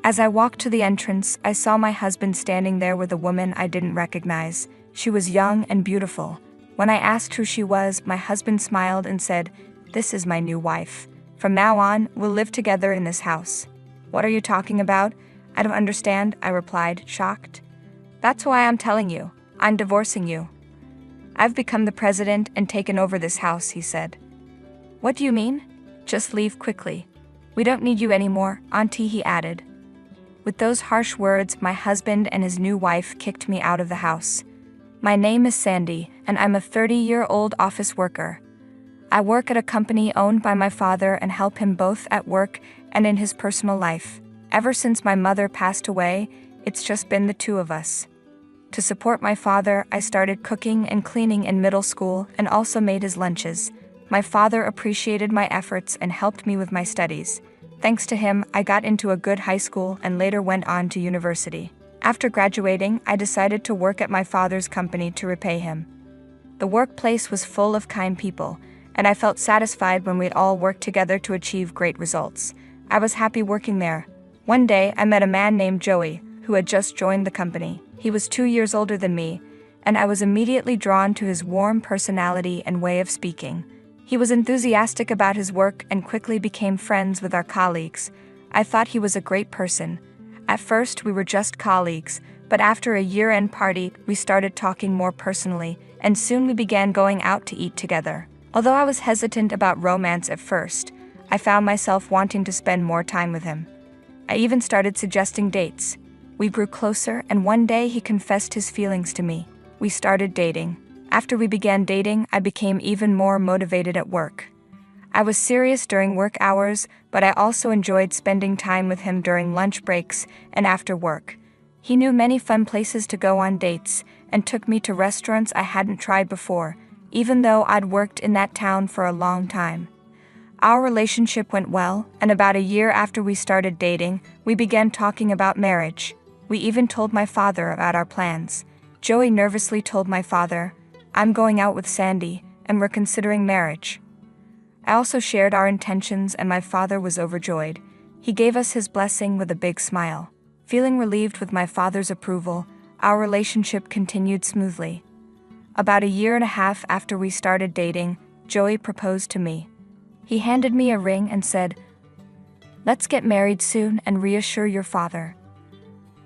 As I walked to the entrance, I saw my husband standing there with a woman I didn't recognize. She was young and beautiful. When I asked who she was, my husband smiled and said, "This is my new wife. From now on, we'll live together in this house." "What are you talking about? I don't understand," I replied, shocked. "That's why I'm telling you. I'm divorcing you. I've become the president and taken over this house," he said. "What do you mean? Just leave quickly. We don't need you anymore, Auntie," he added. With those harsh words, my husband and his new wife kicked me out of the house. My name is Sandy, and I'm a 30-year-old office worker. I work at a company owned by my father and help him both at work and in his personal life. Ever since my mother passed away, it's just been the two of us. To support my father, I started cooking and cleaning in middle school and also made his lunches. My father appreciated my efforts and helped me with my studies. Thanks to him, I got into a good high school and later went on to university. After graduating, I decided to work at my father's company to repay him. The workplace was full of kind people, and I felt satisfied when we'd all worked together to achieve great results. I was happy working there. One day, I met a man named Joey, who had just joined the company. He was 2 years older than me, and I was immediately drawn to his warm personality and way of speaking. He was enthusiastic about his work and quickly became friends with our colleagues. I thought he was a great person. At first, we were just colleagues, but after a year-end party, we started talking more personally, and soon we began going out to eat together. Although I was hesitant about romance at first, I found myself wanting to spend more time with him. I even started suggesting dates. We grew closer, and one day he confessed his feelings to me. We started dating. After we began dating, I became even more motivated at work. I was serious during work hours, but I also enjoyed spending time with him during lunch breaks and after work. He knew many fun places to go on dates and took me to restaurants I hadn't tried before, even though I'd worked in that town for a long time. Our relationship went well, and about a year after we started dating, we began talking about marriage. We even told my father about our plans. Joey nervously told my father, "I'm going out with Sandy, and we're considering marriage." I also shared our intentions, and my father was overjoyed. He gave us his blessing with a big smile. Feeling relieved with my father's approval, our relationship continued smoothly. About a year and a half after we started dating, Joey proposed to me. He handed me a ring and said, "Let's get married soon and reassure your father."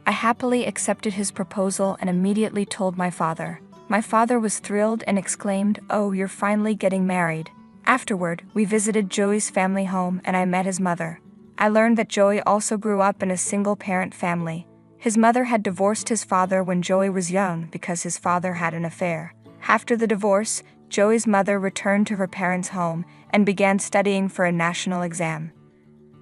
I happily accepted his proposal and immediately told my father. My father was thrilled and exclaimed, "Oh, you're finally getting married." Afterward, we visited Joey's family home and I met his mother. I learned that Joey also grew up in a single-parent family. His mother had divorced his father when Joey was young because his father had an affair. After the divorce, Joey's mother returned to her parents' home and began studying for a national exam.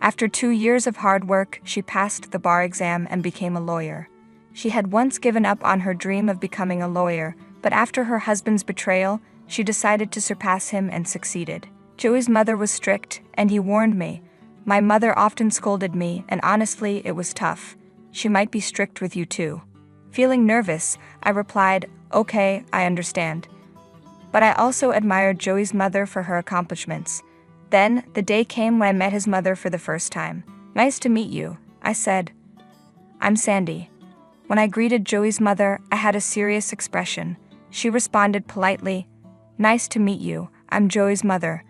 After 2 years of hard work, she passed the bar exam and became a lawyer. She had once given up on her dream of becoming a lawyer, but after her husband's betrayal, she decided to surpass him and succeeded. Joey's mother was strict, and he warned me. My mother often scolded me, and honestly, it was tough. She might be strict with you too. Feeling nervous, I replied, "Okay, I understand." But I also admired Joey's mother for her accomplishments. Then, the day came when I met his mother for the first time. "Nice to meet you," I said. "I'm Sandy." When I greeted Joey's mother, I had a serious expression. She responded politely, "Nice to meet you, I'm Joey's mother."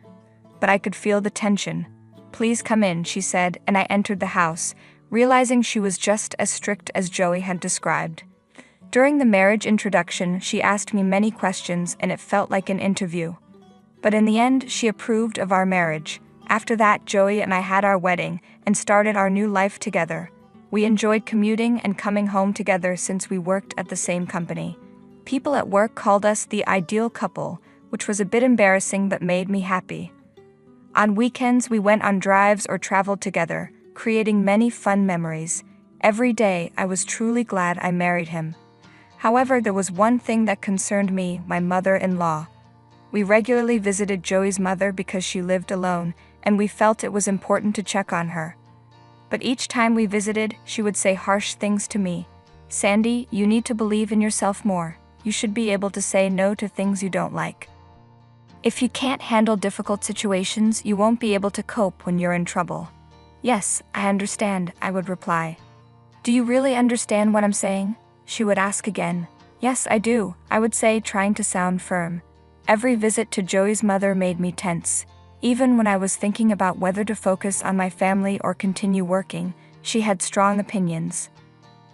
But I could feel the tension. "Please come in," she said, and I entered the house, realizing she was just as strict as Joey had described. During the marriage introduction, she asked me many questions and it felt like an interview. But in the end, she approved of our marriage. After that, Joey and I had our wedding and started our new life together. We enjoyed commuting and coming home together since we worked at the same company. People at work called us the ideal couple, which was a bit embarrassing but made me happy. On weekends, we went on drives or traveled together, creating many fun memories. Every day, I was truly glad I married him. However, there was one thing that concerned me, my mother-in-law. We regularly visited Joey's mother because she lived alone, and we felt it was important to check on her. But each time we visited, she would say harsh things to me. "Sandy, you need to believe in yourself more. You should be able to say no to things you don't like. If you can't handle difficult situations, you won't be able to cope when you're in trouble. "Yes, I understand," I would reply. "Do you really understand what I'm saying?" she would ask again. "Yes, I do," I would say, trying to sound firm. Every visit to Joey's mother made me tense. Even when I was thinking about whether to focus on my family or continue working, she had strong opinions.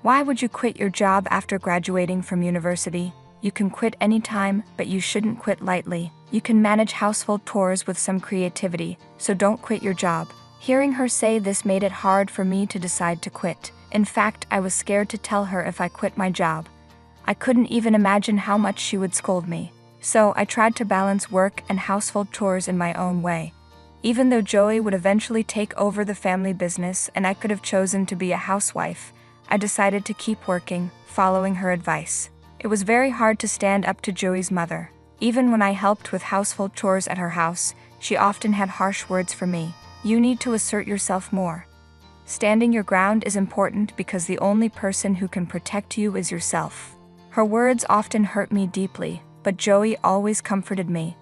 "Why would you quit your job after graduating from university? You can quit anytime, but you shouldn't quit lightly. You can manage household chores with some creativity, so don't quit your job." Hearing her say this made it hard for me to decide to quit. In fact, I was scared to tell her if I quit my job. I couldn't even imagine how much she would scold me. So I tried to balance work and household chores in my own way. Even though Joey would eventually take over the family business and I could have chosen to be a housewife, I decided to keep working, following her advice. It was very hard to stand up to Joey's mother. Even when I helped with household chores at her house, she often had harsh words for me. "You need to assert yourself more. Standing your ground is important because the only person who can protect you is yourself." Her words often hurt me deeply, but Joey always comforted me.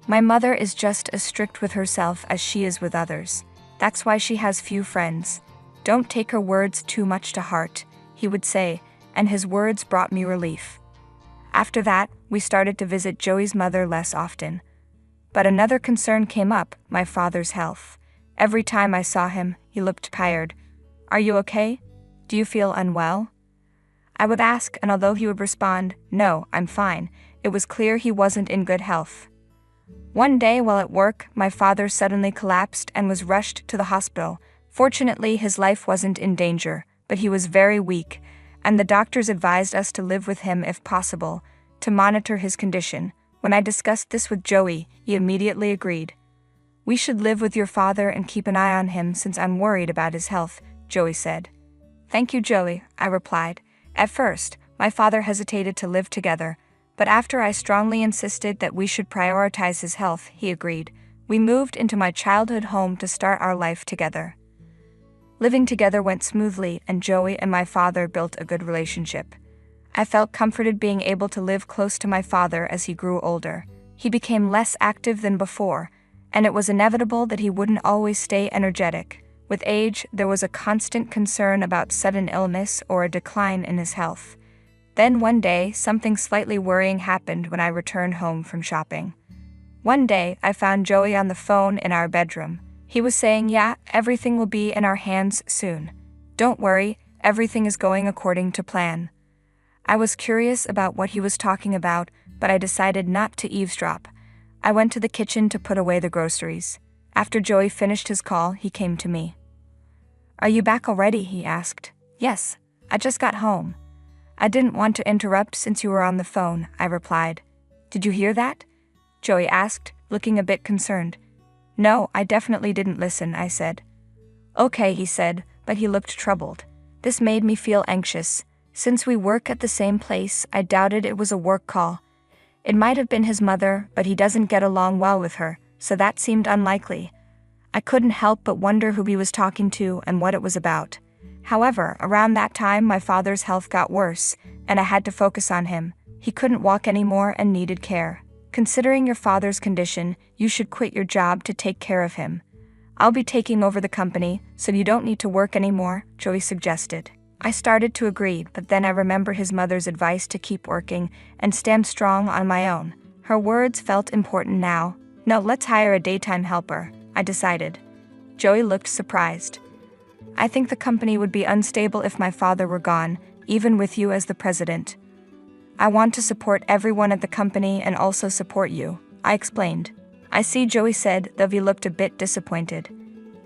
"My mother is just as strict with herself as she is with others. That's why she has few friends. Don't take her words too much to heart," he would say, and his words brought me relief. After that, we started to visit Joey's mother less often. But another concern came up: my father's health. Every time I saw him, he looked tired. "Are you okay? Do you feel unwell?" I would ask, and although he would respond, "No, I'm fine," it was clear he wasn't in good health. One day while at work, my father suddenly collapsed and was rushed to the hospital. Fortunately, his life wasn't in danger, but he was very weak, and the doctors advised us to live with him if possible, to monitor his condition. When I discussed this with Joey, he immediately agreed. "We should live with your father and keep an eye on him since I'm worried about his health," Joey said. "Thank you, Joey," I replied. At first, my father hesitated to live together, but after I strongly insisted that we should prioritize his health, he agreed. We moved into my childhood home to start our life together. Living together went smoothly, and Joey and my father built a good relationship. I felt comforted being able to live close to my father as he grew older. He became less active than before, and it was inevitable that he wouldn't always stay energetic. With age, there was a constant concern about sudden illness or a decline in his health. Then one day, something slightly worrying happened when I returned home from shopping. One day, I found Joey on the phone in our bedroom. He was saying, "Yeah, everything will be in our hands soon. Don't worry, everything is going according to plan." I was curious about what he was talking about, but I decided not to eavesdrop. I went to the kitchen to put away the groceries. After Joey finished his call, he came to me. "Are you back already?" he asked. "Yes, I just got home." "I didn't want to interrupt since you were on the phone," I replied. "Did you hear that?" Joey asked, looking a bit concerned. "No, I definitely didn't listen," I said. "Okay," he said, but he looked troubled. This made me feel anxious. Since we work at the same place, I doubted it was a work call. It might have been his mother, but he doesn't get along well with her, so that seemed unlikely. I couldn't help but wonder who he was talking to and what it was about. However, around that time my father's health got worse, and I had to focus on him. He couldn't walk anymore and needed care. "Considering your father's condition, you should quit your job to take care of him. I'll be taking over the company, so you don't need to work anymore," Joey suggested. I started to agree, but then I remembered his mother's advice to keep working and stand strong on my own. Her words felt important now. "No, let's hire a daytime helper," I decided. Joey looked surprised. "I think the company would be unstable if my father were gone, even with you as the president. I want to support everyone at the company and also support you," I explained. "I see," Joey said, though he looked a bit disappointed.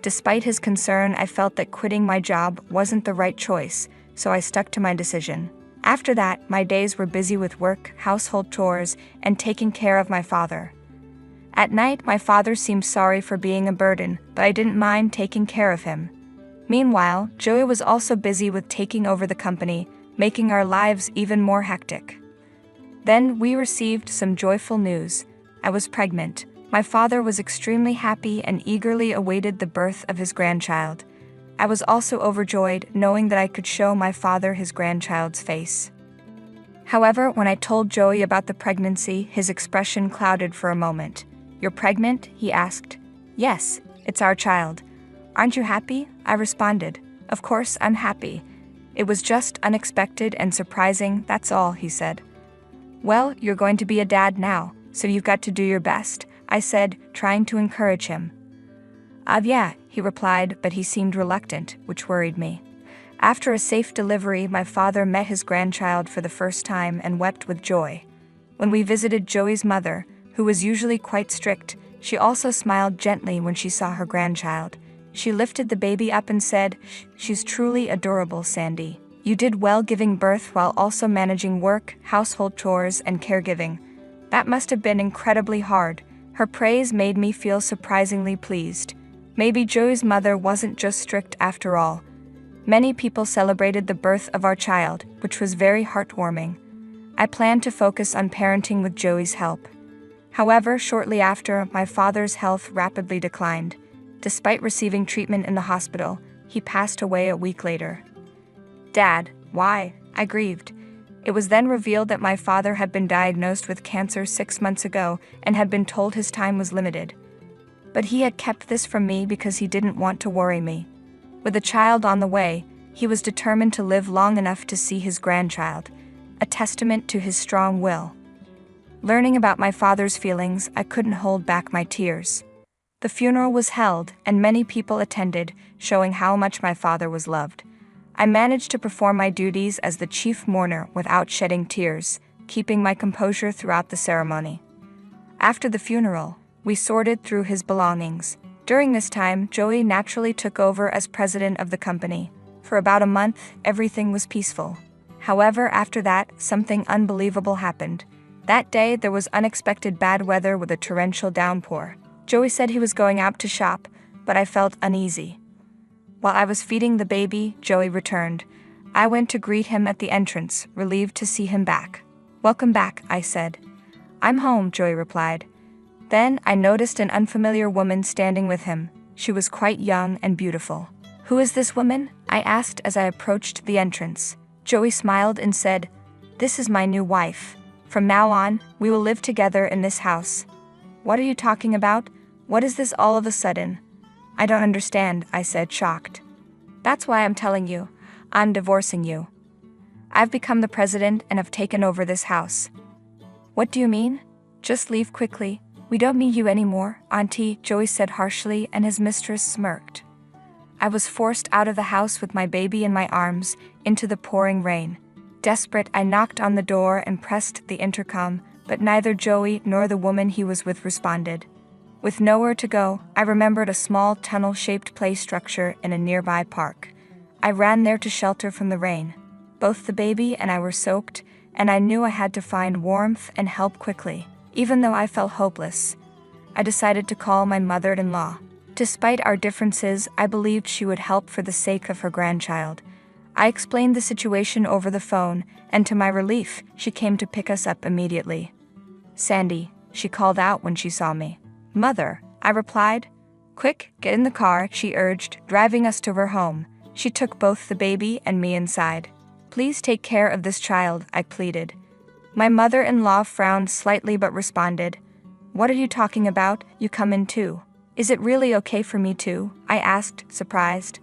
Despite his concern, I felt that quitting my job wasn't the right choice, so I stuck to my decision. After that, my days were busy with work, household chores, and taking care of my father. At night, my father seemed sorry for being a burden, but I didn't mind taking care of him. Meanwhile, Joey was also busy with taking over the company, making our lives even more hectic. Then we received some joyful news. I was pregnant. My father was extremely happy and eagerly awaited the birth of his grandchild. I was also overjoyed knowing that I could show my father his grandchild's face. However, when I told Joey about the pregnancy, his expression clouded for a moment. "You're pregnant?" he asked. "Yes, it's our child. Aren't you happy?" I responded. Of course I'm happy. It was just unexpected and surprising, that's all, he said. Well, you're going to be a dad now, so you've got to do your best, I said, trying to encourage him. Yeah, he replied, but he seemed reluctant, which worried me. After a safe delivery, my father met his grandchild for the first time and wept with joy. When we visited Joey's mother, who was usually quite strict, she also smiled gently when she saw her grandchild. She lifted the baby up and said, "She's truly adorable, Sandy. You did well giving birth while also managing work, household chores, and caregiving. That must have been incredibly hard." Her praise made me feel surprisingly pleased. Maybe Joey's mother wasn't just strict after all. Many people celebrated the birth of our child, which was very heartwarming. I planned to focus on parenting with Joey's help. However, shortly after, my father's health rapidly declined. Despite receiving treatment in the hospital, he passed away a week later. Dad, why? I grieved. It was then revealed that my father had been diagnosed with cancer 6 months ago and had been told his time was limited. But he had kept this from me because he didn't want to worry me. With a child on the way, he was determined to live long enough to see his grandchild, a testament to his strong will. Learning about my father's feelings, I couldn't hold back my tears. The funeral was held, and many people attended, showing how much my father was loved. I managed to perform my duties as the chief mourner without shedding tears, keeping my composure throughout the ceremony. After the funeral, we sorted through his belongings. During this time, Joey naturally took over as president of the company. For about a month, everything was peaceful. However, after that, something unbelievable happened. That day, there was unexpected bad weather with a torrential downpour. Joey said he was going out to shop, but I felt uneasy. While I was feeding the baby, Joey returned. I went to greet him at the entrance, relieved to see him back. "Welcome back," I said. "I'm home," Joey replied. Then I noticed an unfamiliar woman standing with him. She was quite young and beautiful. "Who is this woman?" I asked as I approached the entrance. Joey smiled and said, "This is my new wife. From now on, we will live together in this house." "What are you talking about? What is this all of a sudden?" "I don't understand," I said, shocked. "That's why I'm telling you. I'm divorcing you. I've become the president and have taken over this house." "What do you mean? Just leave quickly. We don't need you anymore, Auntie," Joey said harshly, and his mistress smirked. I was forced out of the house with my baby in my arms, into the pouring rain. Desperate, I knocked on the door and pressed the intercom, but neither Joey nor the woman he was with responded. With nowhere to go, I remembered a small tunnel-shaped play structure in a nearby park. I ran there to shelter from the rain. Both the baby and I were soaked, and I knew I had to find warmth and help quickly. Even though I felt hopeless, I decided to call my mother-in-law. Despite our differences, I believed she would help for the sake of her grandchild. I explained the situation over the phone, and to my relief, she came to pick us up immediately. "Sandy," she called out when she saw me. "Mother," I replied. "Quick, get in the car," she urged, driving us to her home. She took both the baby and me inside. "Please take care of this child," I pleaded. My mother-in-law frowned slightly but responded, "What are you talking about? You come in too." "Is it really okay for me to?" I asked, surprised.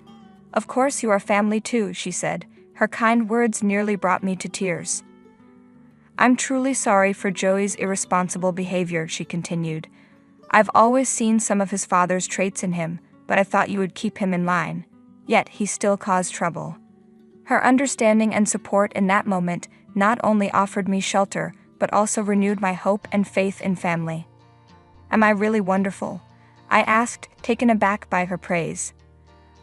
"Of course you are family too," she said. Her kind words nearly brought me to tears. "I'm truly sorry for Joey's irresponsible behavior," she continued. "I've always seen some of his father's traits in him, but I thought you would keep him in line. Yet he still caused trouble." Her understanding and support in that moment not only offered me shelter, but also renewed my hope and faith in family. "Am I really wonderful?" I asked, taken aback by her praise.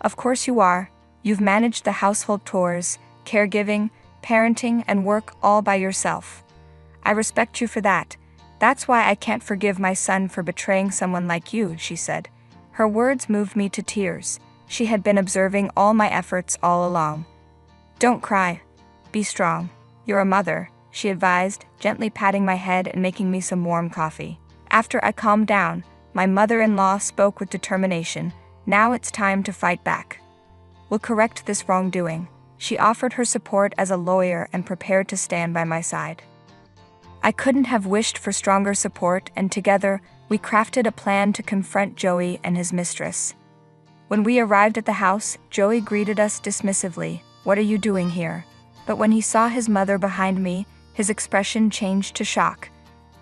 "Of course you are. You've managed the household chores, caregiving, parenting, and work all by yourself. I respect you for that. That's why I can't forgive my son for betraying someone like you," she said. Her words moved me to tears. She had been observing all my efforts all along. "Don't cry. Be strong. You're a mother," she advised, gently patting my head and making me some warm coffee. After I calmed down, my mother-in-law spoke with determination. "Now it's time to fight back. We'll correct this wrongdoing." She offered her support as a lawyer and prepared to stand by my side. I couldn't have wished for stronger support, and together, we crafted a plan to confront Joey and his mistress. When we arrived at the house, Joey greeted us dismissively. "What are you doing here?" But when he saw his mother behind me, his expression changed to shock.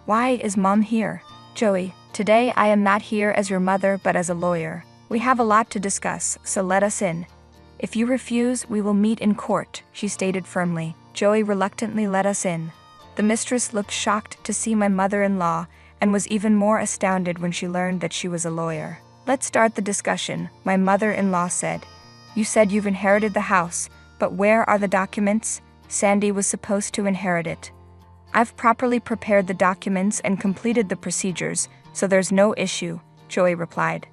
"Why is Mom here?" "Joey, today I am not here as your mother but as a lawyer. We have a lot to discuss, so let us in. If you refuse, we will meet in court," she stated firmly. Joey reluctantly let us in. The mistress looked shocked to see my mother-in-law and was even more astounded when she learned that she was a lawyer. "Let's start the discussion," my mother-in-law said. "You said you've inherited the house, but where are the documents? Sandy was supposed to inherit it." "I've properly prepared the documents and completed the procedures, so there's no issue," Joey replied.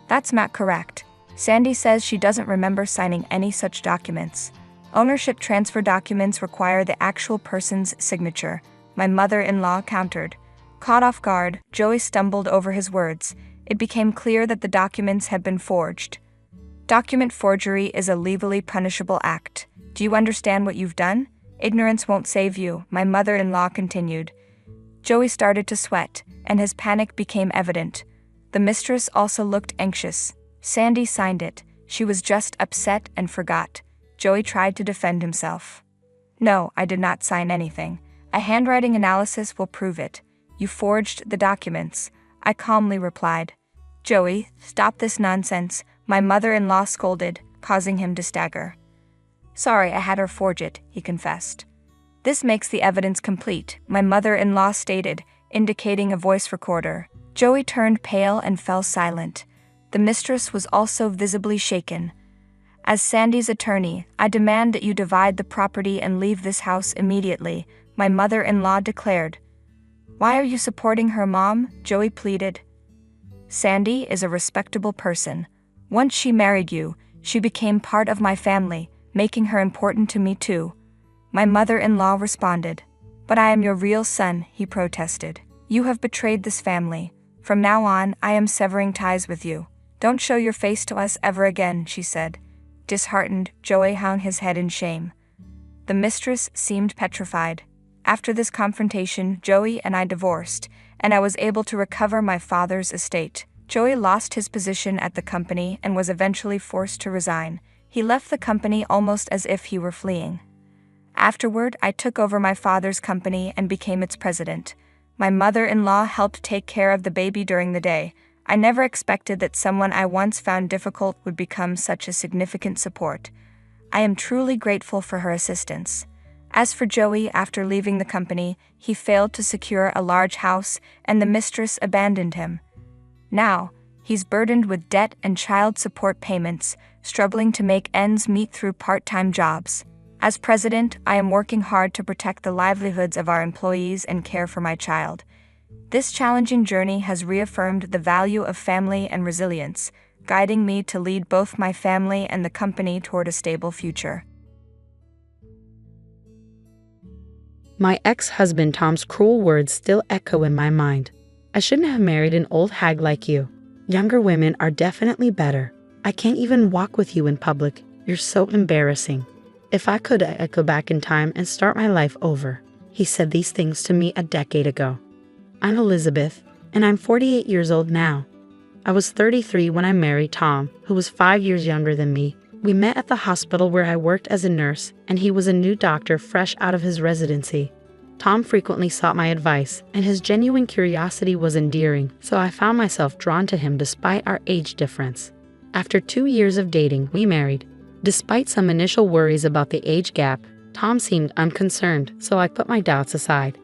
"That's not correct. Sandy says she doesn't remember signing any such documents. Ownership transfer documents require the actual person's signature," my mother-in-law countered. Caught off guard, Joey stumbled over his words. It became clear that the documents had been forged. "Document forgery is a legally punishable act. Do you understand what you've done? Ignorance won't save you," my mother-in-law continued. Joey started to sweat, and his panic became evident. The mistress also looked anxious. "Sandy signed it. She was just upset and forgot." Joey tried to defend himself. "No, I did not sign anything. A handwriting analysis will prove it. You forged the documents," I calmly replied. "Joey, stop this nonsense," my mother-in-law scolded, causing him to stagger. "Sorry, I had her forge it," he confessed. "This makes the evidence complete," my mother-in-law stated, indicating a voice recorder. Joey turned pale and fell silent. The mistress was also visibly shaken. "As Sandy's attorney, I demand that you divide the property and leave this house immediately," my mother-in-law declared. "Why are you supporting her, Mom?" Joey pleaded. "Sandy is a respectable person. Once she married you, she became part of my family, making her important to me too," my mother-in-law responded. "But I am your real son," he protested. "You have betrayed this family. From now on, I am severing ties with you. Don't show your face to us ever again," she said. Disheartened, Joey hung his head in shame. The mistress seemed petrified. After this confrontation, Joey and I divorced, and I was able to recover my father's estate. Joey lost his position at the company and was eventually forced to resign. He left the company almost as if he were fleeing. Afterward, I took over my father's company and became its president. My mother-in-law helped take care of the baby during the day. I never expected that someone I once found difficult would become such a significant support. I am truly grateful for her assistance. As for Joey, after leaving the company, he failed to secure a large house and the mistress abandoned him. Now, he's burdened with debt and child support payments, struggling to make ends meet through part-time jobs. As president, I am working hard to protect the livelihoods of our employees and care for my child. This challenging journey has reaffirmed the value of family and resilience, guiding me to lead both my family and the company toward a stable future. My ex-husband Tom's cruel words still echo in my mind. "I shouldn't have married an old hag like you. Younger women are definitely better. I can't even walk with you in public. You're so embarrassing. If I could go back in time and start my life over." He said these things to me a decade ago. I'm Elizabeth, and I'm 48 years old now. I was 33 when I married Tom, who was 5 years younger than me. We met at the hospital where I worked as a nurse, and he was a new doctor fresh out of his residency. Tom frequently sought my advice, and his genuine curiosity was endearing, so I found myself drawn to him despite our age difference. After 2 years of dating, we married. Despite some initial worries about the age gap, Tom seemed unconcerned, so I put my doubts aside.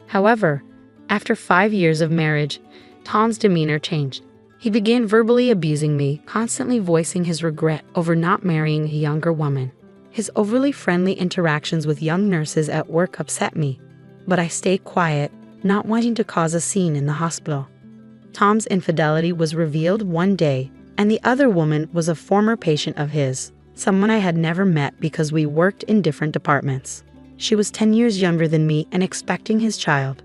However, after 5 years of marriage, Tom's demeanor changed. He began verbally abusing me, constantly voicing his regret over not marrying a younger woman. His overly friendly interactions with young nurses at work upset me, but I stayed quiet, not wanting to cause a scene in the hospital. Tom's infidelity was revealed one day, and the other woman was a former patient of his, someone I had never met because we worked in different departments. She was 10 years younger than me and expecting his child.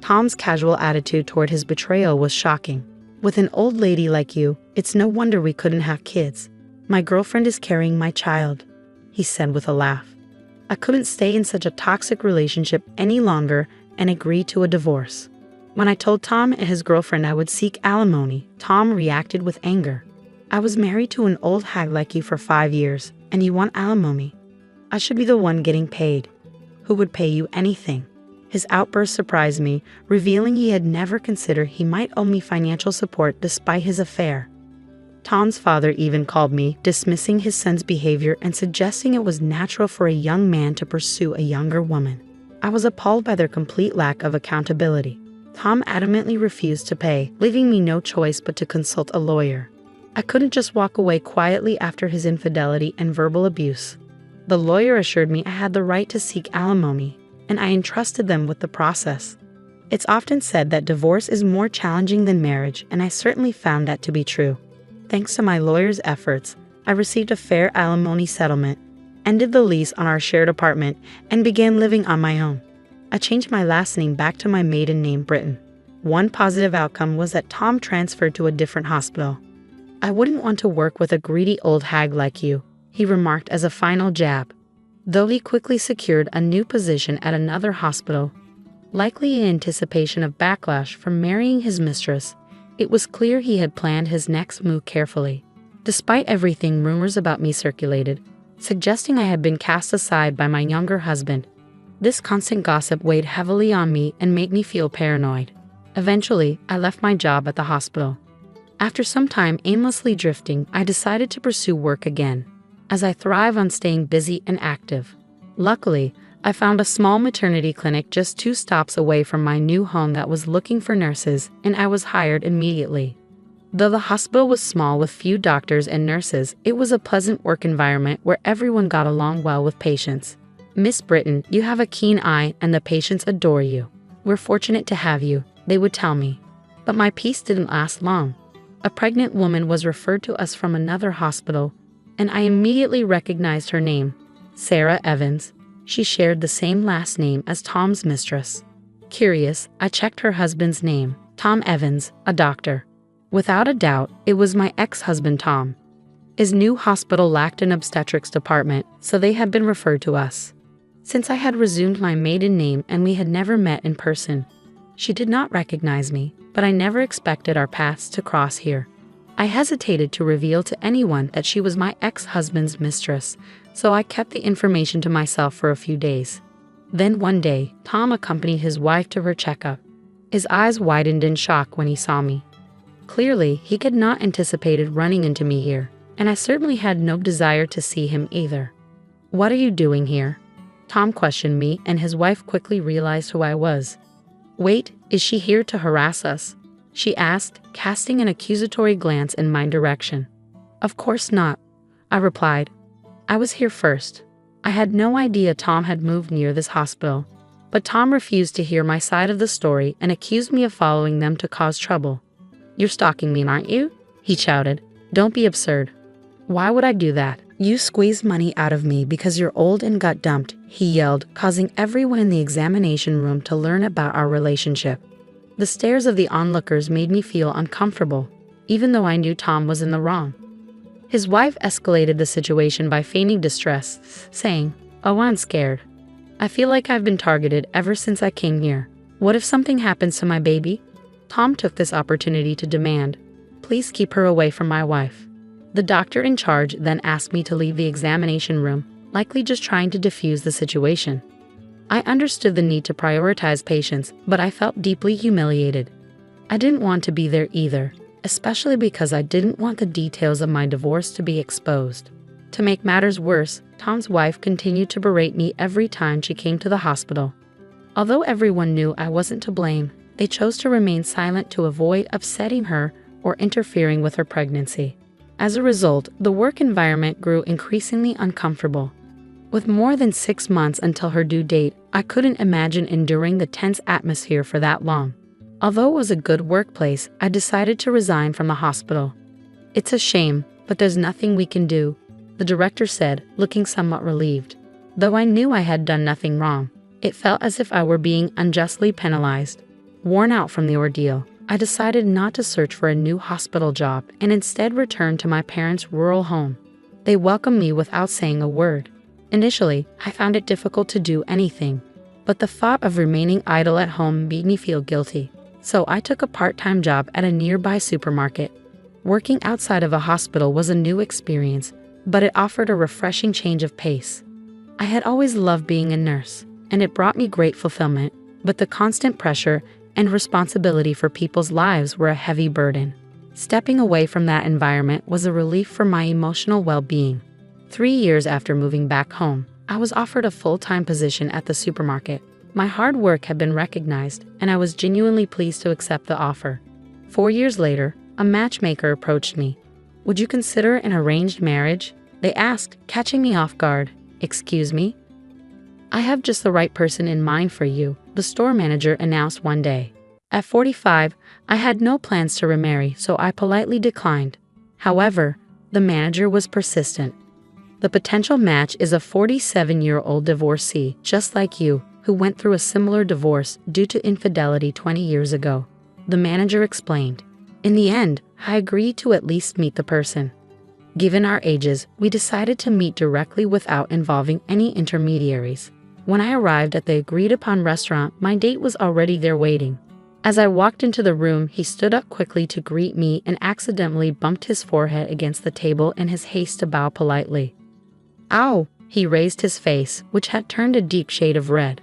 Tom's casual attitude toward his betrayal was shocking. "With an old lady like you, it's no wonder we couldn't have kids. My girlfriend is carrying my child," he said with a laugh. I couldn't stay in such a toxic relationship any longer and agreed to a divorce. When I told Tom and his girlfriend I would seek alimony, Tom reacted with anger. I was married to an old hag like you for 5 years, and you want alimony. I should be the one getting paid. Who would pay you anything?" His outburst surprised me, revealing he had never considered he might owe me financial support despite his affair. Tom's father even called me, dismissing his son's behavior and suggesting it was natural for a young man to pursue a younger woman. I was appalled by their complete lack of accountability. Tom adamantly refused to pay, leaving me no choice but to consult a lawyer. I couldn't just walk away quietly after his infidelity and verbal abuse. The lawyer assured me I had the right to seek alimony, and I entrusted them with the process. It's often said that divorce is more challenging than marriage, and I certainly found that to be true. Thanks to my lawyer's efforts, I received a fair alimony settlement, ended the lease on our shared apartment, and began living on my own. I changed my last name back to my maiden name, Britton. One positive outcome was that Tom transferred to a different hospital. "I wouldn't want to work with a greedy old hag like you," he remarked as a final jab, though he quickly secured a new position at another hospital. Likely in anticipation of backlash from marrying his mistress, it was clear he had planned his next move carefully. Despite everything, rumors about me circulated, suggesting I had been cast aside by my younger husband. This constant gossip weighed heavily on me and made me feel paranoid. Eventually, I left my job at the hospital. After some time aimlessly drifting, I decided to pursue work again, as I thrive on staying busy and active. Luckily, I found a small maternity clinic just 2 stops away from my new home that was looking for nurses, and I was hired immediately. Though the hospital was small with few doctors and nurses, it was a pleasant work environment where everyone got along well with patients. "Miss Britton, you have a keen eye and the patients adore you. We're fortunate to have you," they would tell me. But my peace didn't last long. A pregnant woman was referred to us from another hospital, and I immediately recognized her name, Sarah Evans. She shared the same last name as Tom's mistress. Curious, I checked her husband's name, Tom Evans, a doctor. Without a doubt, it was my ex-husband Tom. His new hospital lacked an obstetrics department, so they had been referred to us. Since I had resumed my maiden name and we had never met in person, she did not recognize me, but I never expected our paths to cross here. I hesitated to reveal to anyone that she was my ex-husband's mistress, so I kept the information to myself for a few days. Then one day, Tom accompanied his wife to her checkup. His eyes widened in shock when he saw me. Clearly, he had not anticipated running into me here, and I certainly had no desire to see him either. "What are you doing here?" Tom questioned me, and his wife quickly realized who I was. "Wait, is she here to harass us?" she asked, casting an accusatory glance in my direction. "Of course not," I replied. "I was here first. I had no idea Tom had moved near this hospital." But Tom refused to hear my side of the story and accused me of following them to cause trouble. "You're stalking me, aren't you?" he shouted. "Don't be absurd." "Why would I do that? You squeezed money out of me because you're old and got dumped," he yelled, causing everyone in the examination room to learn about our relationship. The stares of the onlookers made me feel uncomfortable, even though I knew Tom was in the wrong. His wife escalated the situation by feigning distress, saying, "Oh, I'm scared. I feel like I've been targeted ever since I came here. What if something happens to my baby?" Tom took this opportunity to demand, "Please keep her away from my wife." The doctor in charge then asked me to leave the examination room, likely just trying to defuse the situation. I understood the need to prioritize patients, but I felt deeply humiliated. I didn't want to be there either, especially because I didn't want the details of my divorce to be exposed. To make matters worse, Tom's wife continued to berate me every time she came to the hospital. Although everyone knew I wasn't to blame, they chose to remain silent to avoid upsetting her or interfering with her pregnancy. As a result, the work environment grew increasingly uncomfortable. With more than 6 months until her due date, I couldn't imagine enduring the tense atmosphere for that long. Although it was a good workplace, I decided to resign from the hospital. "It's a shame, but there's nothing we can do," the director said, looking somewhat relieved. Though I knew I had done nothing wrong, it felt as if I were being unjustly penalized. Worn out from the ordeal, I decided not to search for a new hospital job and instead returned to my parents' rural home. They welcomed me without saying a word. Initially, I found it difficult to do anything, but the thought of remaining idle at home made me feel guilty, so I took a part-time job at a nearby supermarket. Working outside of a hospital was a new experience, but it offered a refreshing change of pace. I had always loved being a nurse, and it brought me great fulfillment, but the constant pressure and responsibility for people's lives were a heavy burden. Stepping away from that environment was a relief for my emotional well-being. 3 years after moving back home, I was offered a full-time position at the supermarket. My hard work had been recognized, and I was genuinely pleased to accept the offer. 4 years later, a matchmaker approached me. "Would you consider an arranged marriage?" they asked, catching me off guard. "Excuse me?" "I have just the right person in mind for you," the store manager announced one day. At 45, I had no plans to remarry, so I politely declined. However, the manager was persistent. "The potential match is a 47-year-old divorcee, just like you, who went through a similar divorce due to infidelity 20 years ago," the manager explained. In the end, I agreed to at least meet the person. Given our ages, we decided to meet directly without involving any intermediaries. When I arrived at the agreed-upon restaurant, my date was already there waiting. As I walked into the room, he stood up quickly to greet me and accidentally bumped his forehead against the table in his haste to bow politely. "Ow!" He raised his face, which had turned a deep shade of red.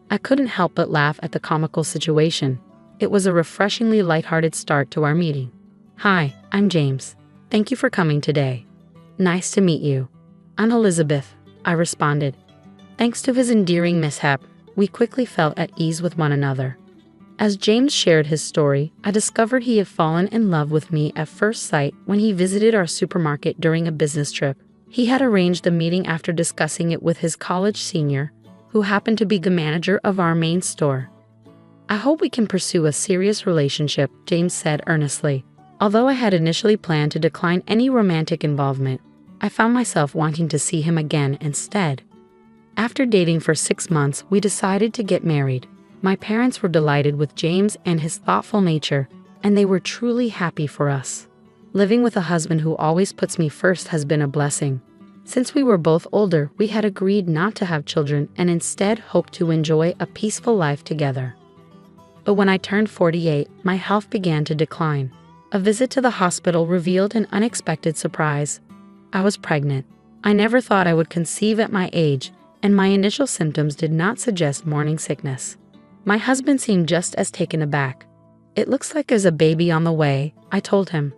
I couldn't help but laugh at the comical situation. It was a refreshingly lighthearted start to our meeting. "Hi, I'm James. Thank you for coming today." "Nice to meet you." "I'm Elizabeth," I responded. Thanks to his endearing mishap, we quickly felt at ease with one another. As James shared his story, I discovered he had fallen in love with me at first sight when he visited our supermarket during a business trip. He had arranged the meeting after discussing it with his college senior, who happened to be the manager of our main store. "I hope we can pursue a serious relationship," James said earnestly. Although I had initially planned to decline any romantic involvement, I found myself wanting to see him again instead. After dating for 6 months, we decided to get married. My parents were delighted with James and his thoughtful nature, and they were truly happy for us. Living with a husband who always puts me first has been a blessing. Since we were both older, we had agreed not to have children and instead hoped to enjoy a peaceful life together. But when I turned 48, my health began to decline. A visit to the hospital revealed an unexpected surprise. I was pregnant. I never thought I would conceive at my age, and my initial symptoms did not suggest morning sickness. My husband seemed just as taken aback. "It looks like there's a baby on the way," I told him.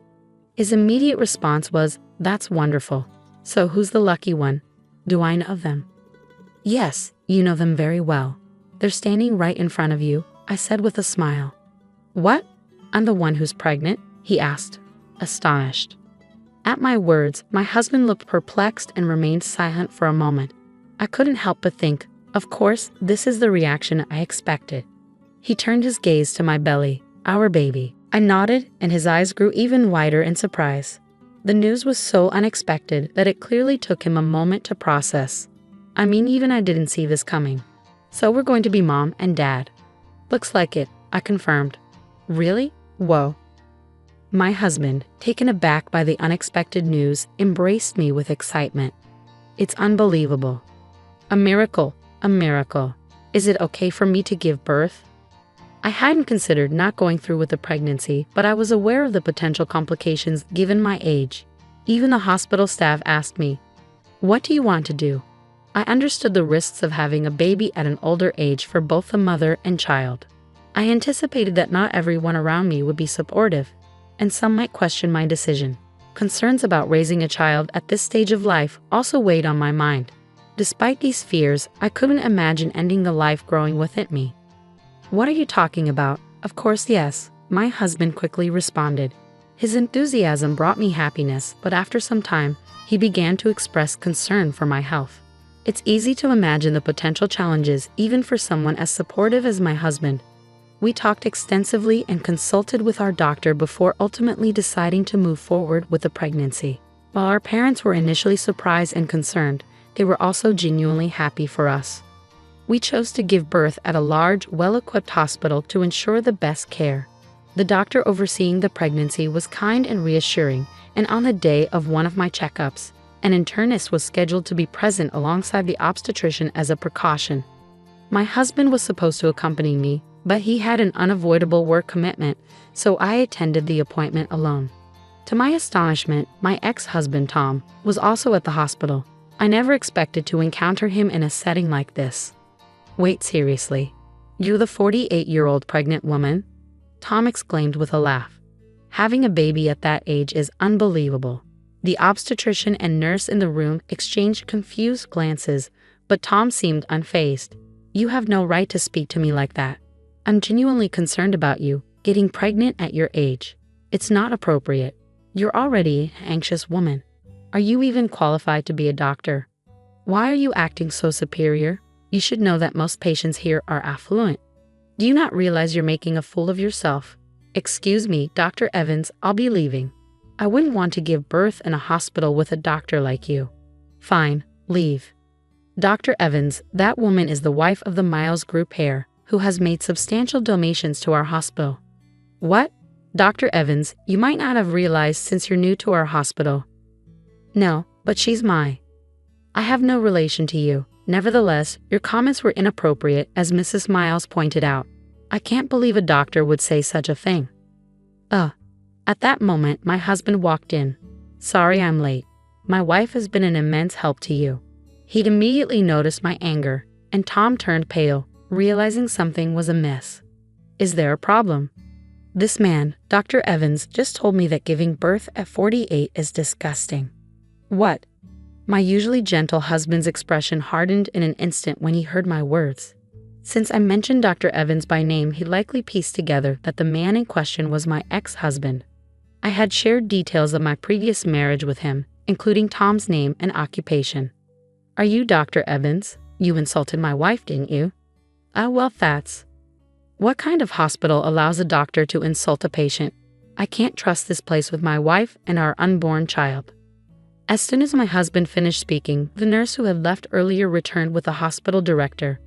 His immediate response was, "That's wonderful. So who's the lucky one? Do I know them?" "Yes, you know them very well. They're standing right in front of you," I said with a smile. "What? I'm the one who's pregnant?" he asked, astonished. At my words, my husband looked perplexed and remained silent for a moment. I couldn't help but think, of course, this is the reaction I expected. He turned his gaze to my belly, our baby. I nodded, and his eyes grew even wider in surprise. The news was so unexpected that it clearly took him a moment to process. "I mean, even I didn't see this coming. So we're going to be mom and dad." "Looks like it," I confirmed. "Really? Whoa." My husband, taken aback by the unexpected news, embraced me with excitement. "It's unbelievable. A miracle, a miracle. Is it okay for me to give birth?" I hadn't considered not going through with the pregnancy, but I was aware of the potential complications given my age. Even the hospital staff asked me, "What do you want to do?" I understood the risks of having a baby at an older age for both the mother and child. I anticipated that not everyone around me would be supportive, and some might question my decision. Concerns about raising a child at this stage of life also weighed on my mind. Despite these fears, I couldn't imagine ending the life growing within me. "What are you talking about?" "Of course, yes," my husband quickly responded. His enthusiasm brought me happiness, but after some time, he began to express concern for my health. It's easy to imagine the potential challenges even for someone as supportive as my husband. We talked extensively and consulted with our doctor before ultimately deciding to move forward with the pregnancy. While our parents were initially surprised and concerned, they were also genuinely happy for us. We chose to give birth at a large, well-equipped hospital to ensure the best care. The doctor overseeing the pregnancy was kind and reassuring, and on the day of one of my checkups, an internist was scheduled to be present alongside the obstetrician as a precaution. My husband was supposed to accompany me, but he had an unavoidable work commitment, so I attended the appointment alone. To my astonishment, my ex-husband Tom was also at the hospital. I never expected to encounter him in a setting like this. Wait, seriously? You're the 48-year-old pregnant woman? Tom exclaimed with a laugh. Having a baby at that age is unbelievable. The obstetrician and nurse in the room exchanged confused glances, but Tom seemed unfazed. You have no right to speak to me like that. I'm genuinely concerned about you getting pregnant at your age. It's not appropriate. You're already an anxious woman. Are you even qualified to be a doctor? Why are you acting so superior? You should know that most patients here are affluent. Do you not realize you're making a fool of yourself? Excuse me, Dr. Evans, I'll be leaving. I wouldn't want to give birth in a hospital with a doctor like you. Fine, leave. Dr. Evans, that woman is the wife of the Miles Group heir, who has made substantial donations to our hospital. What? Dr. Evans, you might not have realized since you're new to our hospital. No, but she's I have no relation to you. Nevertheless, your comments were inappropriate, as Mrs. Miles pointed out. I can't believe a doctor would say such a thing. At that moment, my husband walked in. Sorry I'm late. My wife has been an immense help to you. He'd immediately noticed my anger, and Tom turned pale, realizing something was amiss. Is there a problem? This man, Dr. Evans, just told me that giving birth at 48 is disgusting. What? My usually gentle husband's expression hardened in an instant when he heard my words. Since I mentioned Dr. Evans by name, he likely pieced together that the man in question was my ex-husband. I had shared details of my previous marriage with him, including Tom's name and occupation. Are you Dr. Evans? You insulted my wife, didn't you? Well, that's... What kind of hospital allows a doctor to insult a patient? I can't trust this place with my wife and our unborn child. As soon as my husband finished speaking, the nurse who had left earlier returned with the hospital director.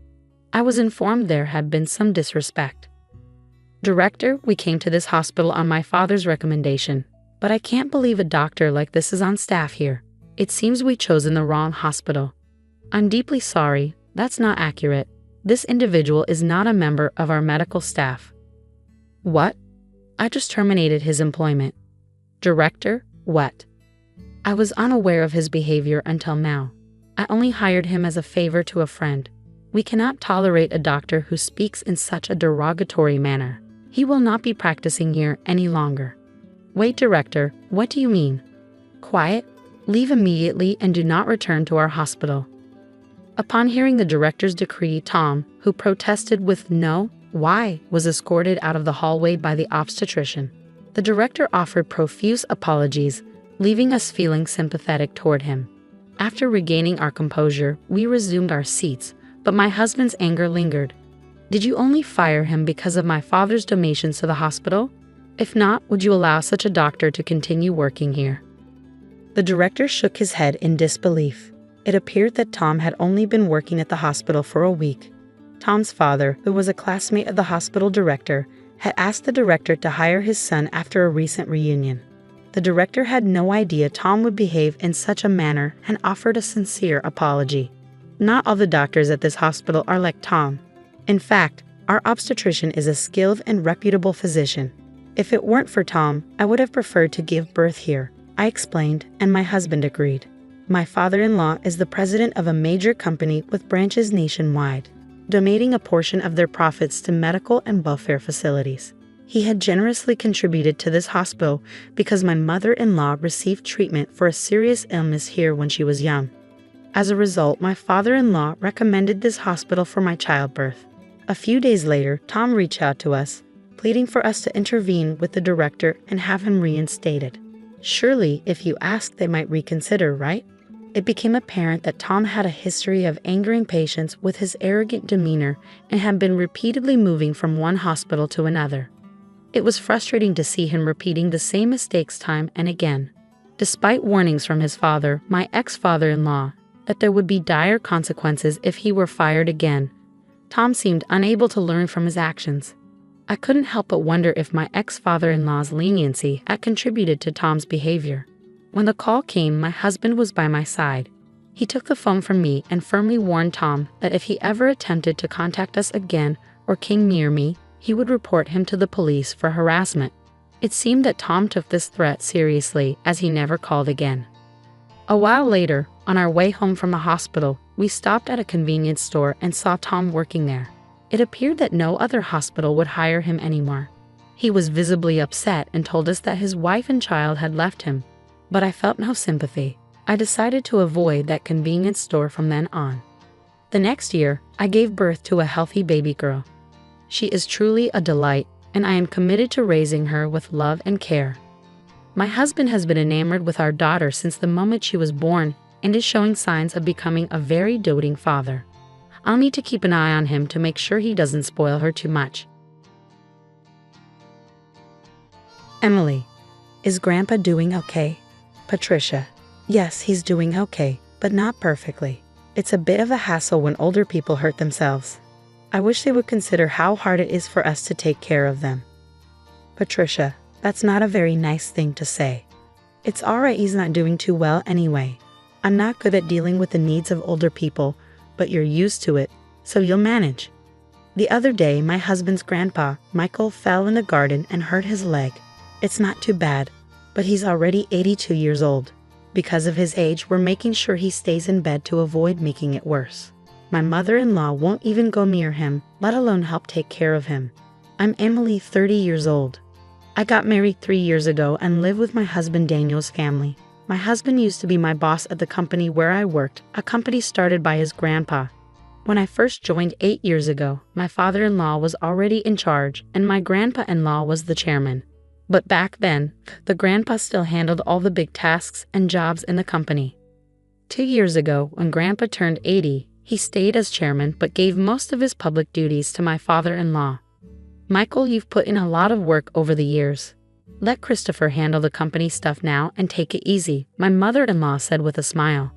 I was informed there had been some disrespect. Director, we came to this hospital on my father's recommendation, but I can't believe a doctor like this is on staff here. It seems we chosen the wrong hospital. I'm deeply sorry, that's not accurate. This individual is not a member of our medical staff. What? I just terminated his employment. Director, what? I was unaware of his behavior until now. I only hired him as a favor to a friend. We cannot tolerate a doctor who speaks in such a derogatory manner. He will not be practicing here any longer. Wait, Director, what do you mean? Quiet, leave immediately and do not return to our hospital. Upon hearing the director's decree, Tom, who protested with no, why, was escorted out of the hallway by the obstetrician. The director offered profuse apologies, leaving us feeling sympathetic toward him. After regaining our composure, we resumed our seats, but my husband's anger lingered. Did you only fire him because of my father's donations to the hospital? If not, would you allow such a doctor to continue working here? The director shook his head in disbelief. It appeared that Tom had only been working at the hospital for a week. Tom's father, who was a classmate of the hospital director, had asked the director to hire his son after a recent reunion. The director had no idea Tom would behave in such a manner and offered a sincere apology. Not all the doctors at this hospital are like Tom. In fact, our obstetrician is a skilled and reputable physician. If it weren't for Tom, I would have preferred to give birth here, I explained, and my husband agreed. My father-in-law is the president of a major company with branches nationwide, donating a portion of their profits to medical and welfare facilities. He had generously contributed to this hospital because my mother-in-law received treatment for a serious illness here when she was young. As a result, my father-in-law recommended this hospital for my childbirth. A few days later, Tom reached out to us, pleading for us to intervene with the director and have him reinstated. Surely, if you ask, they might reconsider, right? It became apparent that Tom had a history of angering patients with his arrogant demeanor and had been repeatedly moving from one hospital to another. It was frustrating to see him repeating the same mistakes time and again. Despite warnings from his father, my ex-father-in-law, that there would be dire consequences if he were fired again, Tom seemed unable to learn from his actions. I couldn't help but wonder if my ex-father-in-law's leniency had contributed to Tom's behavior. When the call came, my husband was by my side. He took the phone from me and firmly warned Tom that if he ever attempted to contact us again or came near me, he would report him to the police for harassment. It seemed that Tom took this threat seriously, as he never called again. A while later, on our way home from the hospital, we stopped at a convenience store and saw Tom working there. It appeared that no other hospital would hire him anymore. He was visibly upset and told us that his wife and child had left him, but I felt no sympathy. I decided to avoid that convenience store from then on. The next year, I gave birth to a healthy baby girl. She is truly a delight, and I am committed to raising her with love and care. My husband has been enamored with our daughter since the moment she was born and is showing signs of becoming a very doting father. I'll need to keep an eye on him to make sure he doesn't spoil her too much. Emily, is Grandpa doing okay? Patricia, Yes, he's doing okay, but not perfectly. It's a bit of a hassle when older people hurt themselves. I wish they would consider how hard it is for us to take care of them. Patricia, That's not a very nice thing to say. It's alright he's not doing too well anyway. I'm not good at dealing with the needs of older people, but you're used to it, so you'll manage. The other day, my husband's grandpa, Michael, fell in the garden and hurt his leg. It's not too bad, but he's already 82 years old. Because of his age, we're making sure he stays in bed to avoid making it worse. My mother-in-law won't even go near him, let alone help take care of him. I'm Emily, 30 years old. I got married 3 years ago and live with my husband Daniel's family. My husband used to be my boss at the company where I worked, a company started by his grandpa. When I first joined 8 years ago, my father-in-law was already in charge and my grandpa-in-law was the chairman. But back then, the grandpa still handled all the big tasks and jobs in the company. 2 years ago, when Grandpa turned 80, he stayed as chairman but gave most of his public duties to my father-in-law. Michael, you've put in a lot of work over the years. Let Christopher handle the company stuff now and take it easy, my mother-in-law said with a smile.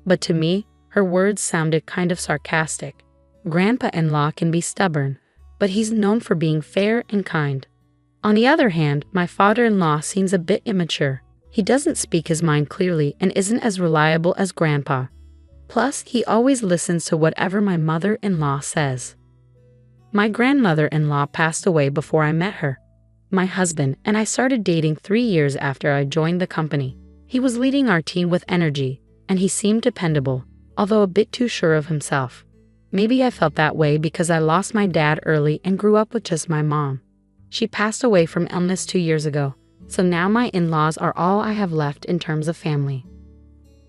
But to me, her words sounded kind of sarcastic. Grandpa-in-law can be stubborn, but he's known for being fair and kind. On the other hand, my father-in-law seems a bit immature. He doesn't speak his mind clearly and isn't as reliable as Grandpa. Plus, he always listens to whatever my mother-in-law says. My grandmother-in-law passed away before I met her. My husband and I started dating 3 years after I joined the company. He was leading our team with energy, and he seemed dependable, although a bit too sure of himself. Maybe I felt that way because I lost my dad early and grew up with just my mom. She passed away from illness 2 years ago, so now my in-laws are all I have left in terms of family.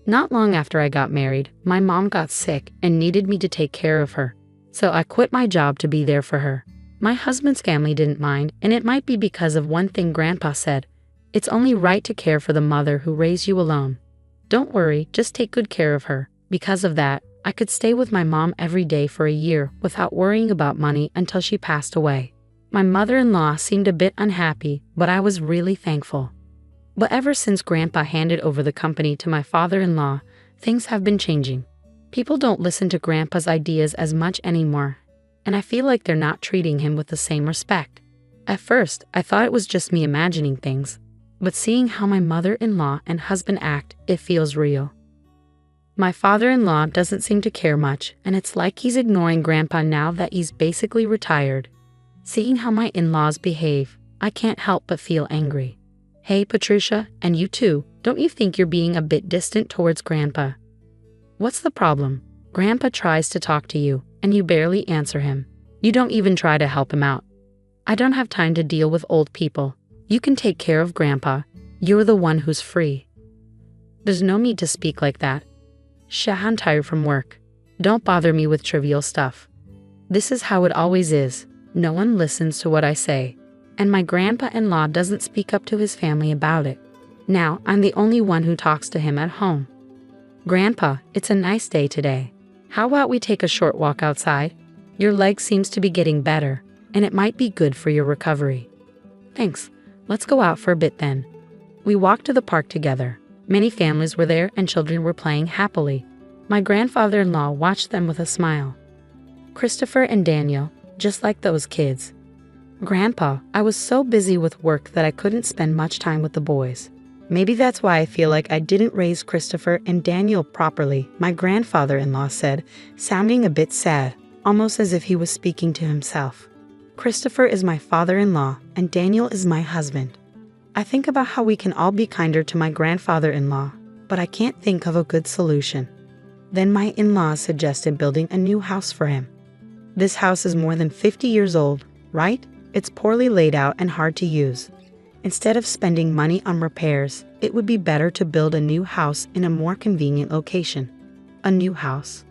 Not long after I got married, my mom got sick and needed me to take care of her, so I quit my job to be there for her. My husband's family didn't mind, and it might be because of one thing Grandpa said: it's only right to care for the mother who raised you alone. Don't worry, just take good care of her. Because of that, I could stay with my mom every day for a year without worrying about money until she passed away. My mother-in-law seemed a bit unhappy, but I was really thankful. But ever since Grandpa handed over the company to my father-in-law, things have been changing. People don't listen to Grandpa's ideas as much anymore, and I feel like they're not treating him with the same respect. At first, I thought it was just me imagining things, but seeing how my mother-in-law and husband act, it feels real. My father-in-law doesn't seem to care much, and it's like he's ignoring Grandpa now that he's basically retired. Seeing how my in-laws behave, I can't help but feel angry. Hey Patricia, and you too, don't you think you're being a bit distant towards Grandpa? What's the problem? Grandpa tries to talk to you, and you barely answer him. You don't even try to help him out. I don't have time to deal with old people. You can take care of Grandpa. You're the one who's free. There's no need to speak like that. I'm tired from work. Don't bother me with trivial stuff. This is how it always is. No one listens to what I say, and my grandpa-in-law doesn't speak up to his family about it. Now I'm the only one who talks to him at home. Grandpa, it's a nice day today. How about we take a short walk outside? Your leg seems to be getting better, and it might be good for your recovery. Thanks. Let's go out for a bit then. We walked to the park together. Many families were there and children were playing happily. My grandfather-in-law watched them with a smile. Christopher and Daniel, just like those kids. Grandpa, I was so busy with work that I couldn't spend much time with the boys. Maybe that's why I feel like I didn't raise Christopher and Daniel properly, my grandfather-in-law said, sounding a bit sad, almost as if he was speaking to himself. Christopher is my father-in-law and Daniel is my husband. I think about how we can all be kinder to my grandfather-in-law, but I can't think of a good solution. Then my in-laws suggested building a new house for him. This house is more than 50 years old, right? It's poorly laid out and hard to use. Instead of spending money on repairs, it would be better to build a new house in a more convenient location. A new house.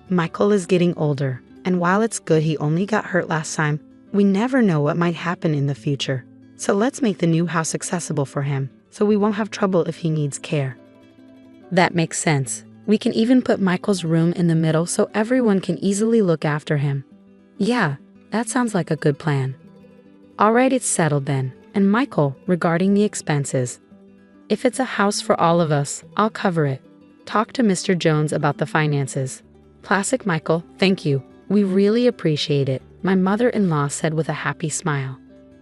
Michael is getting older, and while it's good he only got hurt last time, we never know what might happen in the future. So let's make the new house accessible for him, so we won't have trouble if he needs care. That makes sense. We can even put Michael's room in the middle so everyone can easily look after him. Yeah, that sounds like a good plan. Alright, it's settled then. And Michael, regarding the expenses. If it's a house for all of us, I'll cover it. Talk to Mr. Jones about the finances. Classic Michael, thank you. We really appreciate it, my mother-in-law said with a happy smile.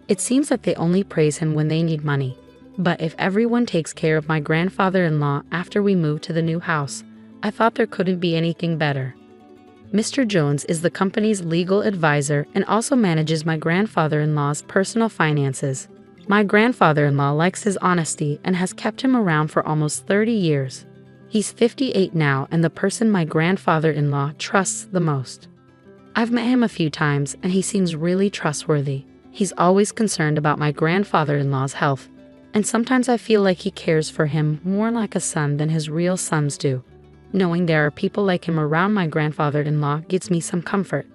It seems that they only praise him when they need money. But if everyone takes care of my grandfather-in-law after we move to the new house, I thought there couldn't be anything better. Mr. Jones is the company's legal advisor and also manages my grandfather-in-law's personal finances. My grandfather-in-law likes his honesty and has kept him around for almost 30 years. He's 58 now and the person my grandfather-in-law trusts the most. I've met him a few times and he seems really trustworthy. He's always concerned about my grandfather-in-law's health, and sometimes I feel like he cares for him more like a son than his real sons do. Knowing there are people like him around my grandfather-in-law gives me some comfort.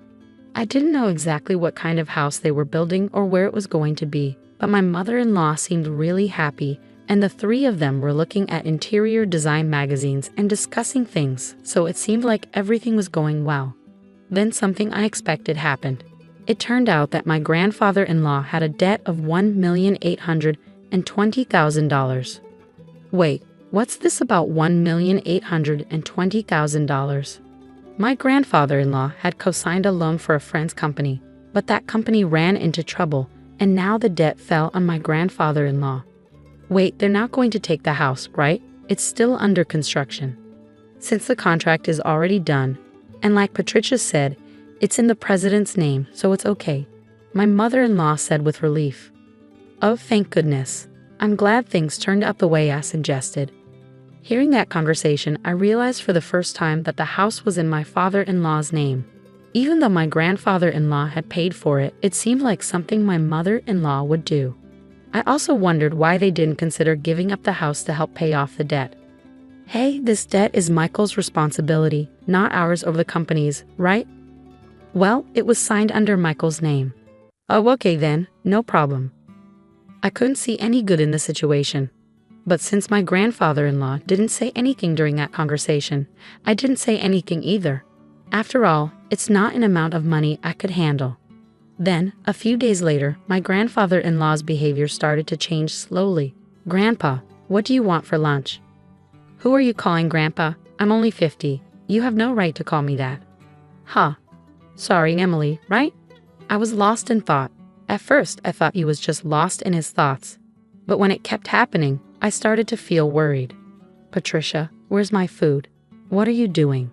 I didn't know exactly what kind of house they were building or where it was going to be, but my mother-in-law seemed really happy, and the three of them were looking at interior design magazines and discussing things, so it seemed like everything was going well. Then something unexpected happened. It turned out that my grandfather-in-law had a debt of $1,820,000. Wait, what's this about $1,820,000? My grandfather-in-law had co-signed a loan for a friend's company, but that company ran into trouble, and now the debt fell on my grandfather-in-law. Wait, they're not going to take the house, right? It's still under construction. Since the contract is already done, and like Patricia said, it's in the president's name, so it's okay, my mother-in-law said with relief. Oh, thank goodness. I'm glad things turned out the way I suggested. Hearing that conversation, I realized for the first time that the house was in my father-in-law's name. Even though my grandfather-in-law had paid for it, it seemed like something my mother-in-law would do. I also wondered why they didn't consider giving up the house to help pay off the debt. Hey, this debt is Michael's responsibility, not ours or the company's, right? Well, it was signed under Michael's name. Oh, okay then, no problem. I couldn't see any good in the situation. But since my grandfather-in-law didn't say anything during that conversation, I didn't say anything either. After all, it's not an amount of money I could handle. Then, a few days later, my grandfather-in-law's behavior started to change slowly. Grandpa, what do you want for lunch? Who are you calling Grandpa? I'm only 50. You have no right to call me that. Huh. Sorry, Emily, right? I was lost in thought. At first, I thought he was just lost in his thoughts. But when it kept happening, I started to feel worried. Patricia, where's my food? What are you doing?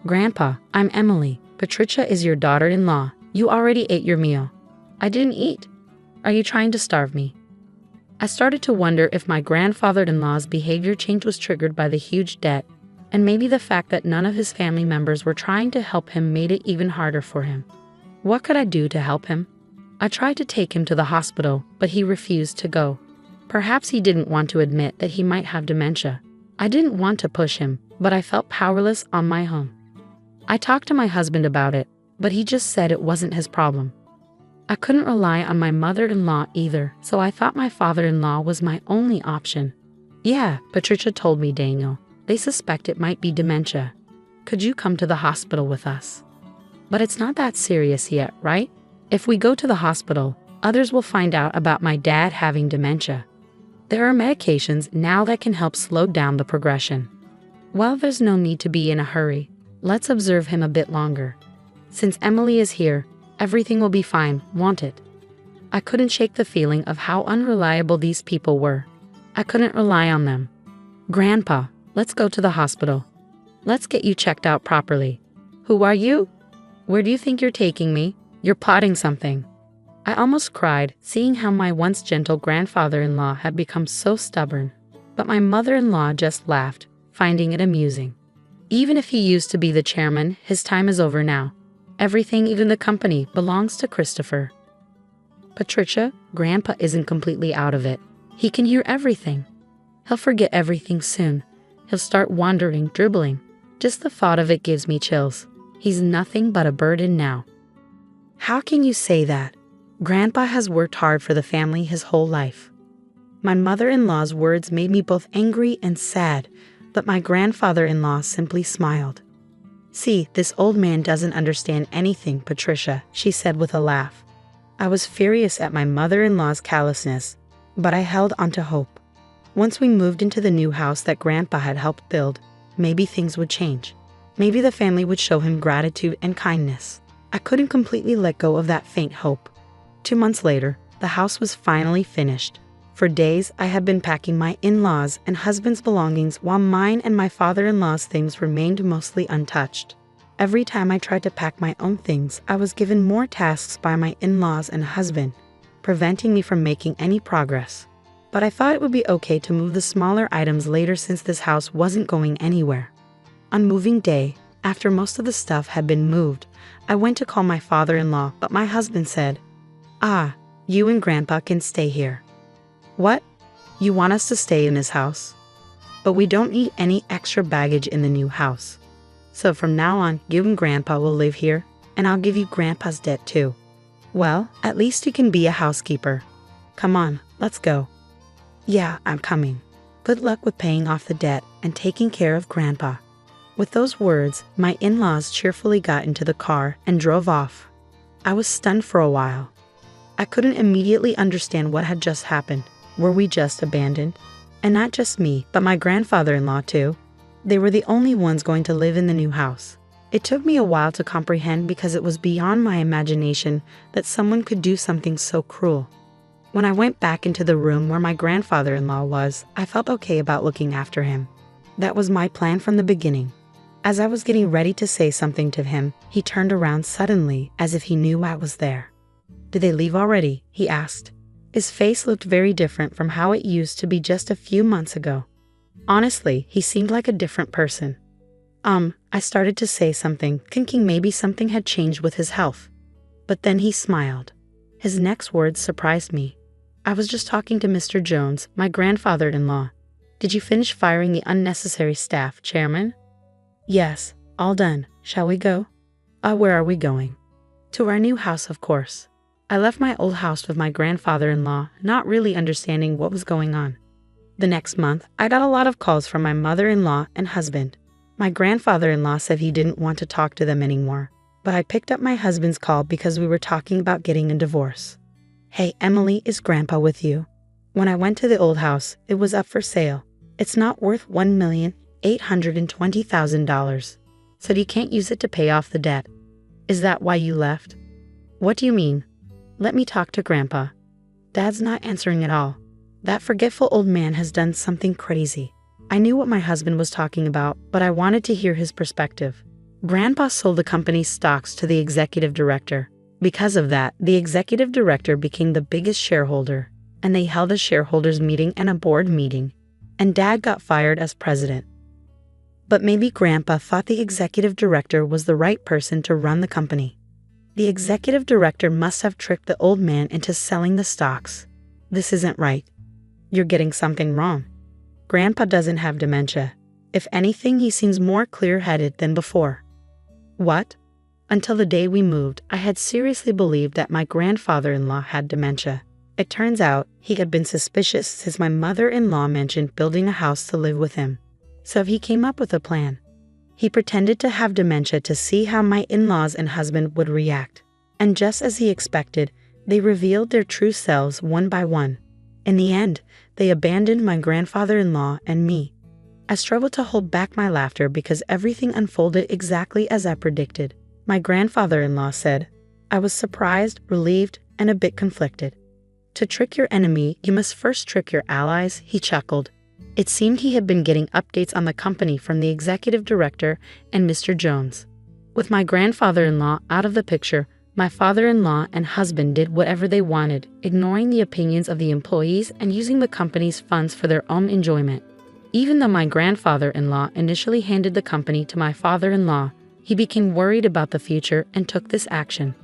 Grandpa, I'm Emily. Patricia is your daughter-in-law. You already ate your meal. I didn't eat. Are you trying to starve me? I started to wonder if my grandfather-in-law's behavior change was triggered by the huge debt, and maybe the fact that none of his family members were trying to help him made it even harder for him. What could I do to help him? I tried to take him to the hospital, but he refused to go. Perhaps he didn't want to admit that he might have dementia. I didn't want to push him, but I felt powerless on my own. I talked to my husband about it, but he just said it wasn't his problem. I couldn't rely on my mother-in-law either, so I thought my father-in-law was my only option. Yeah, Patricia told me, Daniel. They suspect it might be dementia. Could you come to the hospital with us? But it's not that serious yet, right? If we go to the hospital, others will find out about my dad having dementia. There are medications now that can help slow down the progression. Well, there's no need to be in a hurry. Let's observe him a bit longer. Since Emily is here, everything will be fine, won't it? I couldn't shake the feeling of how unreliable these people were. I couldn't rely on them. Grandpa, let's go to the hospital. Let's get you checked out properly. Who are you? Where do you think you're taking me? You're plotting something. I almost cried, seeing how my once gentle grandfather-in-law had become so stubborn. But my mother-in-law just laughed, finding it amusing. Even if he used to be the chairman, his time is over now. Everything, even the company, belongs to Christopher. Patricia, Grandpa isn't completely out of it. He can hear everything. He'll forget everything soon. He'll start wandering, dribbling. Just the thought of it gives me chills. He's nothing but a burden now. How can you say that? Grandpa has worked hard for the family his whole life. My mother-in-law's words made me both angry and sad, but my grandfather-in-law simply smiled. See, this old man doesn't understand anything, Patricia, she said with a laugh. I was furious at my mother-in-law's callousness, but I held on to hope. Once we moved into the new house that Grandpa had helped build, maybe things would change. Maybe the family would show him gratitude and kindness. I couldn't completely let go of that faint hope. 2 months later, the house was finally finished. For days, I had been packing my in-laws' and husband's belongings while mine and my father-in-law's things remained mostly untouched. Every time I tried to pack my own things, I was given more tasks by my in-laws and husband, preventing me from making any progress. But I thought it would be okay to move the smaller items later since this house wasn't going anywhere. On moving day, after most of the stuff had been moved, I went to call my father-in-law, but my husband said, "Ah, you and Grandpa can stay here." "What? You want us to stay in this house?" "But we don't need any extra baggage in the new house. So from now on, you and Grandpa will live here, and I'll give you Grandpa's debt too." "Well, at least you can be a housekeeper. Come on, let's go." "Yeah, I'm coming. Good luck with paying off the debt and taking care of Grandpa." With those words, my in-laws cheerfully got into the car and drove off. I was stunned for a while. I couldn't immediately understand what had just happened. Were we just abandoned? And not just me, but my grandfather-in-law too. They were the only ones going to live in the new house. It took me a while to comprehend because it was beyond my imagination that someone could do something so cruel. When I went back into the room where my grandfather-in-law was, I felt okay about looking after him. That was my plan from the beginning. As I was getting ready to say something to him, he turned around suddenly as if he knew I was there. "Did they leave already?" he asked. His face looked very different from how it used to be just a few months ago. Honestly, he seemed like a different person. I started to say something, thinking maybe something had changed with his health. But then he smiled. His next words surprised me. "I was just talking to Mr. Jones, my grandfather-in-law. Did you finish firing the unnecessary staff, Chairman?" "Yes, all done. Shall we go?" Where are we going?" "To our new house, of course." I left my old house with my grandfather-in-law, not really understanding what was going on. The next month, I got a lot of calls from my mother-in-law and husband. My grandfather-in-law said he didn't want to talk to them anymore, but I picked up my husband's call because we were talking about getting a divorce. "Hey, Emily, is Grandpa with you?" When I went to the old house, it was up for sale. It's not worth $1,820,000, so you can't use it to pay off the debt. "Is that why you left?" "What do you mean?" "Let me talk to Grandpa." Dad's not answering at all. That forgetful old man has done something crazy. I knew what my husband was talking about, but I wanted to hear his perspective. Grandpa sold the company's stocks to the executive director. Because of that, the executive director became the biggest shareholder, and they held a shareholders meeting and a board meeting, and Dad got fired as president. But maybe Grandpa thought the executive director was the right person to run the company. The executive director must have tricked the old man into selling the stocks. This isn't right. You're getting something wrong. Grandpa doesn't have dementia. If anything, he seems more clear-headed than before. What? Until the day we moved, I had seriously believed that my grandfather-in-law had dementia. It turns out he had been suspicious since my mother-in-law mentioned building a house to live with him. So he came up with a plan. He pretended to have dementia to see how my in-laws and husband would react. And just as he expected, they revealed their true selves one by one. In the end, they abandoned my grandfather-in-law and me. I struggled to hold back my laughter because everything unfolded exactly as I predicted. My grandfather-in-law said, "I was surprised, relieved, and a bit conflicted." "To trick your enemy, you must first trick your allies," he chuckled. It seemed he had been getting updates on the company from the executive director and Mr. Jones. With my grandfather-in-law out of the picture, My father-in-law and husband did whatever they wanted, ignoring the opinions of the employees and using the company's funds for their own enjoyment. Even though my grandfather-in-law initially handed the company to my father-in-law, he became worried about the future and took this action.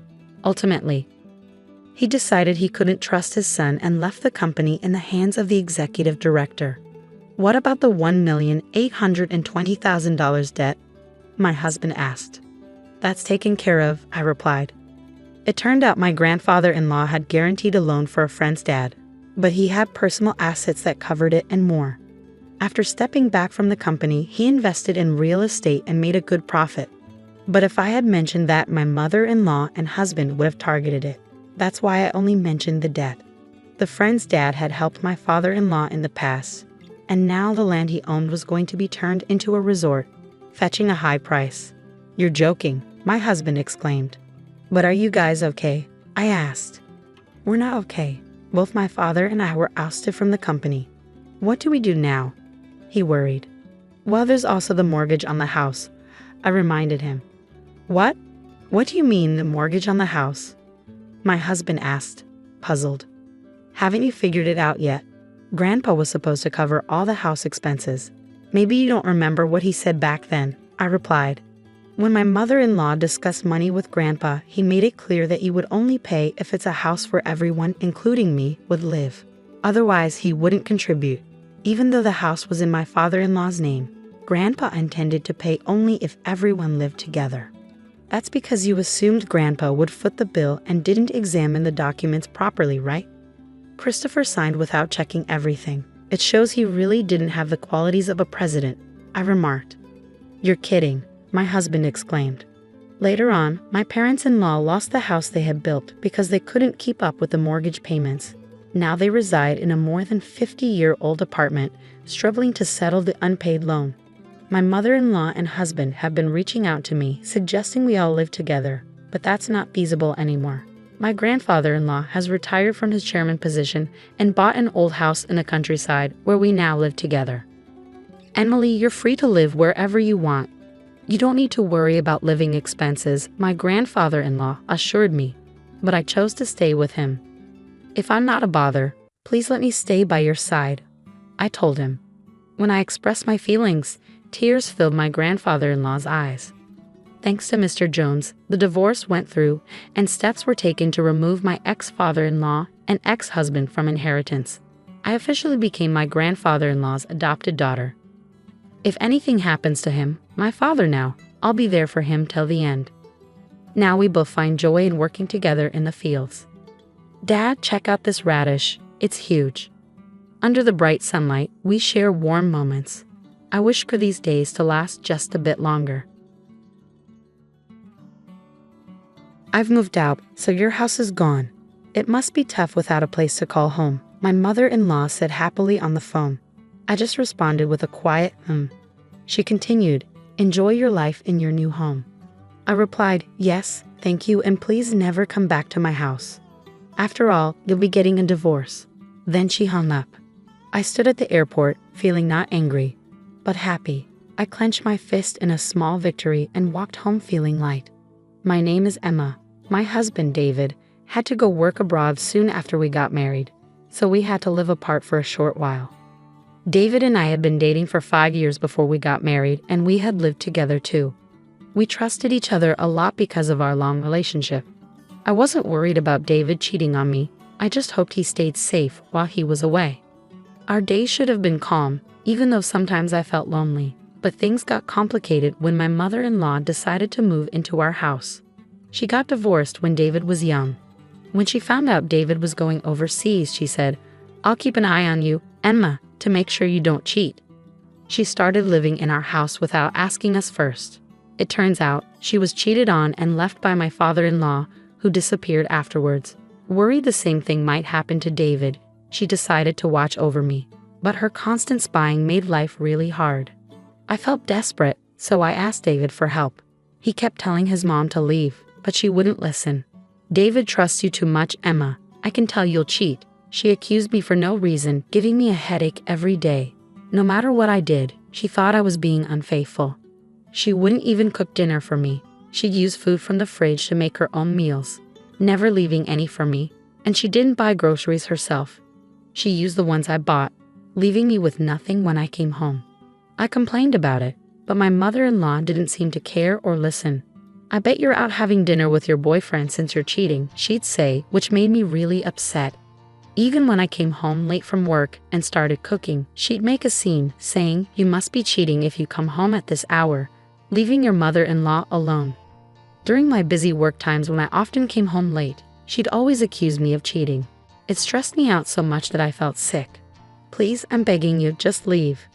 Ultimately, he decided he couldn't trust his son and left the company in the hands of the executive director. What about the $1,820,000 debt? My husband asked. That's taken care of, I replied. It turned out my grandfather-in-law had guaranteed a loan for a friend's dad, but he had personal assets that covered it and more. After stepping back from the company, he invested in real estate and made a good profit. But if I had mentioned that, my mother-in-law and husband would have targeted it. That's why I only mentioned the debt. The friend's dad had helped my father-in-law in the past, and now the land he owned was going to be turned into a resort, fetching a high price. You're joking, my husband exclaimed. But are you guys okay? I asked. We're not okay. Both my father and I were ousted from the company. What do we do now? He worried. Well, there's also the mortgage on the house, I reminded him. What? What do you mean, the mortgage on the house? My husband asked, puzzled. Haven't you figured it out yet? Grandpa was supposed to cover all the house expenses. Maybe you don't remember what he said back then, I replied. When my mother-in-law discussed money with Grandpa, he made it clear that he would only pay if it's a house where everyone, including me, would live. Otherwise, he wouldn't contribute. Even though the house was in my father-in-law's name, Grandpa intended to pay only if everyone lived together. That's because you assumed Grandpa would foot the bill and didn't examine the documents properly, right? Christopher signed without checking everything. It shows he really didn't have the qualities of a president, I remarked. You're kidding, my husband exclaimed. Later on, my parents-in-law lost the house they had built because they couldn't keep up with the mortgage payments. Now they reside in a more than 50-year-old apartment, struggling to settle the unpaid loan. My mother-in-law and husband have been reaching out to me, suggesting we all live together, but that's not feasible anymore. My grandfather-in-law has retired from his chairman position and bought an old house in the countryside where we now live together. Emily, you're free to live wherever you want. You don't need to worry about living expenses, my grandfather-in-law assured me, but I chose to stay with him. If I'm not a bother, please let me stay by your side, I told him. When I expressed my feelings, tears filled my grandfather-in-law's eyes. Thanks to Mr. Jones, the divorce went through, and steps were taken to remove my ex-father-in-law and ex-husband from inheritance. I officially became my grandfather-in-law's adopted daughter. If anything happens to him, my father now, I'll be there for him till the end. Now we both find joy in working together in the fields. Dad, check out this radish. It's huge. Under the bright sunlight, we share warm moments. I wish for these days to last just a bit longer. I've moved out, so your house is gone. It must be tough without a place to call home, my mother-in-law said happily on the phone. I just responded with a quiet She continued, enjoy your life in your new home. I replied, yes, thank you, and please never come back to my house. After all, you'll be getting a divorce. Then she hung up. I stood at the airport, feeling not angry, but happy. I clenched my fist in a small victory and walked home feeling light. My name is Emma. My husband, David, had to go work abroad soon after we got married, so we had to live apart for a short while. David and I had been dating for 5 years before we got married, and we had lived together too. We trusted each other a lot because of our long relationship. I wasn't worried about David cheating on me. I just hoped he stayed safe while he was away. Our days should have been calm, even though sometimes I felt lonely. But things got complicated when my mother-in-law decided to move into our house. She got divorced when David was young. When she found out David was going overseas, she said, I'll keep an eye on you, Emma, to make sure you don't cheat. She started living in our house without asking us first. It turns out she was cheated on and left by my father-in-law, who disappeared afterwards. Worried the same thing might happen to David, she decided to watch over me. But her constant spying made life really hard. I felt desperate, so I asked David for help. He kept telling his mom to leave, but she wouldn't listen. David trusts you too much, Emma. I can tell you'll cheat. She accused me for no reason, giving me a headache every day. No matter what I did, she thought I was being unfaithful. She wouldn't even cook dinner for me. She'd use food from the fridge to make her own meals, never leaving any for me, and she didn't buy groceries herself. She used the ones I bought, leaving me with nothing when I came home. I complained about it, but my mother-in-law didn't seem to care or listen. "I bet you're out having dinner with your boyfriend since you're cheating," she'd say, which made me really upset. Even when I came home late from work and started cooking, she'd make a scene, saying, "You must be cheating if you come home at this hour, leaving your mother-in-law alone." During my busy work times when I often came home late, she'd always accuse me of cheating. It stressed me out so much that I felt sick. "Please, I'm begging you, just leave."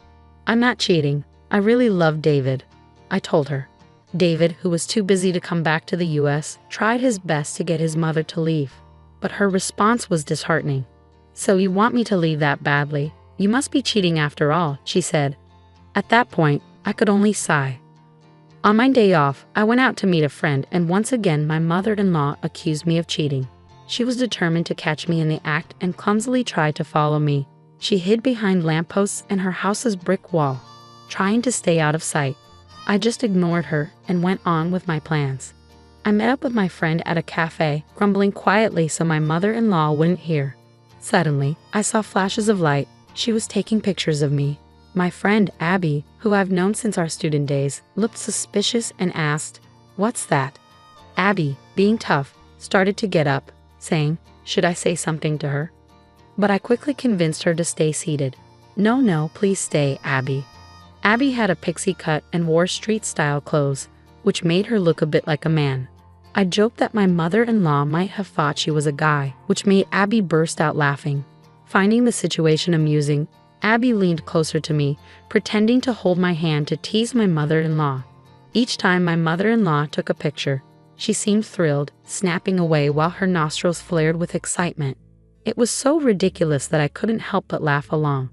"I'm not cheating. I really love David," I told her. David, who was too busy to come back to the US, tried his best to get his mother to leave, but her response was disheartening. "So you want me to leave that badly? You must be cheating after all," she said. At that point, I could only sigh. On my day off, I went out to meet a friend, and once again my mother-in-law accused me of cheating. She was determined to catch me in the act and clumsily tried to follow me. She hid behind lampposts and her house's brick wall, trying to stay out of sight. I just ignored her and went on with my plans. I met up with my friend at a cafe, grumbling quietly so my mother-in-law wouldn't hear. Suddenly, I saw flashes of light. She was taking pictures of me. My friend, Abby, who I've known since our student days, looked suspicious and asked, "What's that?" Abby, being tough, started to get up, saying, "Should I say something to her?" But I quickly convinced her to stay seated. No, please stay, Abby." Abby had a pixie cut and wore street-style clothes, which made her look a bit like a man. I joked that my mother-in-law might have thought she was a guy, which made Abby burst out laughing. Finding the situation amusing, Abby leaned closer to me, pretending to hold my hand to tease my mother-in-law. Each time my mother-in-law took a picture, she seemed thrilled, snapping away while her nostrils flared with excitement. It was so ridiculous that I couldn't help but laugh along.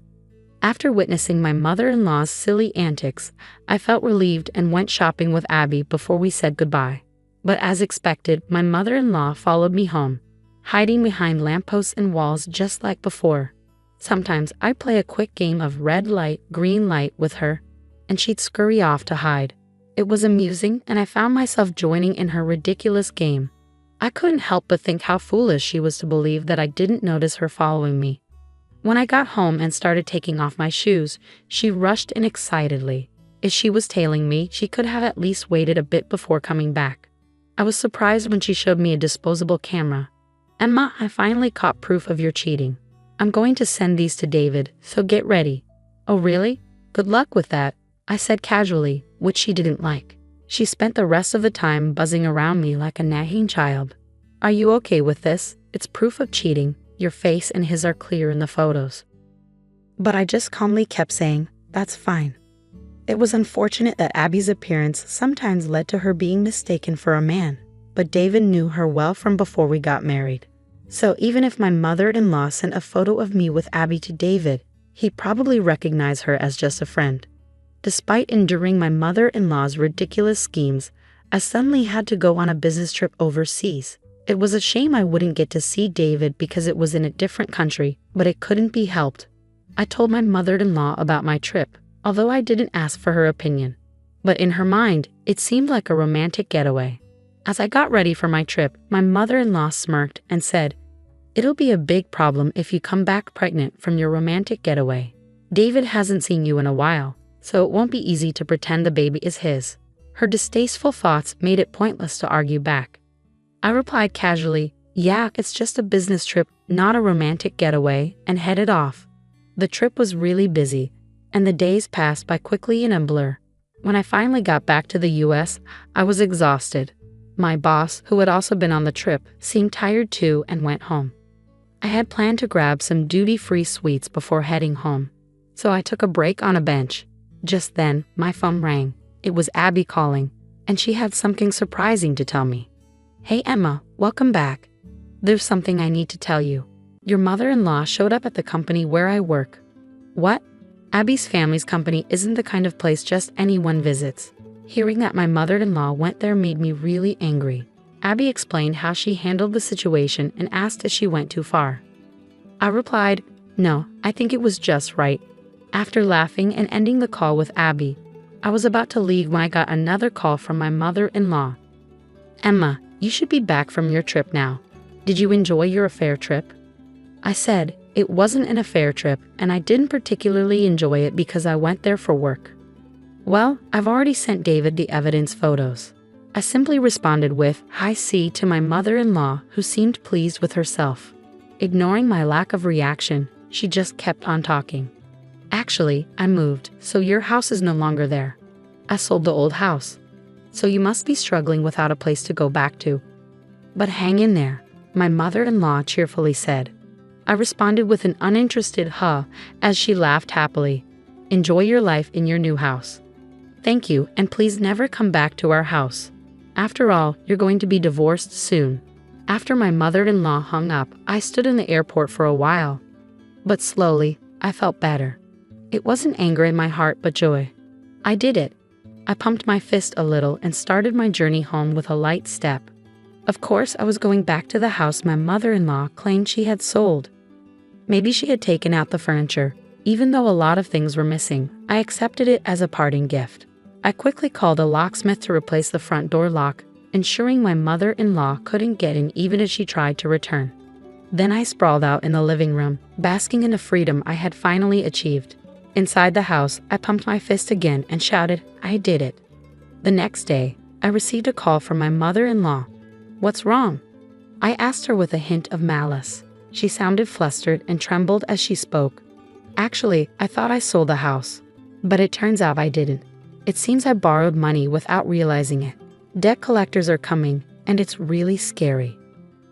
After witnessing my mother-in-law's silly antics, I felt relieved and went shopping with Abby before we said goodbye. But as expected, my mother-in-law followed me home, hiding behind lampposts and walls just like before. Sometimes I'd play a quick game of red light, green light with her, and she'd scurry off to hide. It was amusing, and I found myself joining in her ridiculous game. I couldn't help but think how foolish she was to believe that I didn't notice her following me. When I got home and started taking off my shoes, she rushed in excitedly. If she was tailing me, she could have at least waited a bit before coming back. I was surprised when she showed me a disposable camera. "Emma, I finally caught proof of your cheating. I'm going to send these to David, so get ready." "Oh really? Good luck with that," I said casually, which she didn't like. She spent the rest of the time buzzing around me like a nagging child. "Are you okay with this? It's proof of cheating. Your face and his are clear in the photos." But I just calmly kept saying, "That's fine." It was unfortunate that Abby's appearance sometimes led to her being mistaken for a man, but David knew her well from before we got married. So even if my mother-in-law sent a photo of me with Abby to David, he'd probably recognize her as just a friend. Despite enduring my mother-in-law's ridiculous schemes, I suddenly had to go on a business trip overseas. It was a shame I wouldn't get to see David because it was in a different country, but it couldn't be helped. I told my mother-in-law about my trip, although I didn't ask for her opinion. But in her mind, it seemed like a romantic getaway. As I got ready for my trip, my mother-in-law smirked and said, "It'll be a big problem if you come back pregnant from your romantic getaway. David hasn't seen you in a while, so it won't be easy to pretend the baby is his." Her distasteful thoughts made it pointless to argue back. I replied casually, "Yeah, it's just a business trip, not a romantic getaway," and headed off. The trip was really busy, and the days passed by quickly in a blur. When I finally got back to the US, I was exhausted. My boss, who had also been on the trip, seemed tired too and went home. I had planned to grab some duty-free sweets before heading home, so I took a break on a bench. Just then, my phone rang. It was Abby calling, and she had something surprising to tell me. "Hey Emma, welcome back. There's something I need to tell you. Your mother-in-law showed up at the company where I work." "What?" Abby's family's company isn't the kind of place just anyone visits. Hearing that my mother-in-law went there made me really angry. Abby explained how she handled the situation and asked if she went too far. I replied, "No, I think it was just right." After laughing and ending the call with Abby, I was about to leave when I got another call from my mother-in-law. Emma, you should be back from your trip now. Did you enjoy your affair trip? I said, it wasn't an affair trip, and I didn't particularly enjoy it because I went there for work. Well, I've already sent David the evidence photos. I simply responded with, "Hi C" to my mother-in-law, who seemed pleased with herself. Ignoring my lack of reaction, she just kept on talking. Actually, I moved, so your house is no longer there. I sold the old house. So you must be struggling without a place to go back to. But hang in there, my mother-in-law cheerfully said. I responded with an uninterested huh as she laughed happily. Enjoy your life in your new house. Thank you, and please never come back to our house. After all, you're going to be divorced soon. After my mother-in-law hung up, I stood in the airport for a while. But slowly, I felt better. It wasn't anger in my heart but joy. I did it. I pumped my fist a little and started my journey home with a light step. Of course, I was going back to the house my mother-in-law claimed she had sold. Maybe she had taken out the furniture. Even though a lot of things were missing, I accepted it as a parting gift. I quickly called a locksmith to replace the front door lock, ensuring my mother-in-law couldn't get in even if she tried to return. Then I sprawled out in the living room, basking in the freedom I had finally achieved. Inside the house, I pumped my fist again and shouted, I did it. The next day, I received a call from my mother-in-law. What's wrong? I asked her with a hint of malice. She sounded flustered and trembled as she spoke. Actually, I thought I sold the house. But it turns out I didn't. It seems I borrowed money without realizing it. Debt collectors are coming, and it's really scary.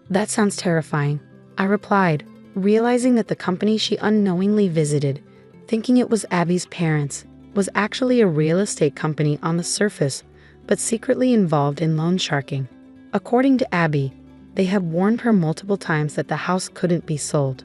That sounds terrifying, I replied, realizing that the company she unknowingly visited, thinking it was Abby's parents, was actually a real estate company on the surface, but secretly involved in loan sharking. According to Abby, they had warned her multiple times that the house couldn't be sold.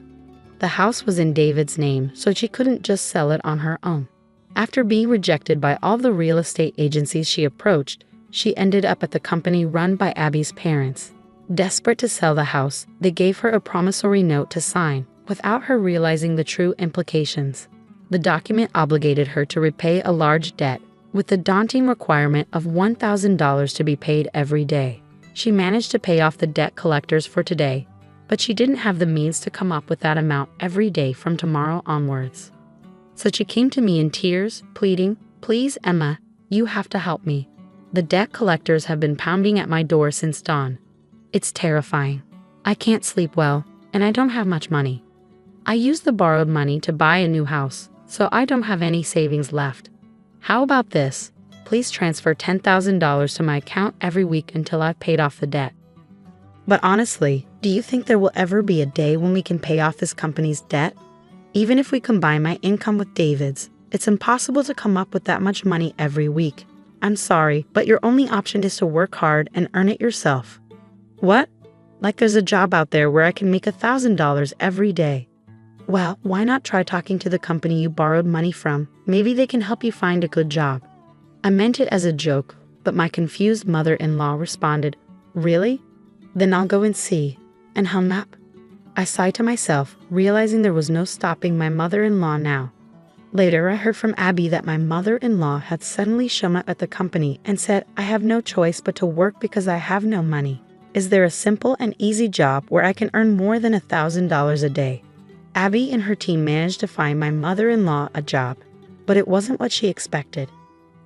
The house was in David's name, so she couldn't just sell it on her own. After being rejected by all the real estate agencies she approached, she ended up at the company run by Abby's parents. Desperate to sell the house, they gave her a promissory note to sign, without her realizing the true implications. The document obligated her to repay a large debt, with the daunting requirement of $1,000 to be paid every day. She managed to pay off the debt collectors for today, but she didn't have the means to come up with that amount every day from tomorrow onwards. So she came to me in tears, pleading, "Please, Emma, you have to help me. The debt collectors have been pounding at my door since dawn. It's terrifying. I can't sleep well, and I don't have much money. I used the borrowed money to buy a new house, so I don't have any savings left. How about this? Please transfer $10,000 to my account every week until I've paid off the debt." But honestly, do you think there will ever be a day when we can pay off this company's debt? Even if we combine my income with David's, it's impossible to come up with that much money every week. I'm sorry, but your only option is to work hard and earn it yourself. What? Like there's a job out there where I can make $1,000 every day. Well, why not try talking to the company you borrowed money from? Maybe they can help you find a good job. I meant it as a joke, but my confused mother-in-law responded, "Really? Then I'll go and see," and hung up. I sighed to myself, realizing there was no stopping my mother-in-law now. Later, I heard from Abby that my mother-in-law had suddenly shown up at the company and said, "I have no choice but to work because I have no money. Is there a simple and easy job where I can earn more than $1,000 a day?" Abby and her team managed to find my mother-in-law a job, but it wasn't what she expected.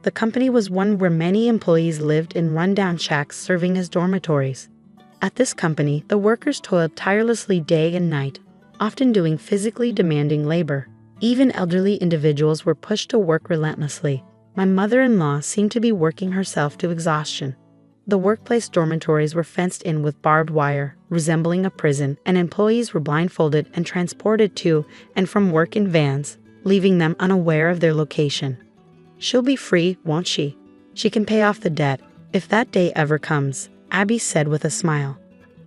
The company was one where many employees lived in rundown shacks serving as dormitories. At this company, the workers toiled tirelessly day and night, often doing physically demanding labor. Even elderly individuals were pushed to work relentlessly. My mother-in-law seemed to be working herself to exhaustion. The workplace dormitories were fenced in with barbed wire, resembling a prison, and employees were blindfolded and transported to and from work in vans, leaving them unaware of their location. She'll be free, won't she? She can pay off the debt, if that day ever comes, Abby said with a smile.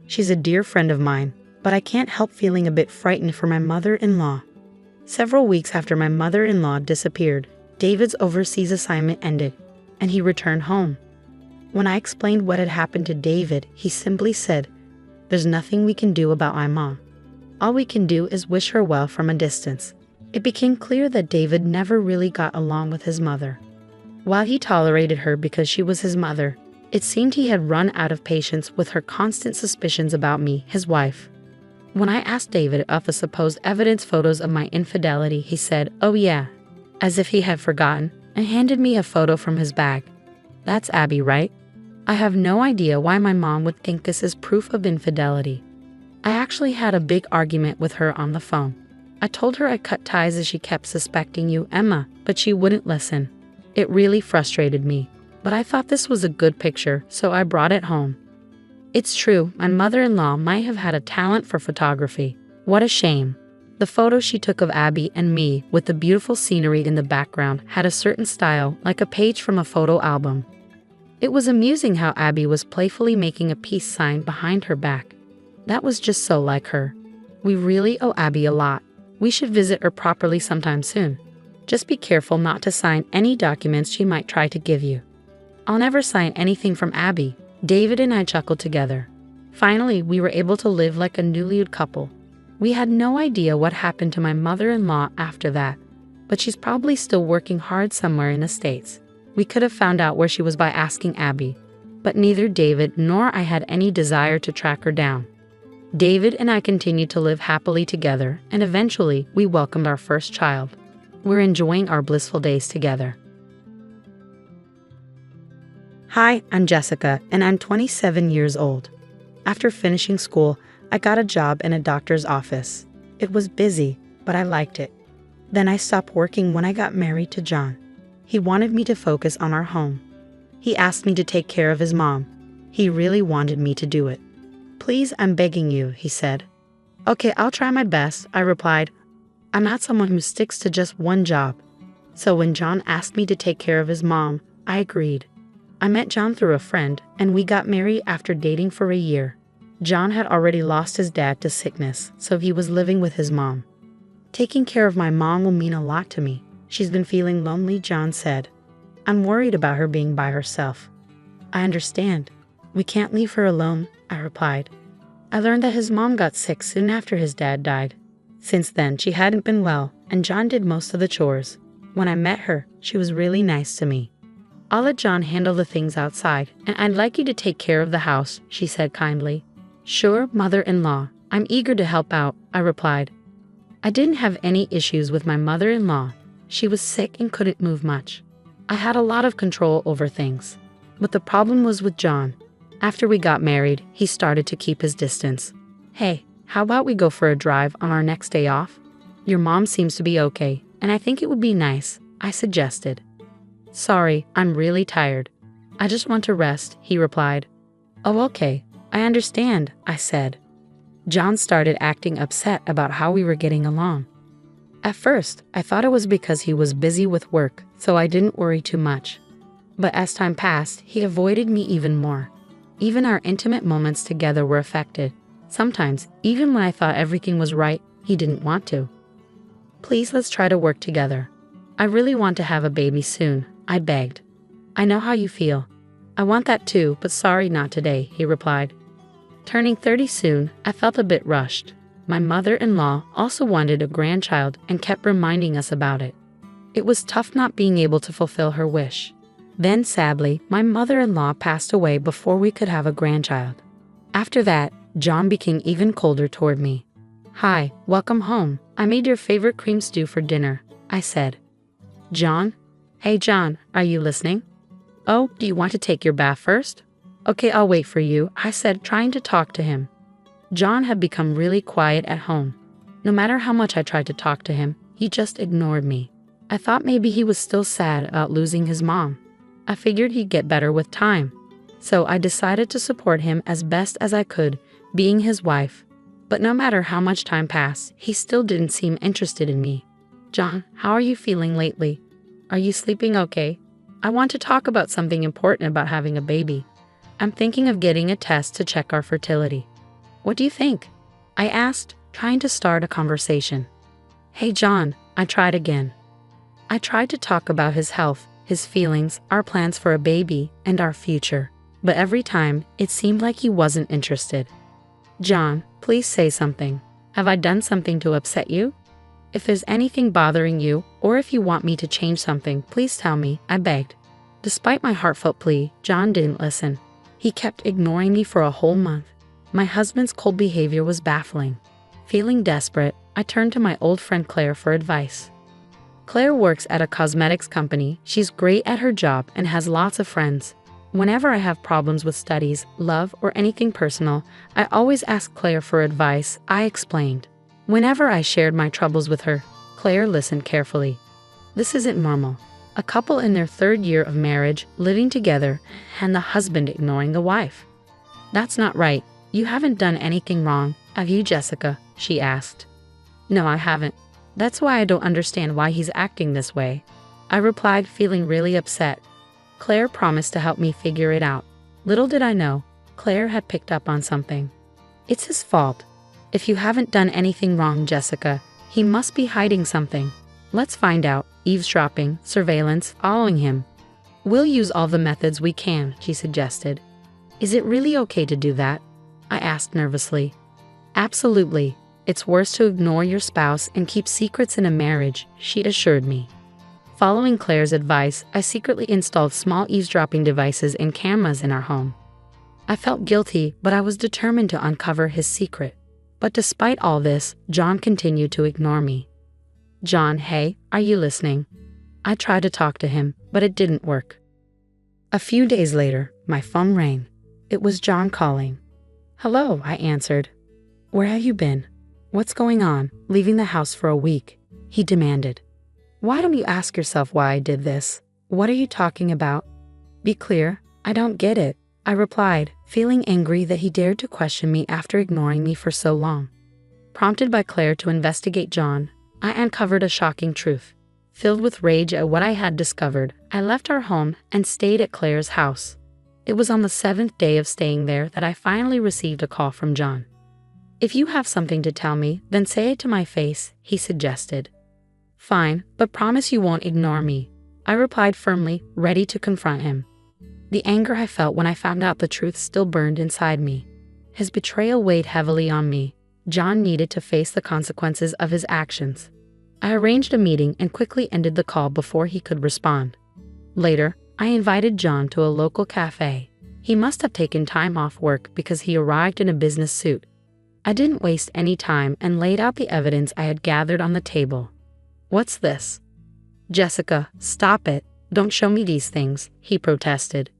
She's a dear friend of mine, but I can't help feeling a bit frightened for my mother-in-law. Several weeks after my mother-in-law disappeared, David's overseas assignment ended, and he returned home. When I explained what had happened to David, he simply said, "There's nothing we can do about my mom. All we can do is wish her well from a distance." It became clear that David never really got along with his mother. While he tolerated her because she was his mother, It seemed he had run out of patience with her constant suspicions about me, his wife. When I asked David of the supposed evidence photos of my infidelity, he said, "Oh yeah," as if he had forgotten, and handed me a photo from his bag. "That's Abby, right?" I have no idea why my mom would think this is proof of infidelity. I actually had a big argument with her on the phone. I told her I cut ties as she kept suspecting you, Emma, but she wouldn't listen. It really frustrated me, but I thought this was a good picture, so I brought it home. It's true, my mother-in-law might have had a talent for photography. What a shame. The photo she took of Abby and me, with the beautiful scenery in the background, had a certain style, like a page from a photo album. It was amusing how Abby was playfully making a peace sign behind her back. That was just so like her. We really owe Abby a lot. We should visit her properly sometime soon. Just be careful not to sign any documents she might try to give you. I'll never sign anything from Abby. David and I chuckled together. Finally, we were able to live like a newlywed couple. We had no idea what happened to my mother-in-law after that, but she's probably still working hard somewhere in the States. We could have found out where she was by asking Abby, but neither David nor I had any desire to track her down. David and I continued to live happily together, and eventually we welcomed our first child. We're enjoying our blissful days together. Hi, I'm Jessica, and I'm 27 years old. After finishing school, I got a job in a doctor's office. It was busy, but I liked it. Then I stopped working when I got married to John. He wanted me to focus on our home. He asked me to take care of his mom. He really wanted me to do it. "Please, I'm begging you," he said. "Okay, I'll try my best," I replied. I'm not someone who sticks to just one job. So when John asked me to take care of his mom, I agreed. I met John through a friend, and we got married after dating for a year. John had already lost his dad to sickness, so he was living with his mom. "Taking care of my mom will mean a lot to me. She's been feeling lonely," John said. "I'm worried about her being by herself." "I understand. We can't leave her alone," I replied. I learned that his mom got sick soon after his dad died. Since then, she hadn't been well, and John did most of the chores. When I met her, she was really nice to me. "I'll let John handle the things outside, and I'd like you to take care of the house," she said kindly. "Sure, mother-in-law. I'm eager to help out," I replied. I didn't have any issues with my mother-in-law. She was sick and couldn't move much. I had a lot of control over things. But the problem was with John. After we got married, he started to keep his distance. "Hey, how about we go for a drive on our next day off? Your mom seems to be okay, and I think it would be nice," I suggested. "Sorry, I'm really tired. I just want to rest," he replied. "Oh, okay. I understand," I said. John started acting upset about how we were getting along. At first, I thought it was because he was busy with work, so I didn't worry too much. But as time passed, he avoided me even more. Even our intimate moments together were affected. Sometimes, even when I thought everything was right, he didn't want to. "Please, let's try to work together. I really want to have a baby soon," I begged. "I know how you feel. I want that too, but sorry, not today," he replied. Turning 30 soon, I felt a bit rushed. My mother-in-law also wanted a grandchild and kept reminding us about it. It was tough not being able to fulfill her wish. Then, sadly, my mother-in-law passed away before we could have a grandchild. After that, John became even colder toward me. "Hi, welcome home. I made your favorite cream stew for dinner," I said. "John? Hey John, are you listening? Oh, do you want to take your bath first?" "Okay, I'll wait for you," I said, trying to talk to him. John had become really quiet at home. No matter how much I tried to talk to him, he just ignored me. I thought maybe he was still sad about losing his mom. I figured he'd get better with time. So I decided to support him as best as I could, being his wife. But no matter how much time passed, he still didn't seem interested in me. "John, how are you feeling lately? Are you sleeping okay? I want to talk about something important about having a baby. I'm thinking of getting a test to check our fertility. What do you think?" I asked, trying to start a conversation. "Hey John," I tried again. I tried to talk about his health, his feelings, our plans for a baby, and our future. But every time, it seemed like he wasn't interested. "John, please say something. Have I done something to upset you? If there's anything bothering you, or if you want me to change something, please tell me," I begged. Despite my heartfelt plea, John didn't listen. He kept ignoring me for a whole month. My husband's cold behavior was baffling. Feeling desperate, I turned to my old friend Claire for advice. Claire works at a cosmetics company. She's great at her job and has lots of friends. Whenever I have problems with studies, love, or anything personal, I always ask Claire for advice, I explained. Whenever I shared my troubles with her, Claire listened carefully. This isn't normal. A couple in their 3rd year of marriage, living together, and the husband ignoring the wife. That's not right. You haven't done anything wrong, have you, Jessica? She asked. No, I haven't. That's why I don't understand why he's acting this way. I replied, feeling really upset. Claire promised to help me figure it out. Little did I know, Claire had picked up on something. It's his fault. If you haven't done anything wrong, Jessica, he must be hiding something. Let's find out. Eavesdropping, surveillance, following him. We'll use all the methods we can, she suggested. Is it really okay to do that? I asked nervously. Absolutely. It's worse to ignore your spouse and keep secrets in a marriage, she assured me. Following Claire's advice, I secretly installed small eavesdropping devices and cameras in our home. I felt guilty, but I was determined to uncover his secret. But despite all this, John continued to ignore me. John, hey, are you listening? I tried to talk to him, but it didn't work. A few days later, my phone rang. It was John calling. Hello, I answered. Where have you been? What's going on? Leaving the house for a week, he demanded. Why don't you ask yourself why I did this? What are you talking about? Be clear, I don't get it, I replied, feeling angry that he dared to question me after ignoring me for so long. Prompted by Claire to investigate John, I uncovered a shocking truth. Filled with rage at what I had discovered, I left our home and stayed at Claire's house. It was on the 7th day of staying there that I finally received a call from John. If you have something to tell me, then say it to my face, he suggested. Fine, but promise you won't ignore me, I replied firmly, ready to confront him. The anger I felt when I found out the truth still burned inside me. His betrayal weighed heavily on me. John needed to face the consequences of his actions. I arranged a meeting and quickly ended the call before he could respond. Later, I invited John to a local cafe. He must have taken time off work because he arrived in a business suit. I didn't waste any time and laid out the evidence I had gathered on the table. What's this? Jessica, stop it. Don't show me these things, he protested.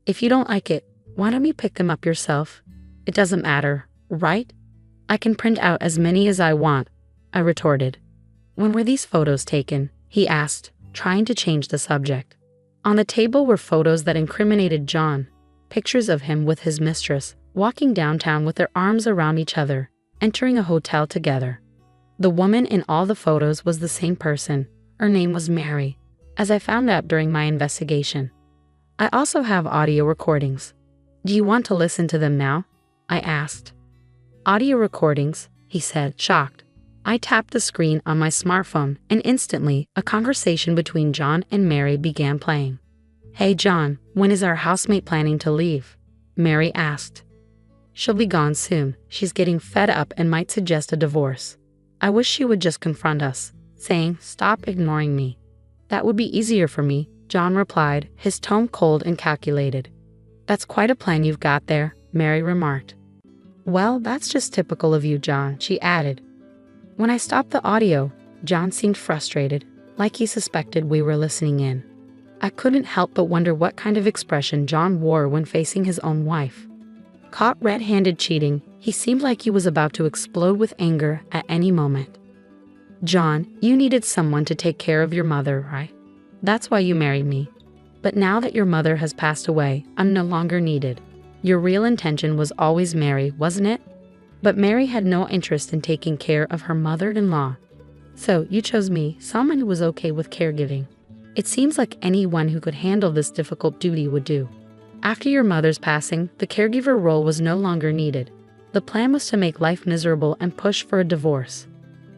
If you don't like it, why don't you pick them up yourself? It doesn't matter, right? I can print out as many as I want, I retorted. When were these photos taken? He asked, trying to change the subject. On the table were photos that incriminated John, pictures of him with his mistress, walking downtown with their arms around each other, entering a hotel together. The woman in all the photos was the same person. Her name was Mary, as I found out during my investigation. I also have audio recordings. Do you want to listen to them now? I asked. Audio recordings, he said, shocked. I tapped the screen on my smartphone, and instantly, a conversation between John and Mary began playing. Hey John, when is our housemate planning to leave? Mary asked. She'll be gone soon. She's getting fed up and might suggest a divorce. I wish she would just confront us, saying, stop ignoring me. That would be easier for me, John replied, his tone cold and calculated. That's quite a plan you've got there, Mary remarked. Well, that's just typical of you, John, she added. When I stopped the audio, John seemed frustrated, like he suspected we were listening in. I couldn't help but wonder what kind of expression John wore when facing his own wife. Caught red-handed cheating, he seemed like he was about to explode with anger at any moment. John, you needed someone to take care of your mother, right? That's why you married me. But now that your mother has passed away, I'm no longer needed. Your real intention was always Mary, wasn't it? But Mary had no interest in taking care of her mother-in-law. So you chose me, someone who was okay with caregiving. It seems like anyone who could handle this difficult duty would do. After your mother's passing, the caregiver role was no longer needed. The plan was to make life miserable and push for a divorce.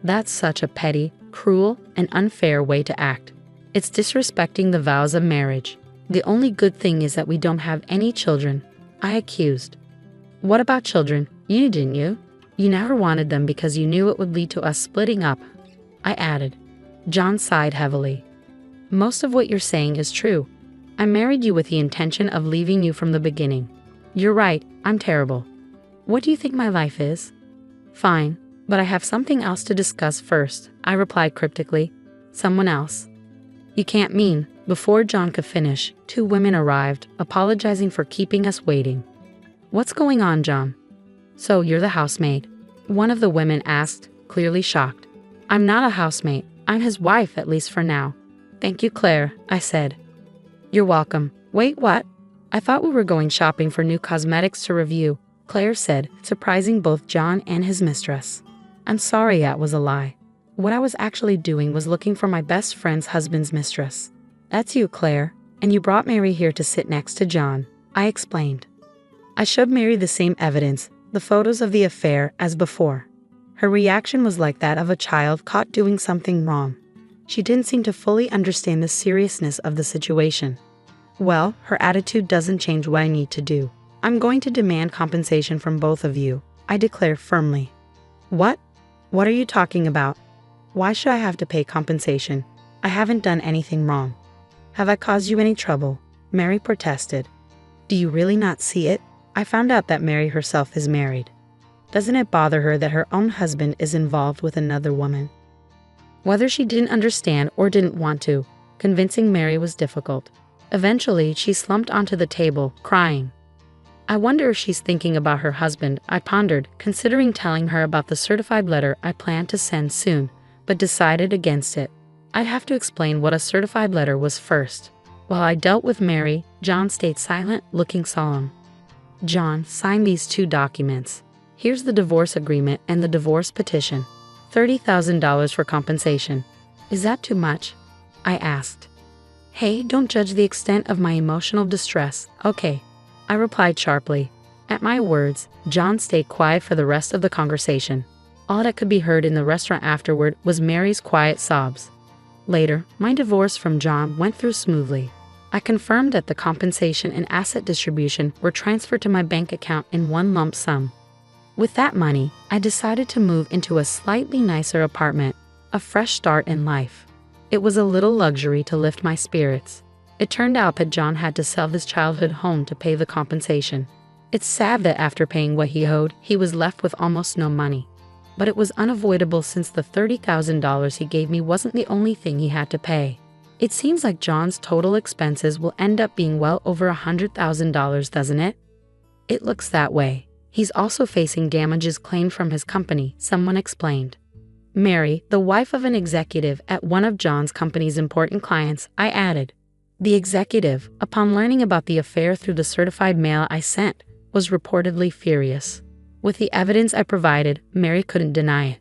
That's such a petty, cruel, and unfair way to act. It's disrespecting the vows of marriage. The only good thing is that we don't have any children, I accused. What about children? You didn't you? You never wanted them because you knew it would lead to us splitting up, I added. John sighed heavily. Most of what you're saying is true. I married you with the intention of leaving you from the beginning. You're right, I'm terrible. What do you think my life is? Fine, but I have something else to discuss first, I replied cryptically. Someone else? You can't mean. Before John could finish, 2 women arrived, apologizing for keeping us waiting. What's going on, John? So you're the housemaid? One of the women asked, clearly shocked. I'm not a housemaid. I'm his wife, at least for now. Thank you, Claire, I said. You're welcome. Wait, what? I thought we were going shopping for new cosmetics to review, Claire said, surprising both John and his mistress. I'm sorry, that was a lie. What I was actually doing was looking for my best friend's husband's mistress. That's you, Claire, and you brought Mary here to sit next to John, I explained. I showed Mary the same evidence, the photos of the affair, as before. Her reaction was like that of a child caught doing something wrong. She didn't seem to fully understand the seriousness of the situation. Well, her attitude doesn't change what I need to do. I'm going to demand compensation from both of you, I declared firmly. What? What are you talking about? Why should I have to pay compensation? I haven't done anything wrong. Have I caused you any trouble? Mary protested. Do you really not see it? I found out that Mary herself is married. Doesn't it bother her that her own husband is involved with another woman? Whether she didn't understand or didn't want to, convincing Mary was difficult. Eventually, she slumped onto the table, crying. I wonder if she's thinking about her husband, I pondered, considering telling her about the certified letter I planned to send soon, but decided against it. I'd have to explain what a certified letter was first. While I dealt with Mary, John stayed silent, looking solemn. John, sign these 2 documents. Here's the divorce agreement and the divorce petition. $30,000 for compensation. Is that too much? I asked. Hey, don't judge the extent of my emotional distress, okay? I replied sharply. At my words, John stayed quiet for the rest of the conversation. All that could be heard in the restaurant afterward was Mary's quiet sobs. Later, my divorce from John went through smoothly. I confirmed that the compensation and asset distribution were transferred to my bank account in one lump sum. With that money, I decided to move into a slightly nicer apartment, a fresh start in life. It was a little luxury to lift my spirits. It turned out that John had to sell his childhood home to pay the compensation. It's sad that after paying what he owed, he was left with almost no money. But it was unavoidable since the $30,000 he gave me wasn't the only thing he had to pay. It seems like John's total expenses will end up being well over $100,000, doesn't it? It looks that way. He's also facing damages claimed from his company, someone explained. Mary, the wife of an executive at one of John's company's important clients, I added. The executive, upon learning about the affair through the certified mail I sent, was reportedly furious. With the evidence I provided, Mary couldn't deny it.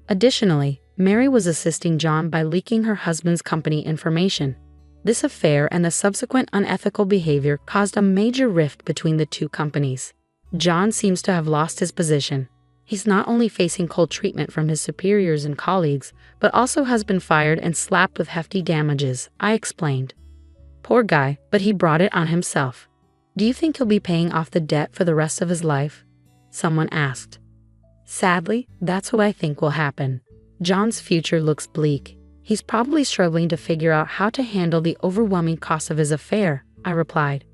Additionally, Mary was assisting John by leaking her husband's company information. This affair and the subsequent unethical behavior caused a major rift between the 2 companies. John seems to have lost his position. He's not only facing cold treatment from his superiors and colleagues, but also has been fired and slapped with hefty damages, I explained. Poor guy, but he brought it on himself. Do you think he'll be paying off the debt for the rest of his life? Someone asked. Sadly, that's what I think will happen. John's future looks bleak. He's probably struggling to figure out how to handle the overwhelming cost of his affair, I replied.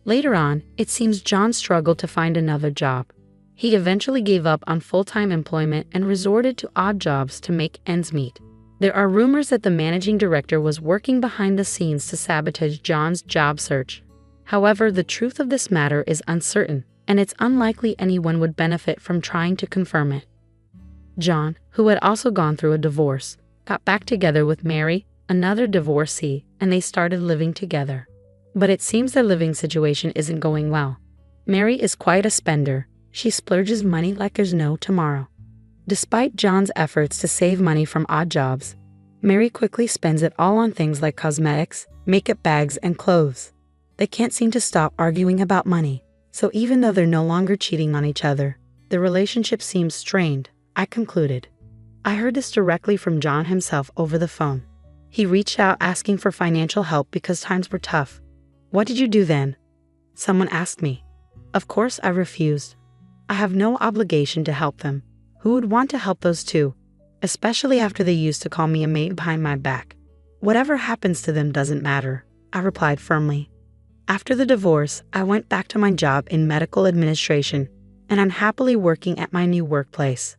Later on, it seems John struggled to find another job. He eventually gave up on full-time employment and resorted to odd jobs to make ends meet. There are rumors that the managing director was working behind the scenes to sabotage John's job search. However, the truth of this matter is uncertain, and it's unlikely anyone would benefit from trying to confirm it. John, who had also gone through a divorce, got back together with Mary, another divorcee, and they started living together. But it seems their living situation isn't going well. Mary is quite a spender. She splurges money like there's no tomorrow. Despite John's efforts to save money from odd jobs, Mary quickly spends it all on things like cosmetics, makeup bags, and clothes. They can't seem to stop arguing about money, so even though they're no longer cheating on each other, the relationship seems strained, I concluded. I heard this directly from John himself over the phone. He reached out asking for financial help because times were tough. What did you do then? Someone asked me. Of course I refused. I have no obligation to help them. Who would want to help those 2? Especially after they used to call me a maid behind my back. Whatever happens to them doesn't matter. I replied firmly. After the divorce, I went back to my job in medical administration, and I'm happily working at my new workplace.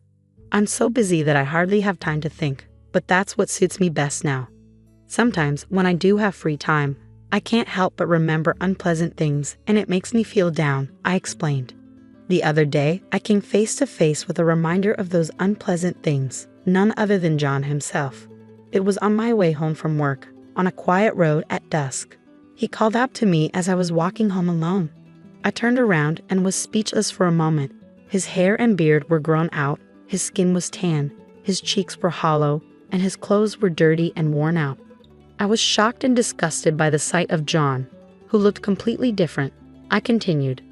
I'm so busy that I hardly have time to think, but that's what suits me best now. Sometimes, when I do have free time, I can't help but remember unpleasant things, and it makes me feel down, I explained. The other day, I came face to face with a reminder of those unpleasant things, none other than John himself. It was on my way home from work, on a quiet road at dusk. He called out to me as I was walking home alone. I turned around and was speechless for a moment. His hair and beard were grown out, his skin was tan, his cheeks were hollow, and his clothes were dirty and worn out. I was shocked and disgusted by the sight of John, who looked completely different. I continued,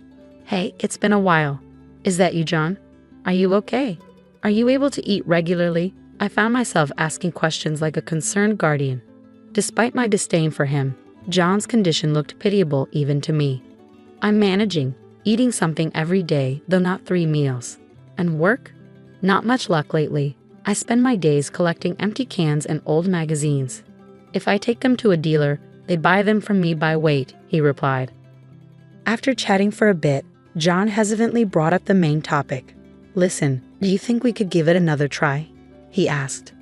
"Hey, it's been a while. Is that you, John? Are you okay? Are you able to eat regularly?" I found myself asking questions like a concerned guardian. Despite my disdain for him, John's condition looked pitiable even to me. "I'm managing, eating something every day, though not 3 meals. And work? Not much luck lately. I spend my days collecting empty cans and old magazines. If I take them to a dealer, they buy them from me by weight," he replied. After chatting for a bit, John hesitantly brought up the main topic. "Listen, do you think we could give it another try?" he asked.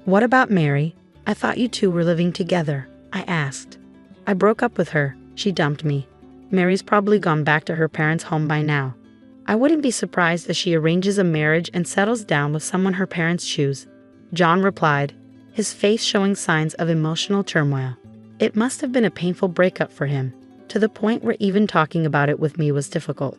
"What about Mary? I thought you two were living together," I asked. "I broke up with her. She dumped me. Mary's probably gone back to her parents' home by now. I wouldn't be surprised if she arranges a marriage and settles down with someone her parents choose," John replied, his face showing signs of emotional turmoil. It must have been a painful breakup for him, to the point where even talking about it with me was difficult.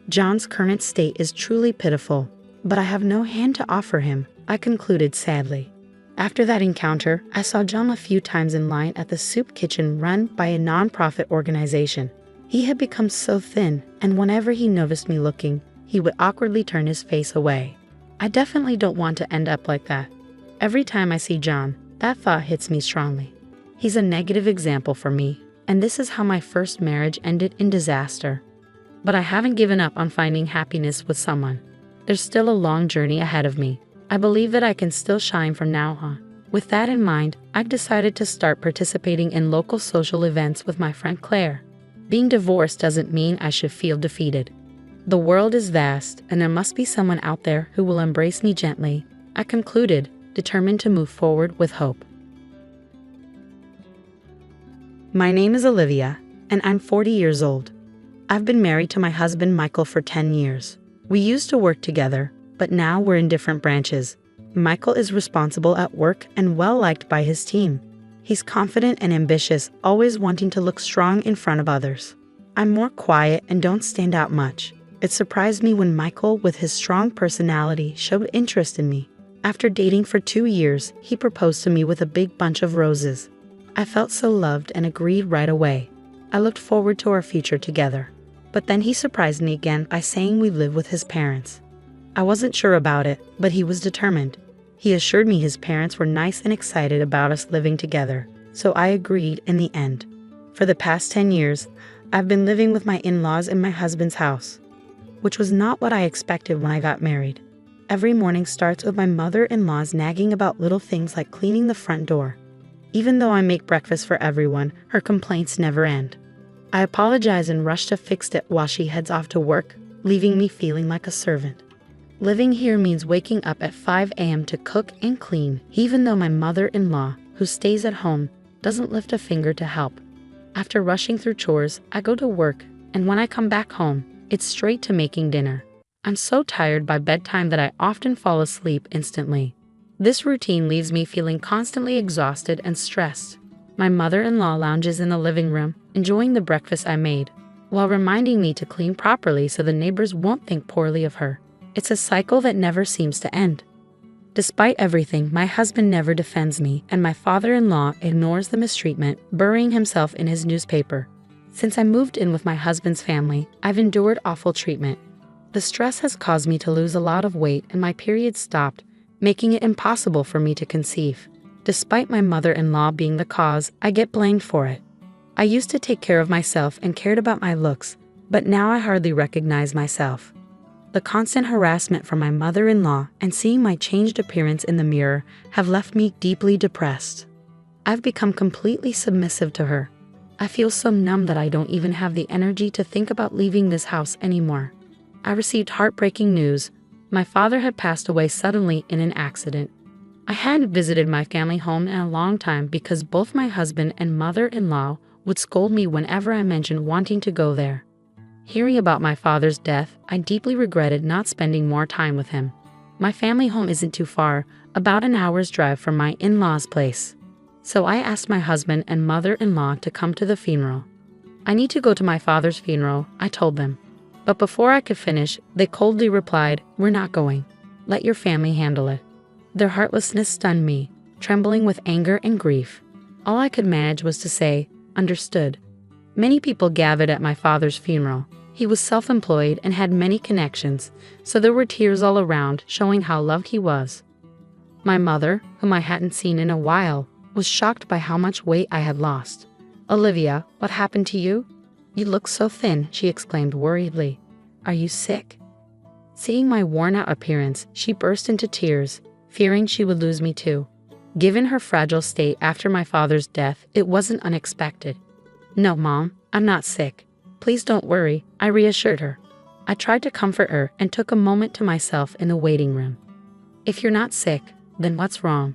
John's current state is truly pitiful, but I have no hand to offer him, I concluded sadly. After that encounter, I saw John a few times in line at the soup kitchen run by a non-profit organization. He had become so thin, and whenever he noticed me looking, he would awkwardly turn his face away. I definitely don't want to end up like that. Every time I see John, that thought hits me strongly. He's a negative example for me, and this is how my first marriage ended in disaster. But I haven't given up on finding happiness with someone. There's still a long journey ahead of me. I believe that I can still shine from now on. With that in mind, I've decided to start participating in local social events with my friend Claire. Being divorced doesn't mean I should feel defeated. The world is vast, and there must be someone out there who will embrace me gently, I concluded, determined to move forward with hope. My name is Olivia, and I'm 40 years old. I've been married to my husband Michael for 10 years. We used to work together, but now we're in different branches. Michael is responsible at work and well-liked by his team. He's confident and ambitious, always wanting to look strong in front of others. I'm more quiet and don't stand out much. It surprised me when Michael, with his strong personality, showed interest in me. After dating for 2 years, he proposed to me with a big bunch of roses. I felt so loved and agreed right away. I looked forward to our future together. But then he surprised me again by saying we'd live with his parents. I wasn't sure about it, but he was determined. He assured me his parents were nice and excited about us living together, so I agreed in the end. For the past 10 years, I've been living with my in-laws in my husband's house, which was not what I expected when I got married. Every morning starts with my mother-in-law's nagging about little things like cleaning the front door. Even though I make breakfast for everyone, her complaints never end. I apologize and rush to fix it while she heads off to work, leaving me feeling like a servant. Living here means waking up at 5 a.m. to cook and clean, even though my mother-in-law, who stays at home, doesn't lift a finger to help. After rushing through chores, I go to work, and when I come back home, it's straight to making dinner. I'm so tired by bedtime that I often fall asleep instantly. This routine leaves me feeling constantly exhausted and stressed. My mother-in-law lounges in the living room, enjoying the breakfast I made, while reminding me to clean properly so the neighbors won't think poorly of her. It's a cycle that never seems to end. Despite everything, my husband never defends me, and my father-in-law ignores the mistreatment, burying himself in his newspaper. Since I moved in with my husband's family, I've endured awful treatment. The stress has caused me to lose a lot of weight, and my period stopped, making it impossible for me to conceive. Despite my mother-in-law being the cause, I get blamed for it. I used to take care of myself and cared about my looks, but now I hardly recognize myself. The constant harassment from my mother-in-law and seeing my changed appearance in the mirror have left me deeply depressed. I've become completely submissive to her. I feel so numb that I don't even have the energy to think about leaving this house anymore. I received heartbreaking news. My father had passed away suddenly in an accident. I hadn't visited my family home in a long time because both my husband and mother-in-law would scold me whenever I mentioned wanting to go there. Hearing about my father's death, I deeply regretted not spending more time with him. My family home isn't too far, about an hour's drive from my in-laws' place. So I asked my husband and mother-in-law to come to the funeral. I need to go to my father's funeral, I told them. But before I could finish, they coldly replied, "We're not going. Let your family handle it." Their heartlessness stunned me, trembling with anger and grief. All I could manage was to say, "Understood." Many people gathered at my father's funeral. He was self-employed and had many connections, so there were tears all around, showing how loved he was. My mother, whom I hadn't seen in a while, was shocked by how much weight I had lost. "Olivia, what happened to you? You look so thin," she exclaimed worriedly. "Are you sick?" Seeing my worn-out appearance, she burst into tears, fearing she would lose me too. Given her fragile state after my father's death, it wasn't unexpected. "No, Mom, I'm not sick. Please don't worry," I reassured her. I tried to comfort her and took a moment to myself in the waiting room. "If you're not sick, then what's wrong?"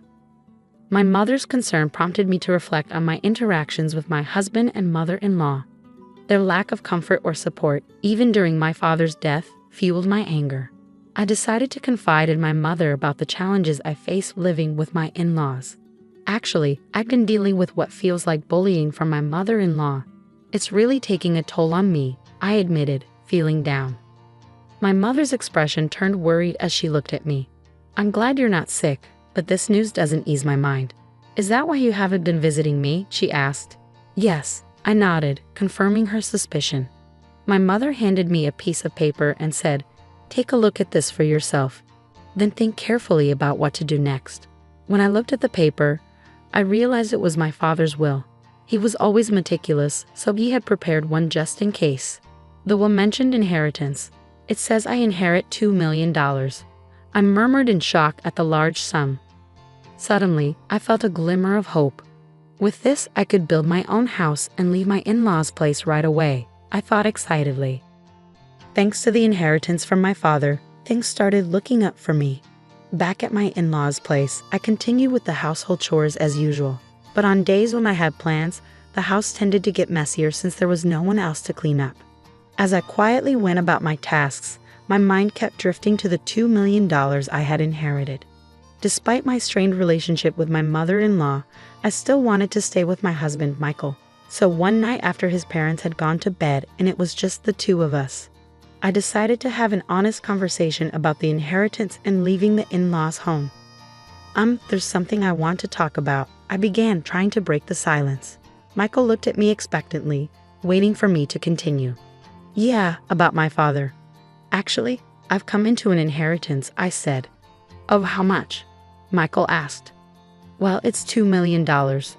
My mother's concern prompted me to reflect on my interactions with my husband and mother-in-law. Their lack of comfort or support, even during my father's death, fueled my anger. I decided to confide in my mother about the challenges I faced living with my in-laws. Actually, I've been dealing with what feels like bullying from my mother-in-law. It's really taking a toll on me, I admitted, feeling down. My mother's expression turned worried as she looked at me. "I'm glad you're not sick, but this news doesn't ease my mind. Is that why you haven't been visiting me?" she asked. "Yes," I nodded, confirming her suspicion. My mother handed me a piece of paper and said, "Take a look at this for yourself. Then think carefully about what to do next." When I looked at the paper, I realized it was my father's will. He was always meticulous, so he had prepared one just in case. The will mentioned inheritance. "It says I inherit $2 million. I murmured in shock at the large sum. Suddenly, I felt a glimmer of hope. With this, I could build my own house and leave my in-laws' place right away, I thought excitedly. Thanks to the inheritance from my father, things started looking up for me. Back at my in-laws' place, I continued with the household chores as usual. But on days when I had plans, the house tended to get messier since there was no one else to clean up. As I quietly went about my tasks, my mind kept drifting to the $2 million I had inherited. Despite my strained relationship with my mother-in-law, I still wanted to stay with my husband, Michael. So one night after his parents had gone to bed and it was just the two of us, I decided to have an honest conversation about the inheritance and leaving the in-laws' home. There's something I want to talk about," I began, trying to break the silence. Michael looked at me expectantly, waiting for me to continue. "Yeah, about my father. Actually, I've come into an inheritance," I said. "Of how much?" Michael asked. "Well, it's $2 million,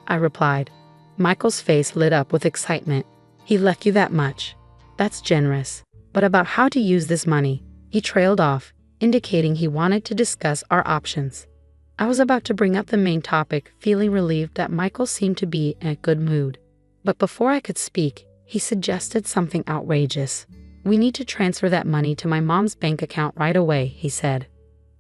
I replied. Michael's face lit up with excitement. "He left you that much? That's generous. But about how to use this money?" He trailed off, indicating he wanted to discuss our options. I was about to bring up the main topic, feeling relieved that Michael seemed to be in a good mood. But before I could speak, he suggested something outrageous. "We need to transfer that money to my mom's bank account right away," he said.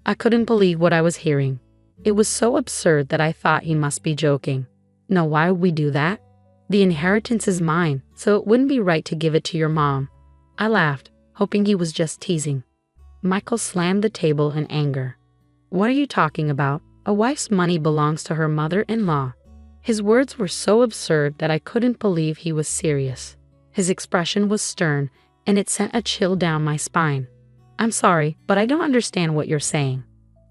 I couldn't believe what I was hearing. It was so absurd that I thought he must be joking. "No, why would we do that? The inheritance is mine, so it wouldn't be right to give it to your mom." I laughed, hoping he was just teasing. Michael slammed the table in anger. "What are you talking about? A wife's money belongs to her mother-in-law." His words were so absurd that I couldn't believe he was serious. His expression was stern, and it sent a chill down my spine. "I'm sorry, but I don't understand what you're saying.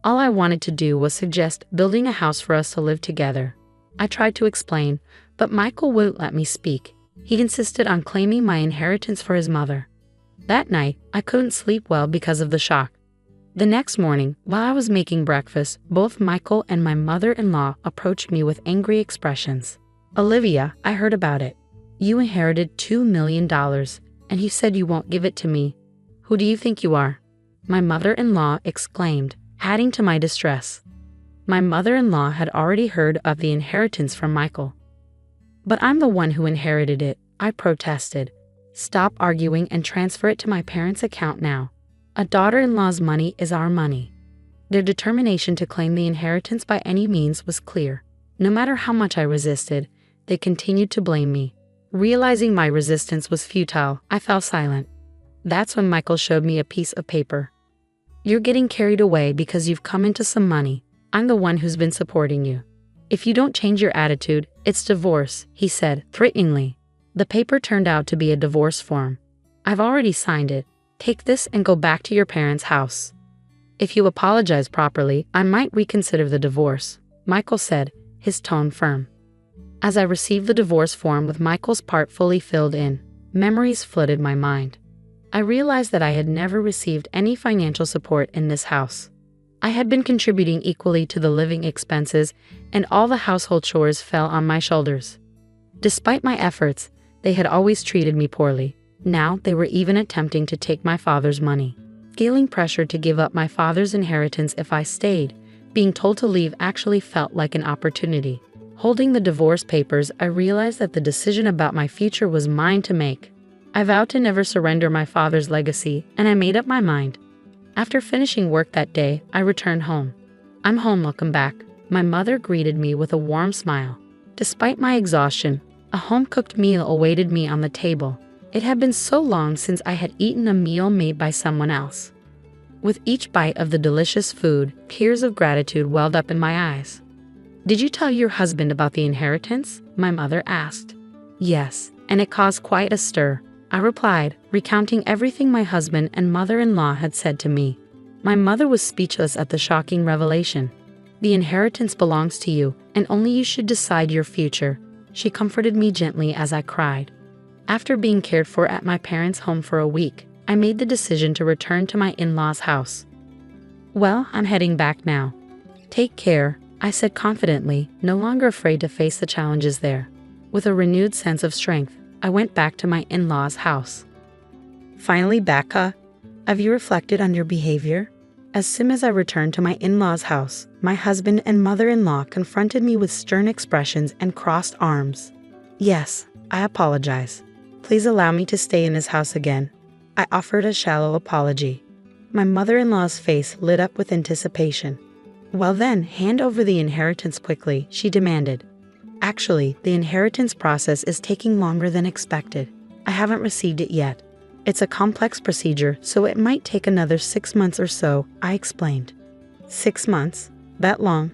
All I wanted to do was suggest building a house for us to live together." I tried to explain, but Michael wouldn't let me speak. He insisted on claiming my inheritance for his mother. That night, I couldn't sleep well because of the shock. The next morning, while I was making breakfast, both Michael and my mother-in-law approached me with angry expressions. "Olivia, I heard about it. You inherited $2 million, and you said you won't give it to me. Who do you think you are?" my mother-in-law exclaimed, adding to my distress. My mother-in-law had already heard of the inheritance from Michael. But I'm the one who inherited it, I protested. Stop arguing and transfer it to my parents' account now. A daughter-in-law's money is our money. Their determination to claim the inheritance by any means was clear. No matter how much I resisted, they continued to blame me. Realizing my resistance was futile, I fell silent. That's when Michael showed me a piece of paper. You're getting carried away because you've come into some money. I'm the one who's been supporting you. If you don't change your attitude, it's divorce, he said, threateningly. The paper turned out to be a divorce form. I've already signed it. Take this and go back to your parents' house. If you apologize properly, I might reconsider the divorce, Michael said, his tone firm. As I received the divorce form with Michael's part fully filled in, memories flooded my mind. I realized that I had never received any financial support in this house. I had been contributing equally to the living expenses, and all the household chores fell on my shoulders. Despite my efforts, they had always treated me poorly. Now they were even attempting to take my father's money. Feeling pressured to give up my father's inheritance if I stayed, being told to leave actually felt like an opportunity. Holding the divorce papers, I realized that the decision about my future was mine to make. I vowed to never surrender my father's legacy, and I made up my mind. After finishing work that day, I returned home. I'm home, welcome back. My mother greeted me with a warm smile. Despite my exhaustion, a home-cooked meal awaited me on the table. It had been so long since I had eaten a meal made by someone else. With each bite of the delicious food, tears of gratitude welled up in my eyes. Did you tell your husband about the inheritance? My mother asked. Yes, and it caused quite a stir, I replied, recounting everything my husband and mother-in-law had said to me. My mother was speechless at the shocking revelation. The inheritance belongs to you, and only you should decide your future. She comforted me gently as I cried. After being cared for at my parents' home for a week, I made the decision to return to my in-laws' house. Well, I'm heading back now. Take care, I said confidently, no longer afraid to face the challenges there. With a renewed sense of strength, I went back to my in-laws' house. Finally back, huh? Have you reflected on your behavior? As soon as I returned to my in-laws' house, my husband and mother-in-law confronted me with stern expressions and crossed arms. Yes, I apologize. Please allow me to stay in this house again. I offered a shallow apology. My mother-in-law's face lit up with anticipation. Well then, hand over the inheritance quickly, she demanded. Actually, the inheritance process is taking longer than expected. I haven't received it yet. It's a complex procedure, so it might take another 6 months or so, I explained. 6 months? That long?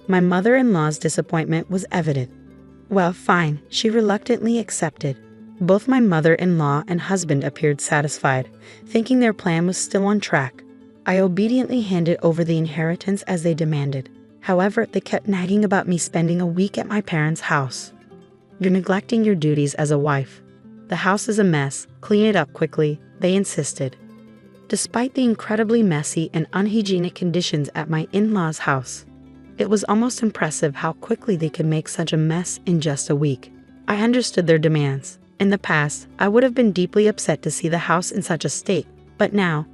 My mother-in-law's disappointment was evident. Well, fine, she reluctantly accepted. Both my mother-in-law and husband appeared satisfied, thinking their plan was still on track. I obediently handed over the inheritance as they demanded. However, they kept nagging about me spending a week at my parents' house. You're neglecting your duties as a wife. The house is a mess, clean it up quickly, they insisted. Despite the incredibly messy and unhygienic conditions at my in-laws' house, it was almost impressive how quickly they could make such a mess in just a week. I understood their demands. In the past, I would have been deeply upset to see the house in such a state, but now,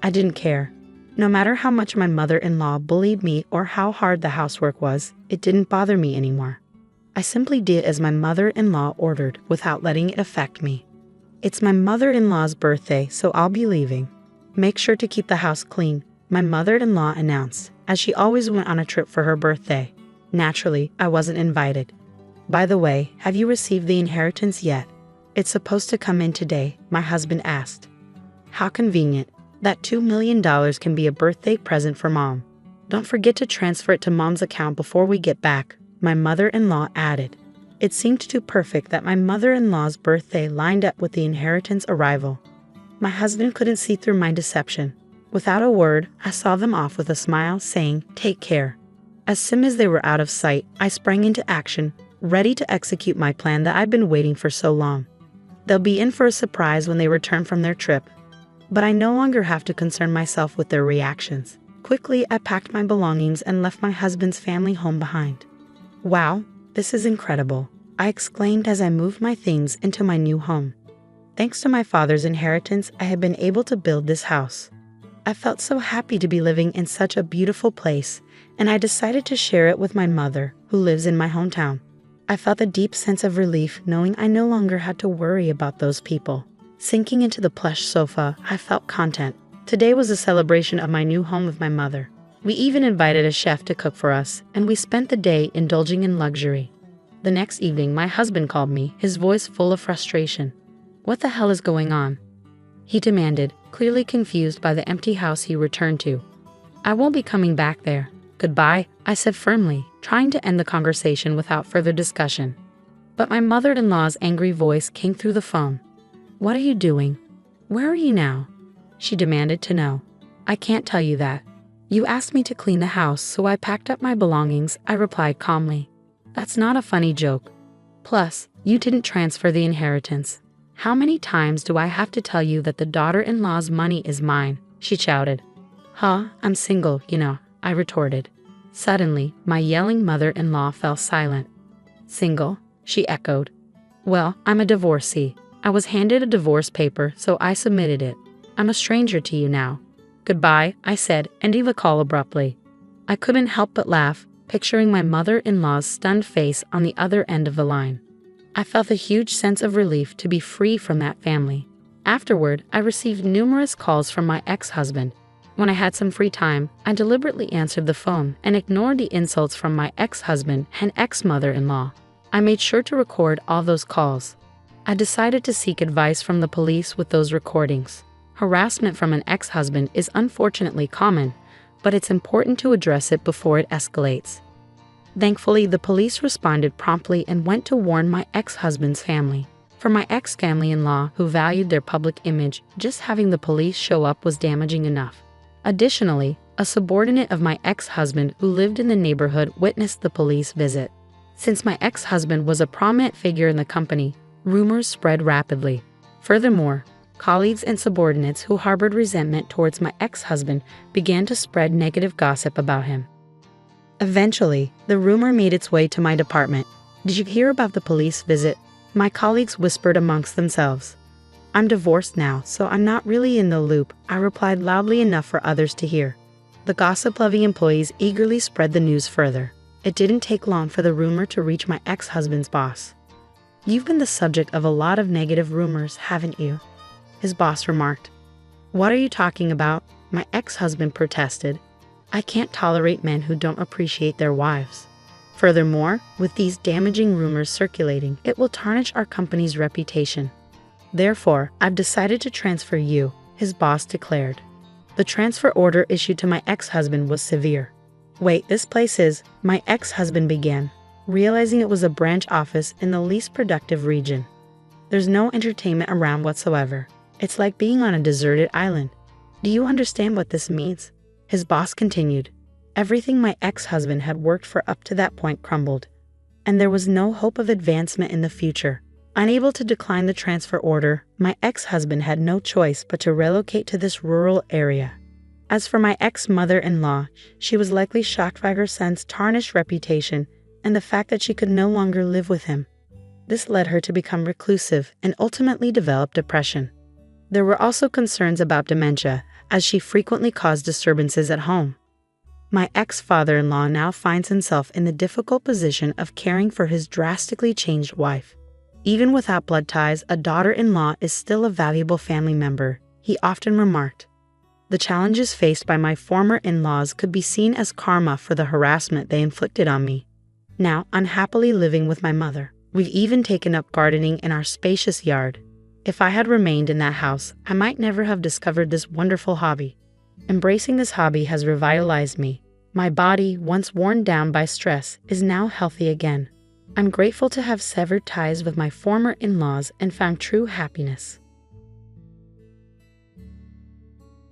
I didn't care. No matter how much my mother-in-law bullied me or how hard the housework was, it didn't bother me anymore. I simply did as my mother-in-law ordered without letting it affect me. It's my mother-in-law's birthday, so I'll be leaving. Make sure to keep the house clean, my mother-in-law announced, as she always went on a trip for her birthday. Naturally, I wasn't invited. By the way, have you received the inheritance yet? It's supposed to come in today, my husband asked. How convenient. That $2 million can be a birthday present for Mom. Don't forget to transfer it to Mom's account before we get back, my mother-in-law added. It seemed too perfect that my mother-in-law's birthday lined up with the inheritance arrival. My husband couldn't see through my deception. Without a word, I saw them off with a smile, saying, "Take care." As soon as they were out of sight, I sprang into action, ready to execute my plan that I'd been waiting for so long. They'll be in for a surprise when they return from their trip. But I no longer have to concern myself with their reactions. Quickly, I packed my belongings and left my husband's family home behind. Wow, this is incredible, I exclaimed as I moved my things into my new home. Thanks to my father's inheritance, I had been able to build this house. I felt so happy to be living in such a beautiful place, and I decided to share it with my mother, who lives in my hometown. I felt a deep sense of relief knowing I no longer had to worry about those people. Sinking into the plush sofa, I felt content. Today was a celebration of my new home with my mother. We even invited a chef to cook for us, and we spent the day indulging in luxury. The next evening, my husband called me, his voice full of frustration. "What the hell is going on?" he demanded, clearly confused by the empty house he returned to. "I won't be coming back there. Goodbye," I said firmly, trying to end the conversation without further discussion. But my mother-in-law's angry voice came through the phone. "What are you doing? Where are you now?" she demanded to know. "I can't tell you that. You asked me to clean the house, so I packed up my belongings," I replied calmly. "That's not a funny joke. Plus, you didn't transfer the inheritance. How many times do I have to tell you that the daughter-in-law's money is mine?" she shouted. "Huh, I'm single, you know," I retorted. Suddenly, my yelling mother-in-law fell silent. "Single?" she echoed. "Well, I'm a divorcee. I was handed a divorce paper, so I submitted it. I'm a stranger to you now. Goodbye," I said, ending the call abruptly. I couldn't help but laugh, picturing my mother-in-law's stunned face on the other end of the line. I felt a huge sense of relief to be free from that family. Afterward, I received numerous calls from my ex-husband. When I had some free time, I deliberately answered the phone and ignored the insults from my ex-husband and ex-mother-in-law. I made sure to record all those calls. I decided to seek advice from the police with those recordings. Harassment from an ex-husband is unfortunately common, but it's important to address it before it escalates. Thankfully, the police responded promptly and went to warn my ex-husband's family. For my ex-family-in-law, who valued their public image, just having the police show up was damaging enough. Additionally, a subordinate of my ex-husband who lived in the neighborhood witnessed the police visit. Since my ex-husband was a prominent figure in the company, rumors spread rapidly. Furthermore, colleagues and subordinates who harbored resentment towards my ex-husband began to spread negative gossip about him. Eventually, the rumor made its way to my department. "Did you hear about the police visit?" my colleagues whispered amongst themselves. "I'm divorced now, so I'm not really in the loop," I replied loudly enough for others to hear. The gossip-loving employees eagerly spread the news further. It didn't take long for the rumor to reach my ex-husband's boss. "You've been the subject of a lot of negative rumors, haven't you?" his boss remarked. "What are you talking about?" my ex-husband protested. "I can't tolerate men who don't appreciate their wives. Furthermore, with these damaging rumors circulating, it will tarnish our company's reputation. Therefore, I've decided to transfer you," his boss declared. The transfer order issued to my ex-husband was severe. "Wait, this place is," my ex-husband began, realizing it was a branch office in the least productive region. "There's no entertainment around whatsoever. It's like being on a deserted island. Do you understand what this means?" his boss continued. Everything my ex-husband had worked for up to that point crumbled, and there was no hope of advancement in the future. Unable to decline the transfer order, my ex-husband had no choice but to relocate to this rural area. As for my ex-mother-in-law, she was likely shocked by her son's tarnished reputation and the fact that she could no longer live with him. This led her to become reclusive and ultimately develop depression. There were also concerns about dementia, as she frequently caused disturbances at home. My ex-father-in-law now finds himself in the difficult position of caring for his drastically changed wife. "Even without blood ties, a daughter-in-law is still a valuable family member," he often remarked. The challenges faced by my former in-laws could be seen as karma for the harassment they inflicted on me. Now, unhappily living with my mother, we've even taken up gardening in our spacious yard. If I had remained in that house, I might never have discovered this wonderful hobby. Embracing this hobby has revitalized me. My body, once worn down by stress, is now healthy again. I'm grateful to have severed ties with my former in-laws and found true happiness.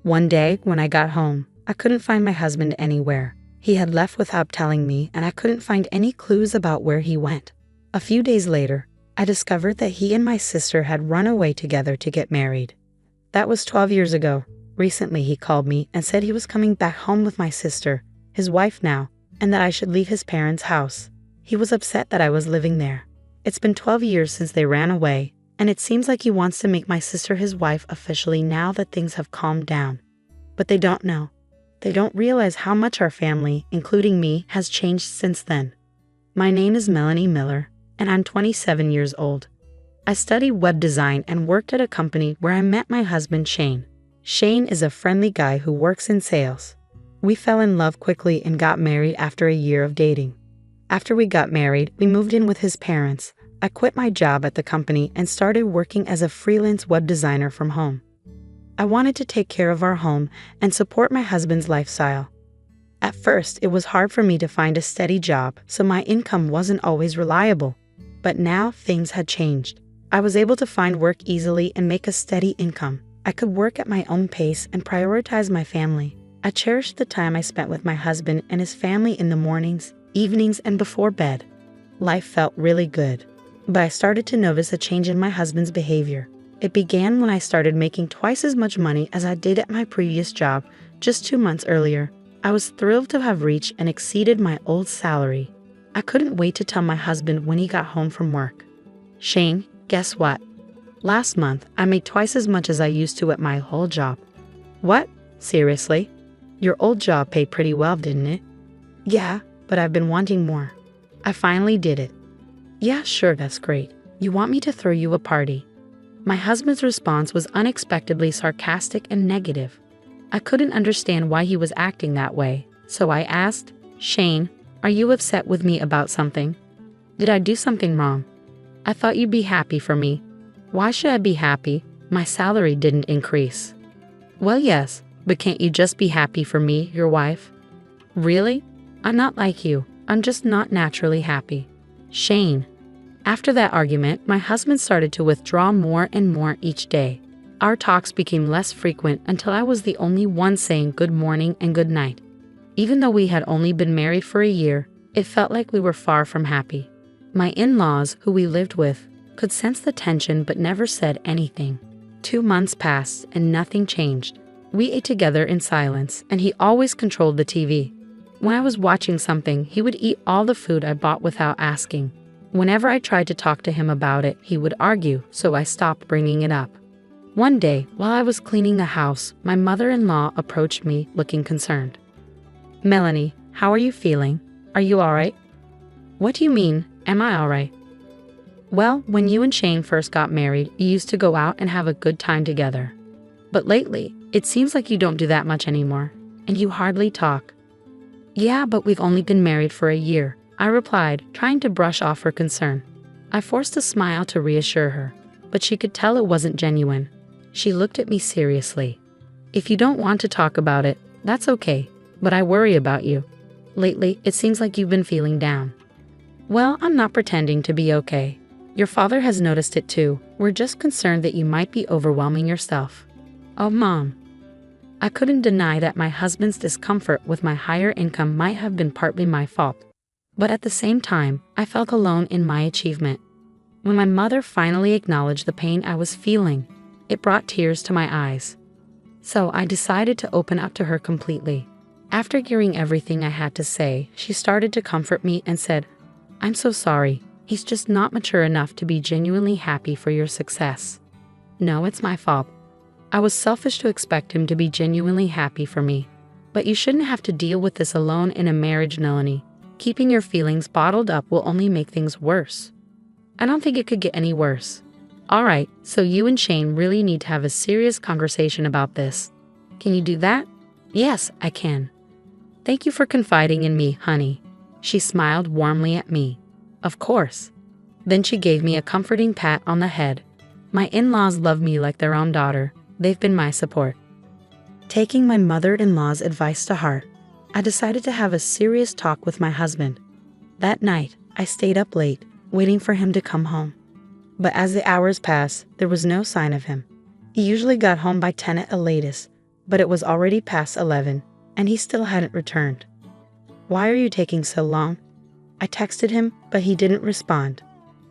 One day, when I got home, I couldn't find my husband anywhere. He had left without telling me, and I couldn't find any clues about where he went. A few days later, I discovered that he and my sister had run away together to get married. That was 12 years ago. Recently, he called me and said he was coming back home with my sister, his wife now, and that I should leave his parents' house. He was upset that I was living there. It's been 12 years since they ran away, and it seems like he wants to make my sister his wife officially now that things have calmed down. But they don't know. They don't realize how much our family, including me, has changed since then. My name is Melanie Miller. and I'm 27 years old. I studied web design and worked at a company where I met my husband Shane. Shane is a friendly guy who works in sales. We fell in love quickly and got married after a year of dating. After we got married, we moved in with his parents. I quit my job at the company and started working as a freelance web designer from home. I wanted to take care of our home and support my husband's lifestyle. At first, it was hard for me to find a steady job, so my income wasn't always reliable. But now things had changed. I was able to find work easily and make a steady income. I could work at my own pace and prioritize my family. I cherished the time I spent with my husband and his family in the mornings, evenings, and before bed. Life felt really good. But I started to notice a change in my husband's behavior. It began when I started making twice as much money as I did at my previous job just 2 months earlier. I was thrilled to have reached and exceeded my old salary. I couldn't wait to tell my husband when he got home from work. Shane, guess what? Last month, I made twice as much as I used to at my whole job. What? Seriously? Your old job paid pretty well, didn't it? Yeah, but I've been wanting more. I finally did it. Yeah, sure, that's great. You want me to throw you a party? My husband's response was unexpectedly sarcastic and negative. I couldn't understand why he was acting that way, so I asked, Shane, are you upset with me about something? Did I do something wrong? I thought you'd be happy for me. Why should I be happy? My salary didn't increase. Well, yes, but can't you just be happy for me, your wife? Really? I'm not like you. I'm just not naturally happy. Shane. After that argument, my husband started to withdraw more and more each day. Our talks became less frequent until I was the only one saying good morning and good night. Even though we had only been married for a year, it felt like we were far from happy. My in-laws, who we lived with, could sense the tension but never said anything. 2 months passed and nothing changed. We ate together in silence, and he always controlled the TV. When I was watching something, he would eat all the food I bought without asking. Whenever I tried to talk to him about it, he would argue, so I stopped bringing it up. One day, while I was cleaning the house, my mother-in-law approached me looking concerned. Melanie, how are you feeling? Are you alright? What do you mean, am I alright? Well, when you and Shane first got married, you used to go out and have a good time together. But lately, it seems like you don't do that much anymore, and you hardly talk. Yeah, but we've only been married for a year, I replied, trying to brush off her concern. I forced a smile to reassure her, but she could tell it wasn't genuine. She looked at me seriously. If you don't want to talk about it, that's okay, but I worry about you. Lately, it seems like you've been feeling down. Well, I'm not pretending to be okay. Your father has noticed it too. We're just concerned that you might be overwhelming yourself. Oh, Mom. I couldn't deny that my husband's discomfort with my higher income might have been partly my fault. But at the same time, I felt alone in my achievement. When my mother finally acknowledged the pain I was feeling, it brought tears to my eyes. So I decided to open up to her completely. After hearing everything I had to say, she started to comfort me and said, I'm so sorry. He's just not mature enough to be genuinely happy for your success. No, it's my fault. I was selfish to expect him to be genuinely happy for me. But you shouldn't have to deal with this alone in a marriage, Melanie. Keeping your feelings bottled up will only make things worse. I don't think it could get any worse. Alright, so you and Shane really need to have a serious conversation about this. Can you do that? Yes, I can. Thank you for confiding in me, honey. She smiled warmly at me. Of course. Then she gave me a comforting pat on the head. My in-laws love me like their own daughter. They've been my support. Taking my mother-in-law's advice to heart, I decided to have a serious talk with my husband. That night, I stayed up late, waiting for him to come home. But as the hours passed, there was no sign of him. He usually got home by 10 at the latest, but it was already past 11, and he still hadn't returned. Why are you taking so long? I texted him, but he didn't respond.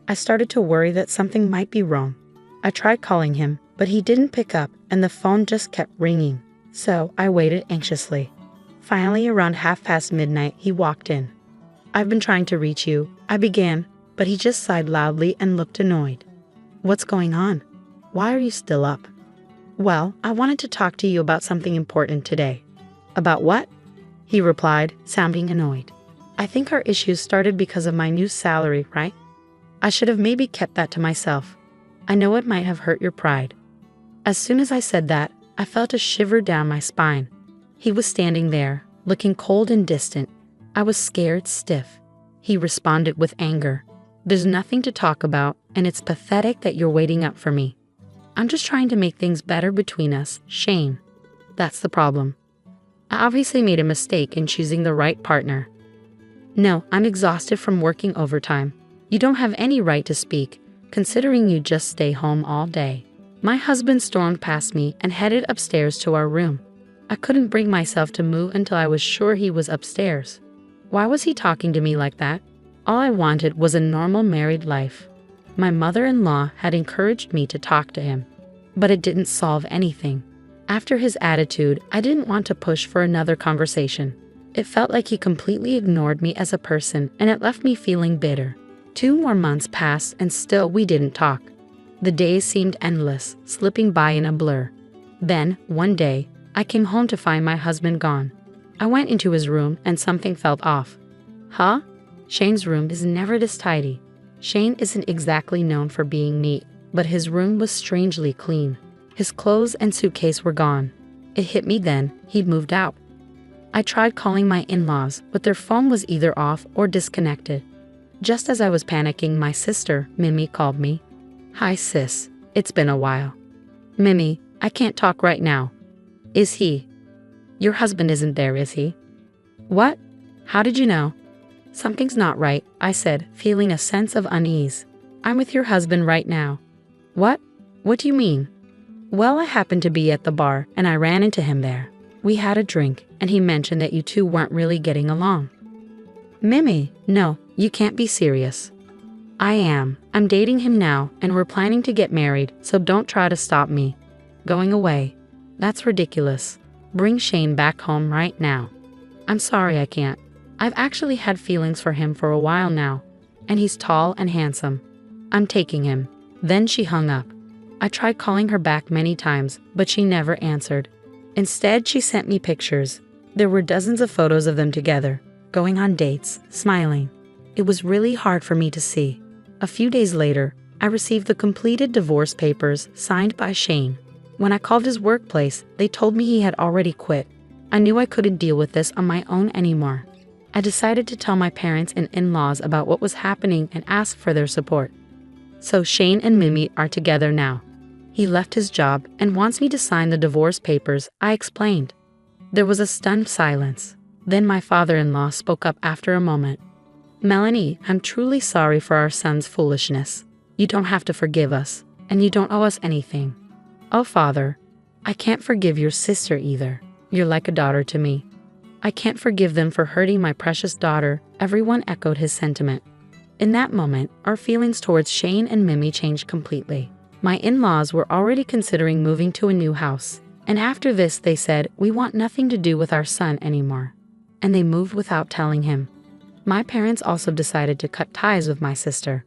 I started to worry that something might be wrong. I tried calling him, but he didn't pick up, and the phone just kept ringing. So I waited anxiously. Finally, around midnight, he walked in. I've been trying to reach you, I began, but he just sighed loudly and looked annoyed. What's going on? Why are you still up? Well, I wanted to talk to you about something important today. About what? He replied, sounding annoyed. I think our issues started because of my new salary, right? I should have maybe kept that to myself. I know it might have hurt your pride." As soon as I said that, I felt a shiver down my spine. He was standing there, looking cold and distant. I was scared stiff. He responded with anger. "There's nothing to talk about, and it's pathetic that you're waiting up for me. I'm just trying to make things better between us, Shane. That's the problem. I obviously made a mistake in choosing the right partner. No, I'm exhausted from working overtime. You don't have any right to speak, considering you just stay home all day." My husband stormed past me and headed upstairs to our room. I couldn't bring myself to move until I was sure he was upstairs. Why was he talking to me like that? All I wanted was a normal married life. My mother-in-law had encouraged me to talk to him, but it didn't solve anything. After his attitude, I didn't want to push for another conversation. It felt like he completely ignored me as a person, and it left me feeling bitter. 2 more months passed and still we didn't talk. The days seemed endless, slipping by in a blur. Then, one day, I came home to find my husband gone. I went into his room and something felt off. Huh? Shane's room is never this tidy. Shane isn't exactly known for being neat, but his room was strangely clean. His clothes and suitcase were gone. It hit me then, he'd moved out. I tried calling my in-laws, but their phone was either off or disconnected. Just as I was panicking, my sister, Mimi, called me. "Hi sis, it's been a while." "Mimi, I can't talk right now." "Is he? Your husband isn't there, is he?" "What? How did you know?" "Something's not right," I said, feeling a sense of unease. "I'm with your husband right now." "What? What do you mean?" "Well, I happened to be at the bar and I ran into him there. We had a drink and he mentioned that you two weren't really getting along." "Mimi, no, you can't be serious." "I am. I'm dating him now and we're planning to get married, so don't try to stop me." "Going away? That's ridiculous. Bring Shane back home right now." "I'm sorry, I can't. I've actually had feelings for him for a while now, and he's tall and handsome. I'm taking him." Then she hung up. I tried calling her back many times, but she never answered. Instead, she sent me pictures. There were dozens of photos of them together, going on dates, smiling. It was really hard for me to see. A few days later, I received the completed divorce papers signed by Shane. When I called his workplace, they told me he had already quit. I knew I couldn't deal with this on my own anymore. I decided to tell my parents and in-laws about what was happening and ask for their support. So Shane and Mimi are together now. He left his job and wants me to sign the divorce papers, I explained. There was a stunned silence. Then my father-in-law spoke up after a moment. "Melanie, I'm truly sorry for our son's foolishness. You don't have to forgive us, and you don't owe us anything." "Oh, Father, I can't forgive your sister either. You're like a daughter to me." "I can't forgive them for hurting my precious daughter," everyone echoed his sentiment. In that moment, our feelings towards Shane and Mimi changed completely. My in-laws were already considering moving to a new house, and after this they said, "We want nothing to do with our son anymore." And they moved without telling him. My parents also decided to cut ties with my sister.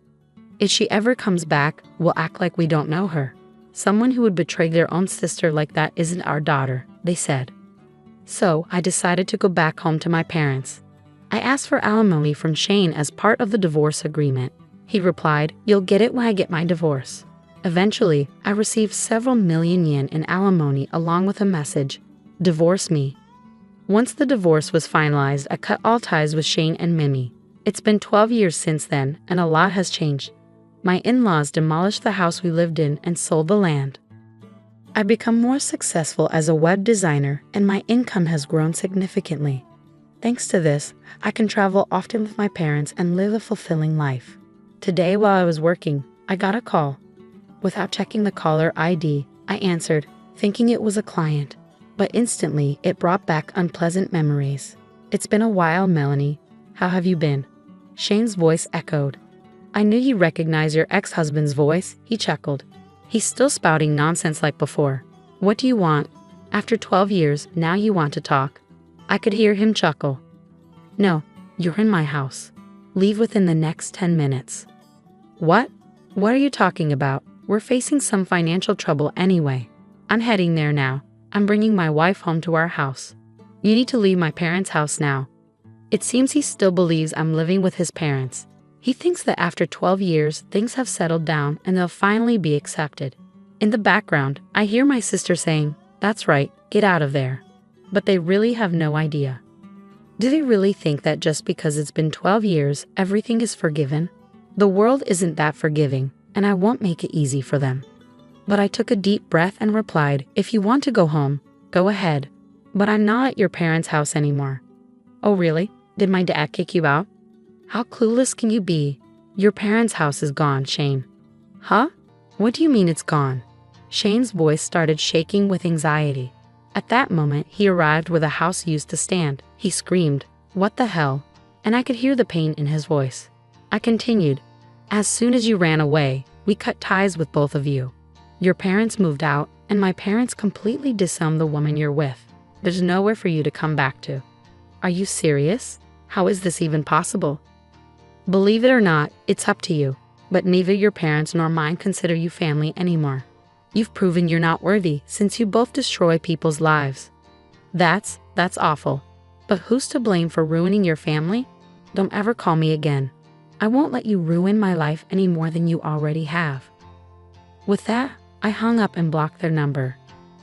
If she ever comes back, we'll act like we don't know her. Someone who would betray their own sister like that isn't our daughter, they said. So I decided to go back home to my parents. I asked for alimony from Shane as part of the divorce agreement. He replied, "You'll get it when I get my divorce." Eventually, I received several million yen in alimony along with a message, "Divorce me." Once the divorce was finalized, I cut all ties with Shane and Mimi. It's been 12 years since then, and a lot has changed. My in-laws demolished the house we lived in and sold the land. I've become more successful as a web designer, and my income has grown significantly. Thanks to this, I can travel often with my parents and live a fulfilling life. Today, while I was working, I got a call. Without checking the caller ID, I answered, thinking it was a client. But instantly, it brought back unpleasant memories. "It's been a while, Melanie. How have you been?" Shane's voice echoed. "I knew you recognized your ex-husband's voice," he chuckled. "He's still spouting nonsense like before. What do you want? After 12 years, now you want to talk?" I could hear him chuckle. "No, you're in my house. Leave within the next 10 minutes. "What? What are you talking about? We're facing some financial trouble anyway. I'm heading there now. I'm bringing my wife home to our house. You need to leave my parents' house now." It seems he still believes I'm living with his parents. He thinks that after 12 years, things have settled down and they'll finally be accepted. In the background, I hear my sister saying, "That's right, get out of there." But they really have no idea. Do they really think that just because it's been 12 years, everything is forgiven? The world isn't that forgiving, and I won't make it easy for them. But I took a deep breath and replied, "If you want to go home, go ahead. But I'm not at your parents' house anymore." "Oh really? Did my dad kick you out?" "How clueless can you be? Your parents' house is gone, Shane." "Huh? What do you mean it's gone?" Shane's voice started shaking with anxiety. At that moment, he arrived where the house used to stand. He screamed, "What the hell?" And I could hear the pain in his voice. I continued, "As soon as you ran away, we cut ties with both of you. Your parents moved out, and my parents completely disowned the woman you're with. There's nowhere for you to come back to." "Are you serious? How is this even possible?" "Believe it or not, it's up to you, but neither your parents nor mine consider you family anymore. You've proven you're not worthy since you both destroy people's lives." That's awful. But who's to blame for ruining your family? Don't ever call me again. I won't let you ruin my life any more than you already have." With that, I hung up and blocked their number.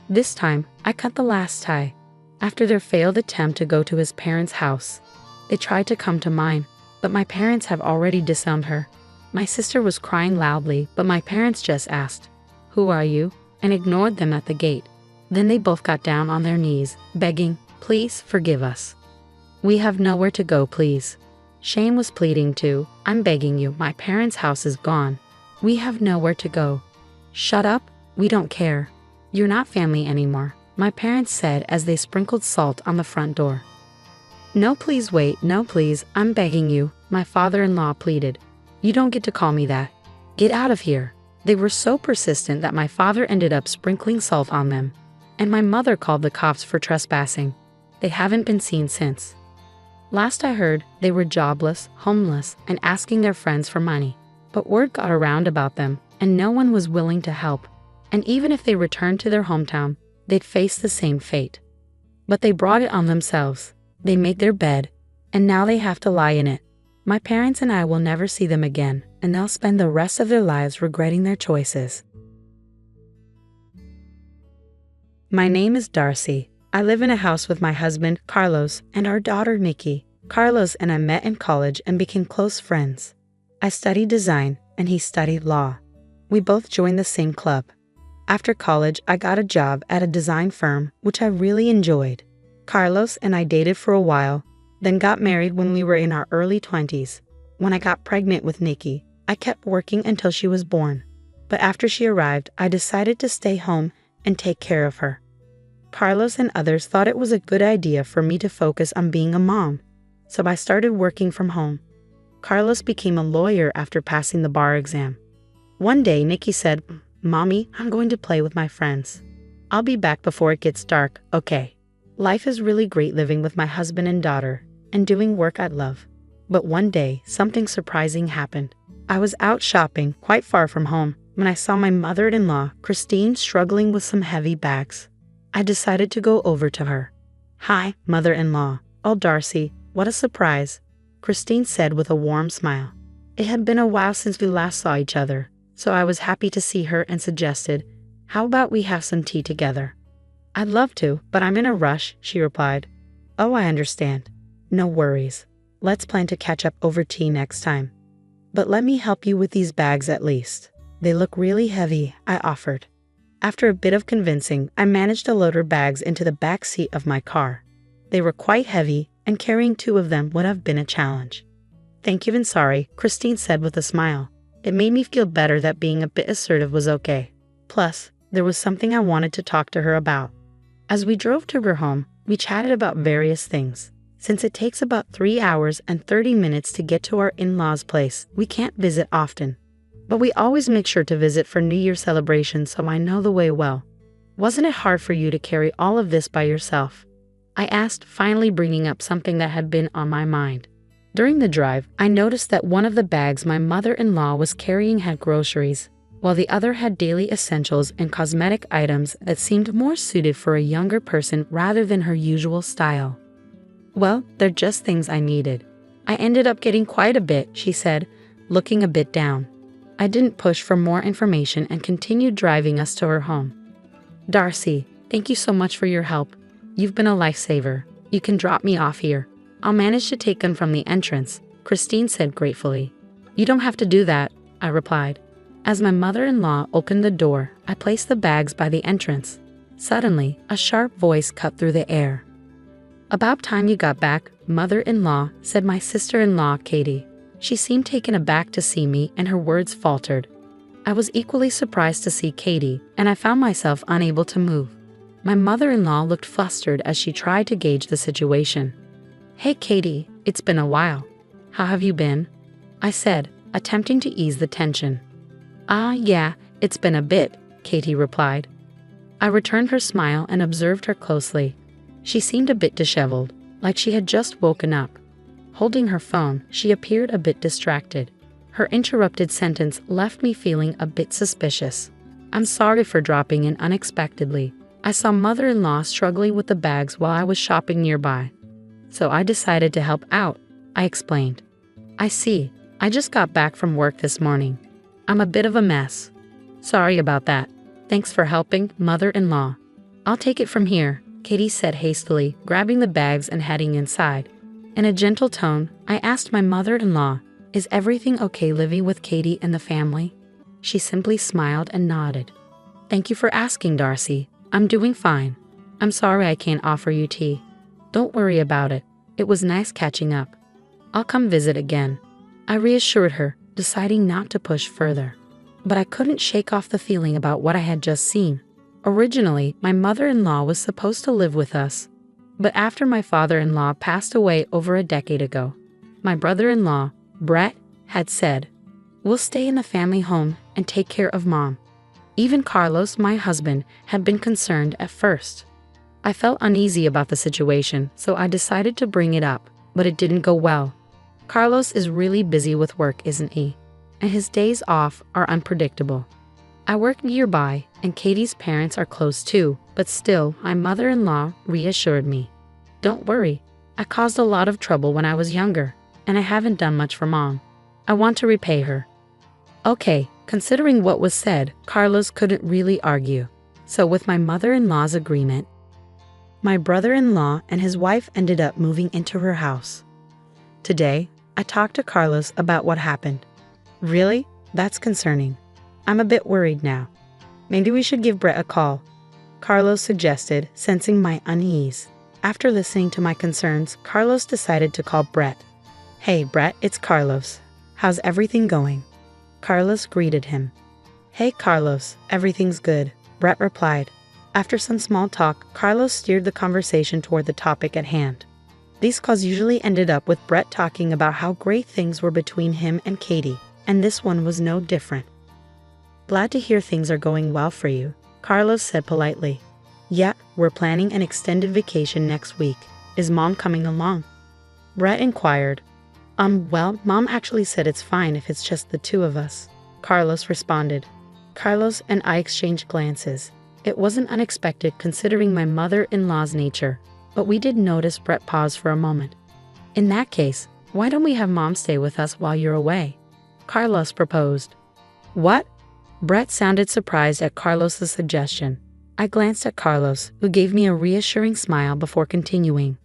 This time, I cut the last tie. After their failed attempt to go to his parents' house, they tried to come to mine, but my parents have already disowned her. My sister was crying loudly, but my parents just asked, "Who are you?" and ignored them at the gate. Then they both got down on their knees, begging, "Please forgive us. We have nowhere to go, please." Shane was pleading too, "I'm begging you, my parents' house is gone. We have nowhere to go." "Shut up, we don't care. You're not family anymore," my parents said as they sprinkled salt on the front door. "No please wait, no please, I'm begging you," my father-in-law pleaded. "You don't get to call me that. Get out of here." They were so persistent that my father ended up sprinkling salt on them, and my mother called the cops for trespassing. They haven't been seen since. Last I heard, they were jobless, homeless, and asking their friends for money. But word got around about them, and no one was willing to help. And even if they returned to their hometown, they'd face the same fate. But they brought it on themselves. They made their bed, and now they have to lie in it. My parents and I will never see them again, and they'll spend the rest of their lives regretting their choices. My name is Darcy. I live in a house with my husband, Carlos, and our daughter, Nikki. Carlos and I met in college and became close friends. I studied design, and he studied law. We both joined the same club. After college, I got a job at a design firm, which I really enjoyed. Carlos and I dated for a while, then got married when we were in our early 20s. When I got pregnant with Nikki, I kept working until she was born. But after she arrived, I decided to stay home and take care of her. Carlos and others thought it was a good idea for me to focus on being a mom, so I started working from home. Carlos became a lawyer after passing the bar exam. One day, Nikki said, "Mommy, I'm going to play with my friends. I'll be back before it gets dark, okay?" Life is really great living with my husband and daughter, and doing work I love. But one day, something surprising happened. I was out shopping, quite far from home, when I saw my mother-in-law, Christine, struggling with some heavy bags. I decided to go over to her. "Hi, mother-in-law." "Oh, Darcy, what a surprise," Christine said with a warm smile. It had been a while since we last saw each other, so I was happy to see her and suggested, "How about we have some tea together?" "I'd love to, but I'm in a rush," she replied. "Oh, I understand. No worries. Let's plan to catch up over tea next time. But let me help you with these bags at least. They look really heavy," I offered. After a bit of convincing, I managed to load her bags into the back seat of my car. They were quite heavy, and carrying 2 of them would have been a challenge. "Thank you and sorry," Christine said with a smile. It made me feel better that being a bit assertive was okay. Plus, there was something I wanted to talk to her about. As we drove to her home, we chatted about various things. Since it takes about 3 hours and 30 minutes to get to our in-laws' place, we can't visit often. But we always make sure to visit for New Year celebrations, so I know the way well. "Wasn't it hard for you to carry all of this by yourself?" I asked, finally bringing up something that had been on my mind. During the drive, I noticed that one of the bags my mother-in-law was carrying had groceries, while the other had daily essentials and cosmetic items that seemed more suited for a younger person rather than her usual style. "Well, they're just things I needed. I ended up getting quite a bit," she said, looking a bit down. I didn't push for more information and continued driving us to her home. "Darcy, thank you so much for your help. You've been a lifesaver. You can drop me off here. I'll manage to take them from the entrance," Christine said gratefully. "You don't have to do that," I replied. As my mother-in-law opened the door, I placed the bags by the entrance. Suddenly, a sharp voice cut through the air. "About time you got back, mother-in-law," said my sister-in-law, Katie. She seemed taken aback to see me, and her words faltered. I was equally surprised to see Katie, and I found myself unable to move. My mother-in-law looked flustered as she tried to gauge the situation. "Hey Katie, it's been a while. How have you been?" I said, attempting to ease the tension. Yeah, it's been a bit," Katie replied. I returned her smile and observed her closely. She seemed a bit disheveled, like she had just woken up. Holding her phone, she appeared a bit distracted. Her interrupted sentence left me feeling a bit suspicious. "I'm sorry for dropping in unexpectedly. I saw mother-in-law struggling with the bags while I was shopping nearby. So I decided to help out," I explained. "I see. I just got back from work this morning. I'm a bit of a mess. Sorry about that. Thanks for helping, mother-in-law. I'll take it from here," Katie said hastily, grabbing the bags and heading inside. In a gentle tone, I asked my mother-in-law, "Is everything okay living with Katie and the family?" She simply smiled and nodded. "Thank you for asking, Darcy. I'm doing fine. I'm sorry I can't offer you tea." "Don't worry about it. It was nice catching up. I'll come visit again," I reassured her, deciding not to push further. But I couldn't shake off the feeling about what I had just seen. Originally, my mother-in-law was supposed to live with us. But after my father-in-law passed away over a decade ago, my brother-in-law, Brett, had said, "We'll stay in the family home and take care of Mom." Even Carlos, my husband, had been concerned at first. I felt uneasy about the situation, so I decided to bring it up, but it didn't go well. Carlos is really busy with work, isn't he? And his days off are unpredictable. I work nearby, and Katie's parents are close too, but still, my mother-in-law reassured me. "Don't worry. I caused a lot of trouble when I was younger, and I haven't done much for Mom. I want to repay her." Okay, considering what was said, Carlos couldn't really argue. So with my mother-in-law's agreement, my brother-in-law and his wife ended up moving into her house. Today, I talked to Carlos about what happened. "Really? That's concerning. I'm a bit worried now. Maybe we should give Brett a call," Carlos suggested, sensing my unease. After listening to my concerns, Carlos decided to call Brett. "Hey Brett, it's Carlos. How's everything going?" Carlos greeted him. "Hey Carlos, everything's good," Brett replied. After some small talk, Carlos steered the conversation toward the topic at hand. These calls usually ended up with Brett talking about how great things were between him and Katie, and this one was no different. "Glad to hear things are going well for you," Carlos said politely. "Yeah, we're planning an extended vacation next week. Is Mom coming along?" Brett inquired. Well, Mom actually said it's fine if it's just the two of us," Carlos responded. Carlos and I exchanged glances. It wasn't unexpected considering my mother-in-law's nature, but we did notice Brett pause for a moment. "In that case, why don't we have Mom stay with us while you're away?" Carlos proposed. "What?" Brett sounded surprised at Carlos's suggestion. I glanced at Carlos, who gave me a reassuring smile before continuing.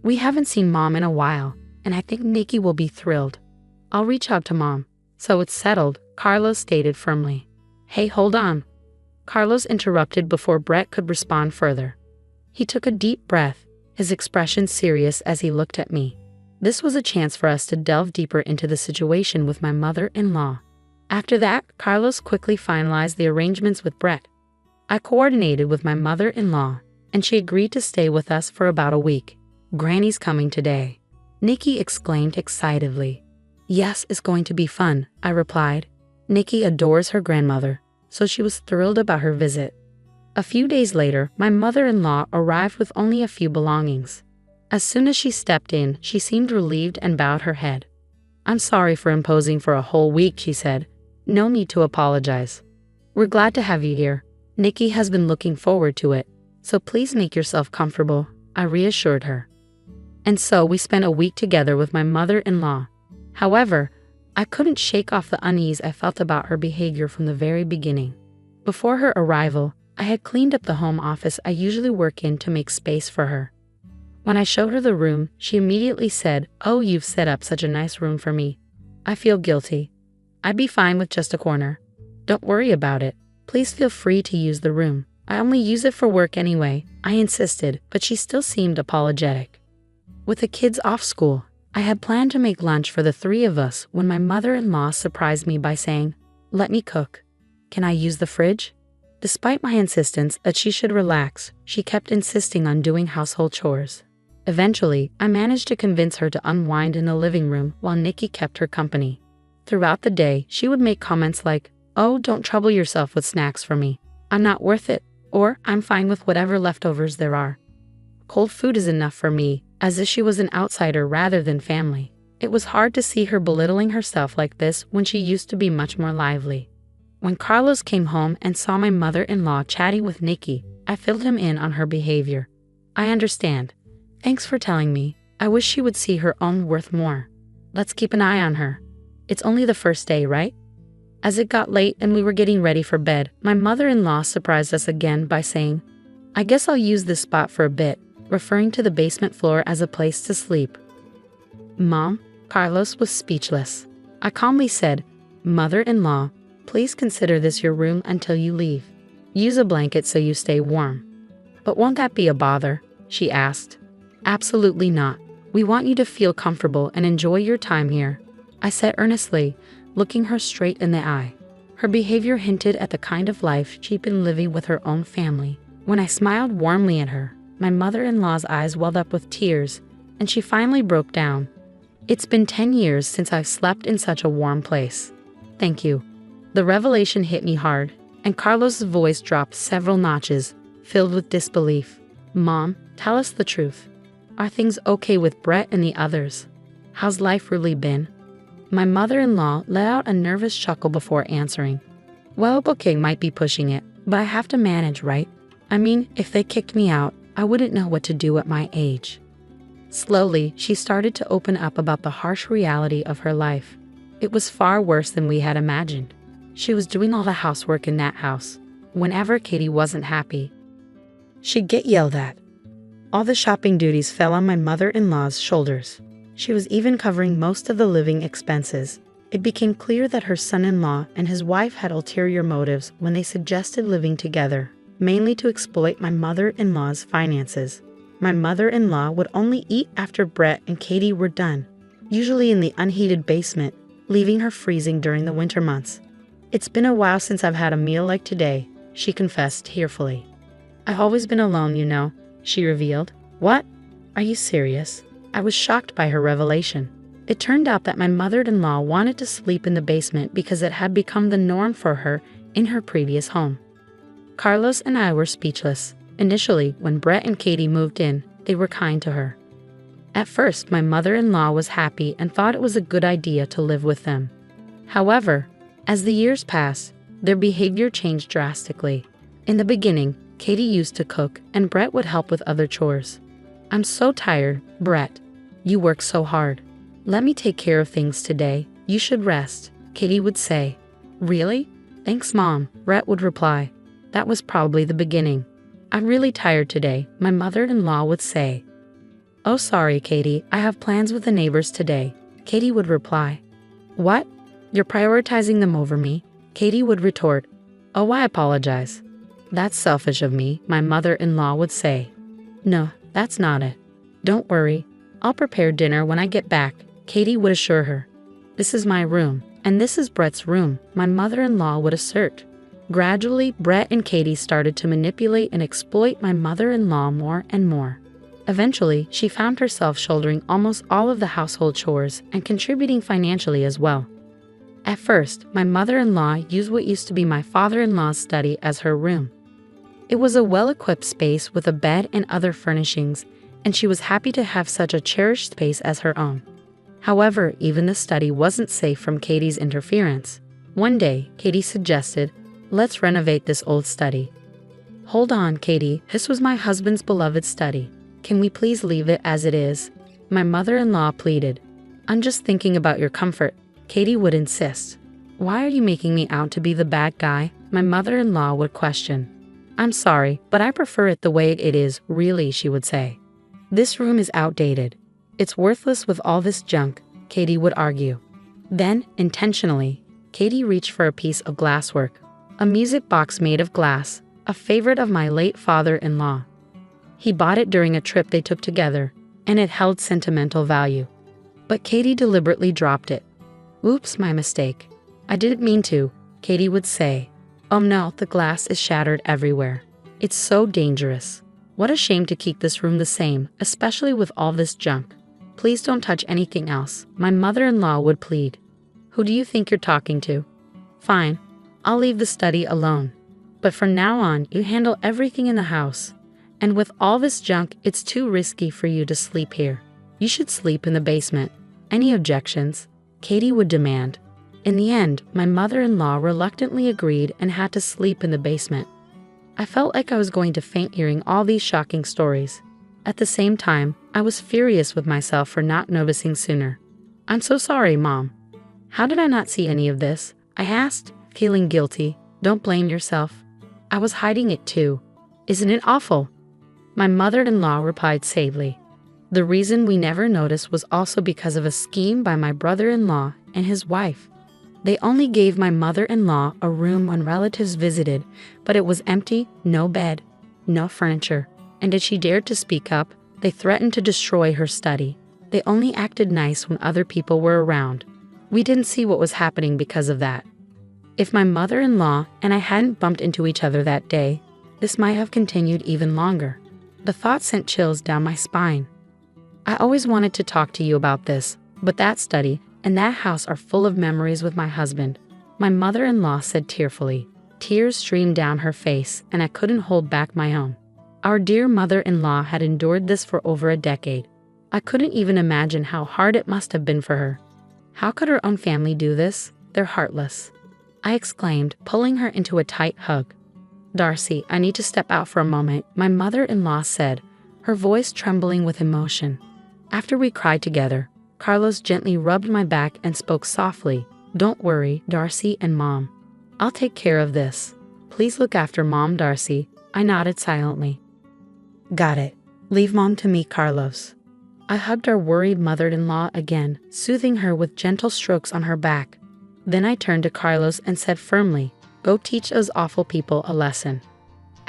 "We haven't seen Mom in a while, and I think Nikki will be thrilled. I'll reach out to Mom." "So it's settled," Carlos stated firmly. "Hey, hold on." Carlos interrupted before Brett could respond further. He took a deep breath, his expression serious as he looked at me. This was a chance for us to delve deeper into the situation with my mother-in-law. After that, Carlos quickly finalized the arrangements with Brett. I coordinated with my mother-in-law, and she agreed to stay with us for about a week. "Granny's coming today," Nikki exclaimed excitedly. "Yes, it's going to be fun," I replied. Nikki adores her grandmother, so she was thrilled about her visit. A few days later, my mother-in-law arrived with only a few belongings. As soon as she stepped in, she seemed relieved and bowed her head. "I'm sorry for imposing for a whole week," she said. "No need to apologize. We're glad to have you here. Nikki has been looking forward to it, so please make yourself comfortable," I reassured her. And so we spent a week together with my mother-in-law. However, I couldn't shake off the unease I felt about her behavior from the very beginning. Before her arrival, I had cleaned up the home office I usually work in to make space for her. When I showed her the room, she immediately said, "Oh, you've set up such a nice room for me. I feel guilty. I'd be fine with just a corner. Don't worry about it. Please feel free to use the room. I only use it for work anyway," I insisted, but she still seemed apologetic. With the kids off school, I had planned to make lunch for the three of us when my mother-in-law surprised me by saying, "Let me cook. Can I use the fridge?" Despite my insistence that she should relax, she kept insisting on doing household chores. Eventually, I managed to convince her to unwind in the living room while Nikki kept her company. Throughout the day, she would make comments like, "Oh, don't trouble yourself with snacks for me. I'm not worth it," or "I'm fine with whatever leftovers there are. Cold food is enough for me," as if she was an outsider rather than family. It was hard to see her belittling herself like this when she used to be much more lively. When Carlos came home and saw my mother-in-law chatting with Nikki, I filled him in on her behavior. "I understand. Thanks for telling me. I wish she would see her own worth more. Let's keep an eye on her. It's only the first day, right?" As it got late and we were getting ready for bed, my mother-in-law surprised us again by saying, "I guess I'll use this spot for a bit," referring to the basement floor as a place to sleep. "Mom?" Carlos was speechless. I calmly said, "Mother-in-law, please consider this your room until you leave. Use a blanket so you stay warm." "But won't that be a bother?" she asked. "Absolutely not. We want you to feel comfortable and enjoy your time here," I said earnestly, looking her straight in the eye. Her behavior hinted at the kind of life she'd been living with her own family. When I smiled warmly at her, my mother-in-law's eyes welled up with tears, and she finally broke down. "It's been 10 years since I've slept in such a warm place. Thank you." The revelation hit me hard, and Carlos's voice dropped several notches, filled with disbelief. "Mom, tell us the truth. Are things okay with Brett and the others? How's life really been?" My mother-in-law let out a nervous chuckle before answering. "Well, booking might be pushing it, but I have to manage, right? I mean, if they kicked me out, I wouldn't know what to do at my age." Slowly, she started to open up about the harsh reality of her life. It was far worse than we had imagined. She was doing all the housework in that house. Whenever Katie wasn't happy, she'd get yelled at. All the shopping duties fell on my mother-in-law's shoulders. She was even covering most of the living expenses. It became clear that her son-in-law and his wife had ulterior motives when they suggested living together, mainly to exploit my mother-in-law's finances. My mother-in-law would only eat after Brett and Katie were done, usually in the unheated basement, leaving her freezing during the winter months. "It's been a while since I've had a meal like today," she confessed tearfully. "I've always been alone, you know," she revealed. "What? Are you serious?" I was shocked by her revelation. It turned out that my mother-in-law wanted to sleep in the basement because it had become the norm for her in her previous home. Carlos and I were speechless. Initially, when Brett and Katie moved in, they were kind to her. At first, my mother-in-law was happy and thought it was a good idea to live with them. However, as the years passed, their behavior changed drastically. In the beginning, Katie used to cook and Brett would help with other chores. "I'm so tired, Brett. You work so hard. Let me take care of things today. You should rest," Katie would say. "Really? Thanks, Mom," Brett would reply. That was probably the beginning. "I'm really tired today," my mother-in-law would say. "Oh, sorry, Katie, I have plans with the neighbors today," Katie would reply. "What? You're prioritizing them over me?" Katie would retort. "Oh, I apologize. That's selfish of me," my mother-in-law would say. "No, that's not it. Don't worry. I'll prepare dinner when I get back," Katie would assure her. "This is my room, and this is Brett's room," my mother-in-law would assert. Gradually, Brett and Katie started to manipulate and exploit my mother-in-law more and more. Eventually, she found herself shouldering almost all of the household chores and contributing financially as well. At first, my mother-in-law used what used to be my father-in-law's study as her room. It was a well-equipped space with a bed and other furnishings, and she was happy to have such a cherished space as her own. However, even the study wasn't safe from Katie's interference. One day, Katie suggested, "Let's renovate this old study." "Hold on, Katie, this was my husband's beloved study. Can we please leave it as it is?" my mother-in-law pleaded. "I'm just thinking about your comfort," Katie would insist. Why are you making me out to be the bad guy? My mother-in-law would question. I'm sorry, but I prefer it the way it is, really, she would say. This room is outdated. It's worthless with all this junk, Katie would argue. Then, intentionally, Katie reached for a piece of glasswork, a music box made of glass, a favorite of my late father-in-law. He bought it during a trip they took together, and it held sentimental value. But Katie deliberately dropped it. Oops, my mistake. I didn't mean to, Katie would say. Oh no, the glass is shattered everywhere. It's so dangerous. What a shame to keep this room the same, especially with all this junk. Please don't touch anything else, my mother-in-law would plead. Who do you think you're talking to? Fine, I'll leave the study alone. But from now on, you handle everything in the house. And with all this junk, it's too risky for you to sleep here. You should sleep in the basement. Any objections? Katie would demand. In the end, my mother-in-law reluctantly agreed and had to sleep in the basement. I felt like I was going to faint hearing all these shocking stories. At the same time, I was furious with myself for not noticing sooner. I'm so sorry, Mom. How did I not see any of this? I asked, feeling guilty. Don't blame yourself. I was hiding it too. Isn't it awful? My mother-in-law replied sadly. The reason we never noticed was also because of a scheme by my brother-in-law and his wife. They only gave my mother-in-law a room when relatives visited, but it was empty, no bed, no furniture. And if she dared to speak up, they threatened to destroy her study. They only acted nice when other people were around. We didn't see what was happening because of that. If my mother-in-law and I hadn't bumped into each other that day, this might have continued even longer. The thought sent chills down my spine. I always wanted to talk to you about this, but that study and that house are full of memories with my husband, my mother-in-law said tearfully. Tears streamed down her face, and I couldn't hold back my own. Our dear mother-in-law had endured this for over a decade. I couldn't even imagine how hard it must have been for her. How could her own family do this? They're heartless, I exclaimed, pulling her into a tight hug. Darcy, I need to step out for a moment, my mother-in-law said, her voice trembling with emotion. After we cried together, Carlos gently rubbed my back and spoke softly. Don't worry, Darcy and Mom. I'll take care of this. Please look after Mom, Darcy. I nodded silently. Got it. Leave Mom to me, Carlos. I hugged our worried mother-in-law again, soothing her with gentle strokes on her back. Then I turned to Carlos and said firmly, Go teach those awful people a lesson.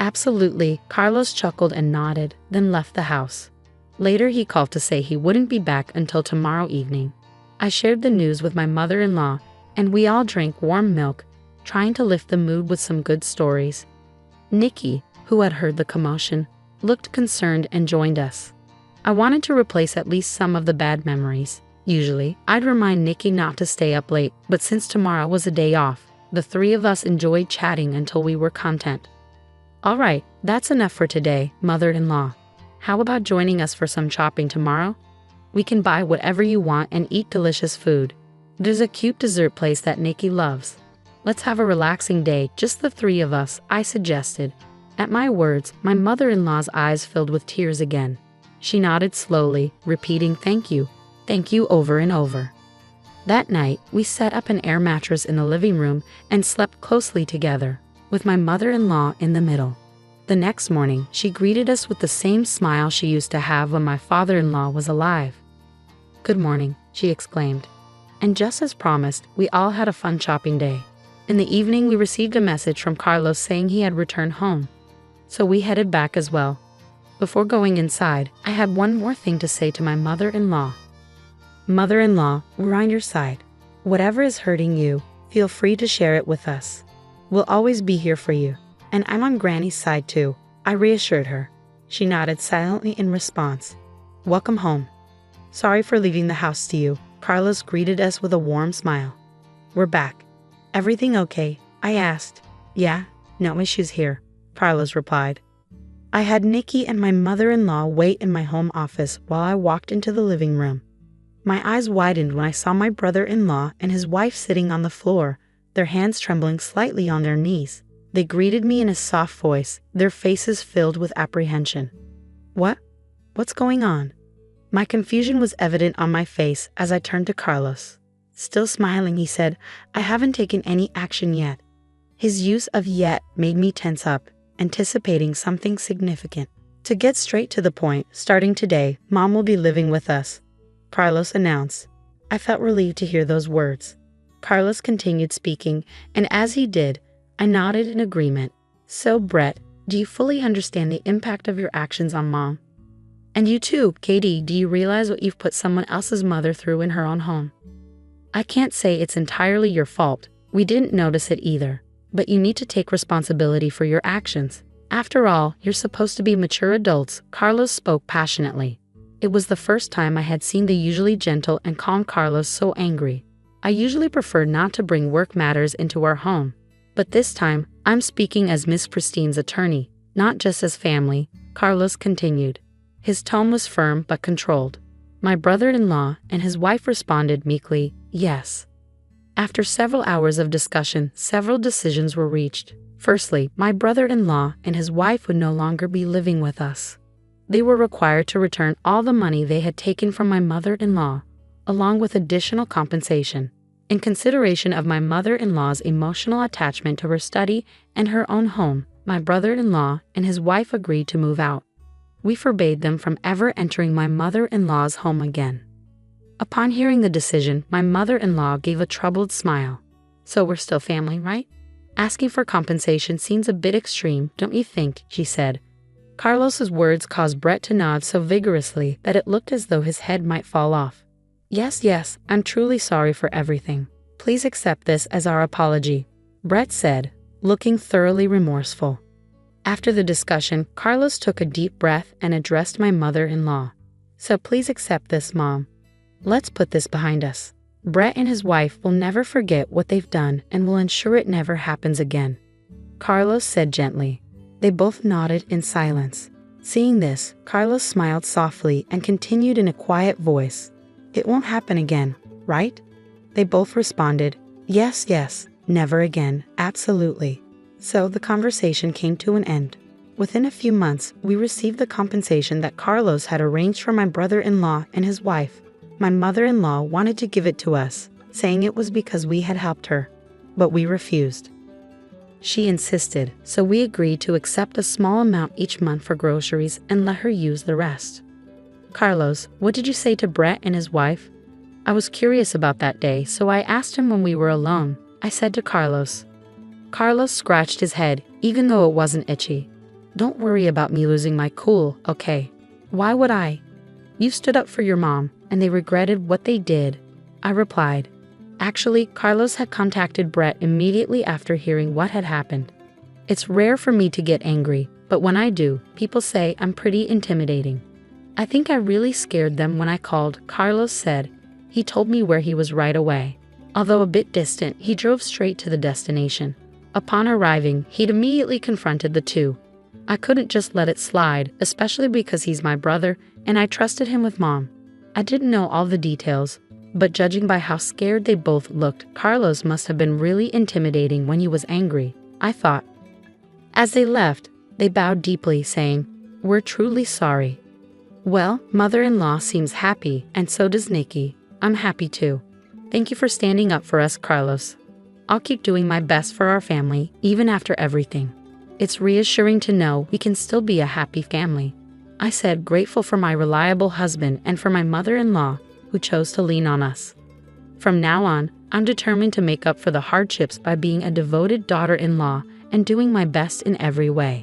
Absolutely, Carlos chuckled and nodded, then left the house. Later he called to say he wouldn't be back until tomorrow evening. I shared the news with my mother-in-law, and we all drank warm milk, trying to lift the mood with some good stories. Nikki, who had heard the commotion, looked concerned and joined us. I wanted to replace at least some of the bad memories. Usually, I'd remind Nikki not to stay up late, but since tomorrow was a day off, the three of us enjoyed chatting until we were content. All right, that's enough for today, mother-in-law. How about joining us for some shopping tomorrow? We can buy whatever you want and eat delicious food. There's a cute dessert place that Nikki loves. Let's have a relaxing day, just the three of us, I suggested. At my words, my mother-in-law's eyes filled with tears again. She nodded slowly, repeating thank you over and over. That night, we set up an air mattress in the living room and slept closely together, with my mother-in-law in the middle. The next morning, she greeted us with the same smile she used to have when my father-in-law was alive. Good morning, she exclaimed. And just as promised, we all had a fun shopping day. In the evening, we received a message from Carlos saying he had returned home. So we headed back as well. Before going inside, I had one more thing to say to my mother-in-law. Mother-in-law, we're on your side. Whatever is hurting you, feel free to share it with us. We'll always be here for you. And I'm on Granny's side too, I reassured her. She nodded silently in response. Welcome home. Sorry for leaving the house to you. Carlos greeted us with a warm smile. We're back. Everything okay? I asked. Yeah, no issues here, Carlos replied. I had Nikki and my mother-in-law wait in my home office while I walked into the living room. My eyes widened when I saw my brother-in-law and his wife sitting on the floor, their hands trembling slightly on their knees. They greeted me in a soft voice, their faces filled with apprehension. What's going on? My confusion was evident on my face as I turned to Carlos. Still smiling, he said, I haven't taken any action yet. His use of yet made me tense up, anticipating something significant. To get straight to the point, starting today, Mom will be living with us, Carlos announced. I felt relieved to hear those words. Carlos continued speaking, and as he did, I nodded in agreement. So, Brett, do you fully understand the impact of your actions on Mom? And you too, Katie, do you realize what you've put someone else's mother through in her own home? I can't say it's entirely your fault. We didn't notice it either. But you need to take responsibility for your actions. After all, you're supposed to be mature adults, Carlos spoke passionately. It was the first time I had seen the usually gentle and calm Carlos so angry. I usually prefer not to bring work matters into our home. But this time, I'm speaking as Miss Christine's attorney, not just as family, Carlos continued. His tone was firm but controlled. My brother-in-law and his wife responded meekly, yes. After several hours of discussion, several decisions were reached. Firstly, my brother-in-law and his wife would no longer be living with us. They were required to return all the money they had taken from my mother-in-law, along with additional compensation. In consideration of my mother-in-law's emotional attachment to her study and her own home, my brother-in-law and his wife agreed to move out. We forbade them from ever entering my mother-in-law's home again. Upon hearing the decision, my mother-in-law gave a troubled smile. So we're still family, right? Asking for compensation seems a bit extreme, don't you think? She said. Carlos's words caused Brett to nod so vigorously that it looked as though his head might fall off. Yes, I'm truly sorry for everything. Please accept this as our apology, Brett said, looking thoroughly remorseful. After the discussion, Carlos took a deep breath and addressed my mother-in-law. So please accept this, Mom. Let's put this behind us. Brett and his wife will never forget what they've done and will ensure it never happens again, Carlos said gently. They both nodded in silence. Seeing this, Carlos smiled softly and continued in a quiet voice. It won't happen again, right? They both responded, yes, never again, absolutely. So the conversation came to an end. Within a few months, we received the compensation that Carlos had arranged for my brother-in-law and his wife. My mother-in-law wanted to give it to us, saying it was because we had helped her, but we refused. She insisted, so we agreed to accept a small amount each month for groceries and let her use the rest. Carlos, what did you say to Brett and his wife? I was curious about that day, so I asked him when we were alone. I said to Carlos. Carlos scratched his head, even though it wasn't itchy. Don't worry about me losing my cool, okay? Why would I? You stood up for your mom, and they regretted what they did, I replied. Actually, Carlos had contacted Brett immediately after hearing what had happened. It's rare for me to get angry, but when I do, people say I'm pretty intimidating. I think I really scared them when I called, Carlos said. He told me where he was right away. Although a bit distant, he drove straight to the destination. Upon arriving, he'd immediately confronted the two. I couldn't just let it slide, especially because he's my brother, and I trusted him with Mom. I didn't know all the details, but judging by how scared they both looked, Carlos must have been really intimidating when he was angry, I thought. As they left, they bowed deeply, saying, We're truly sorry. Well, mother-in-law seems happy, and so does Nikki. I'm happy too. Thank you for standing up for us, Carlos. I'll keep doing my best for our family, even after everything. It's reassuring to know we can still be a happy family, I said, grateful for my reliable husband and for my mother-in-law, who chose to lean on us. From now on, I'm determined to make up for the hardships by being a devoted daughter-in-law and doing my best in every way.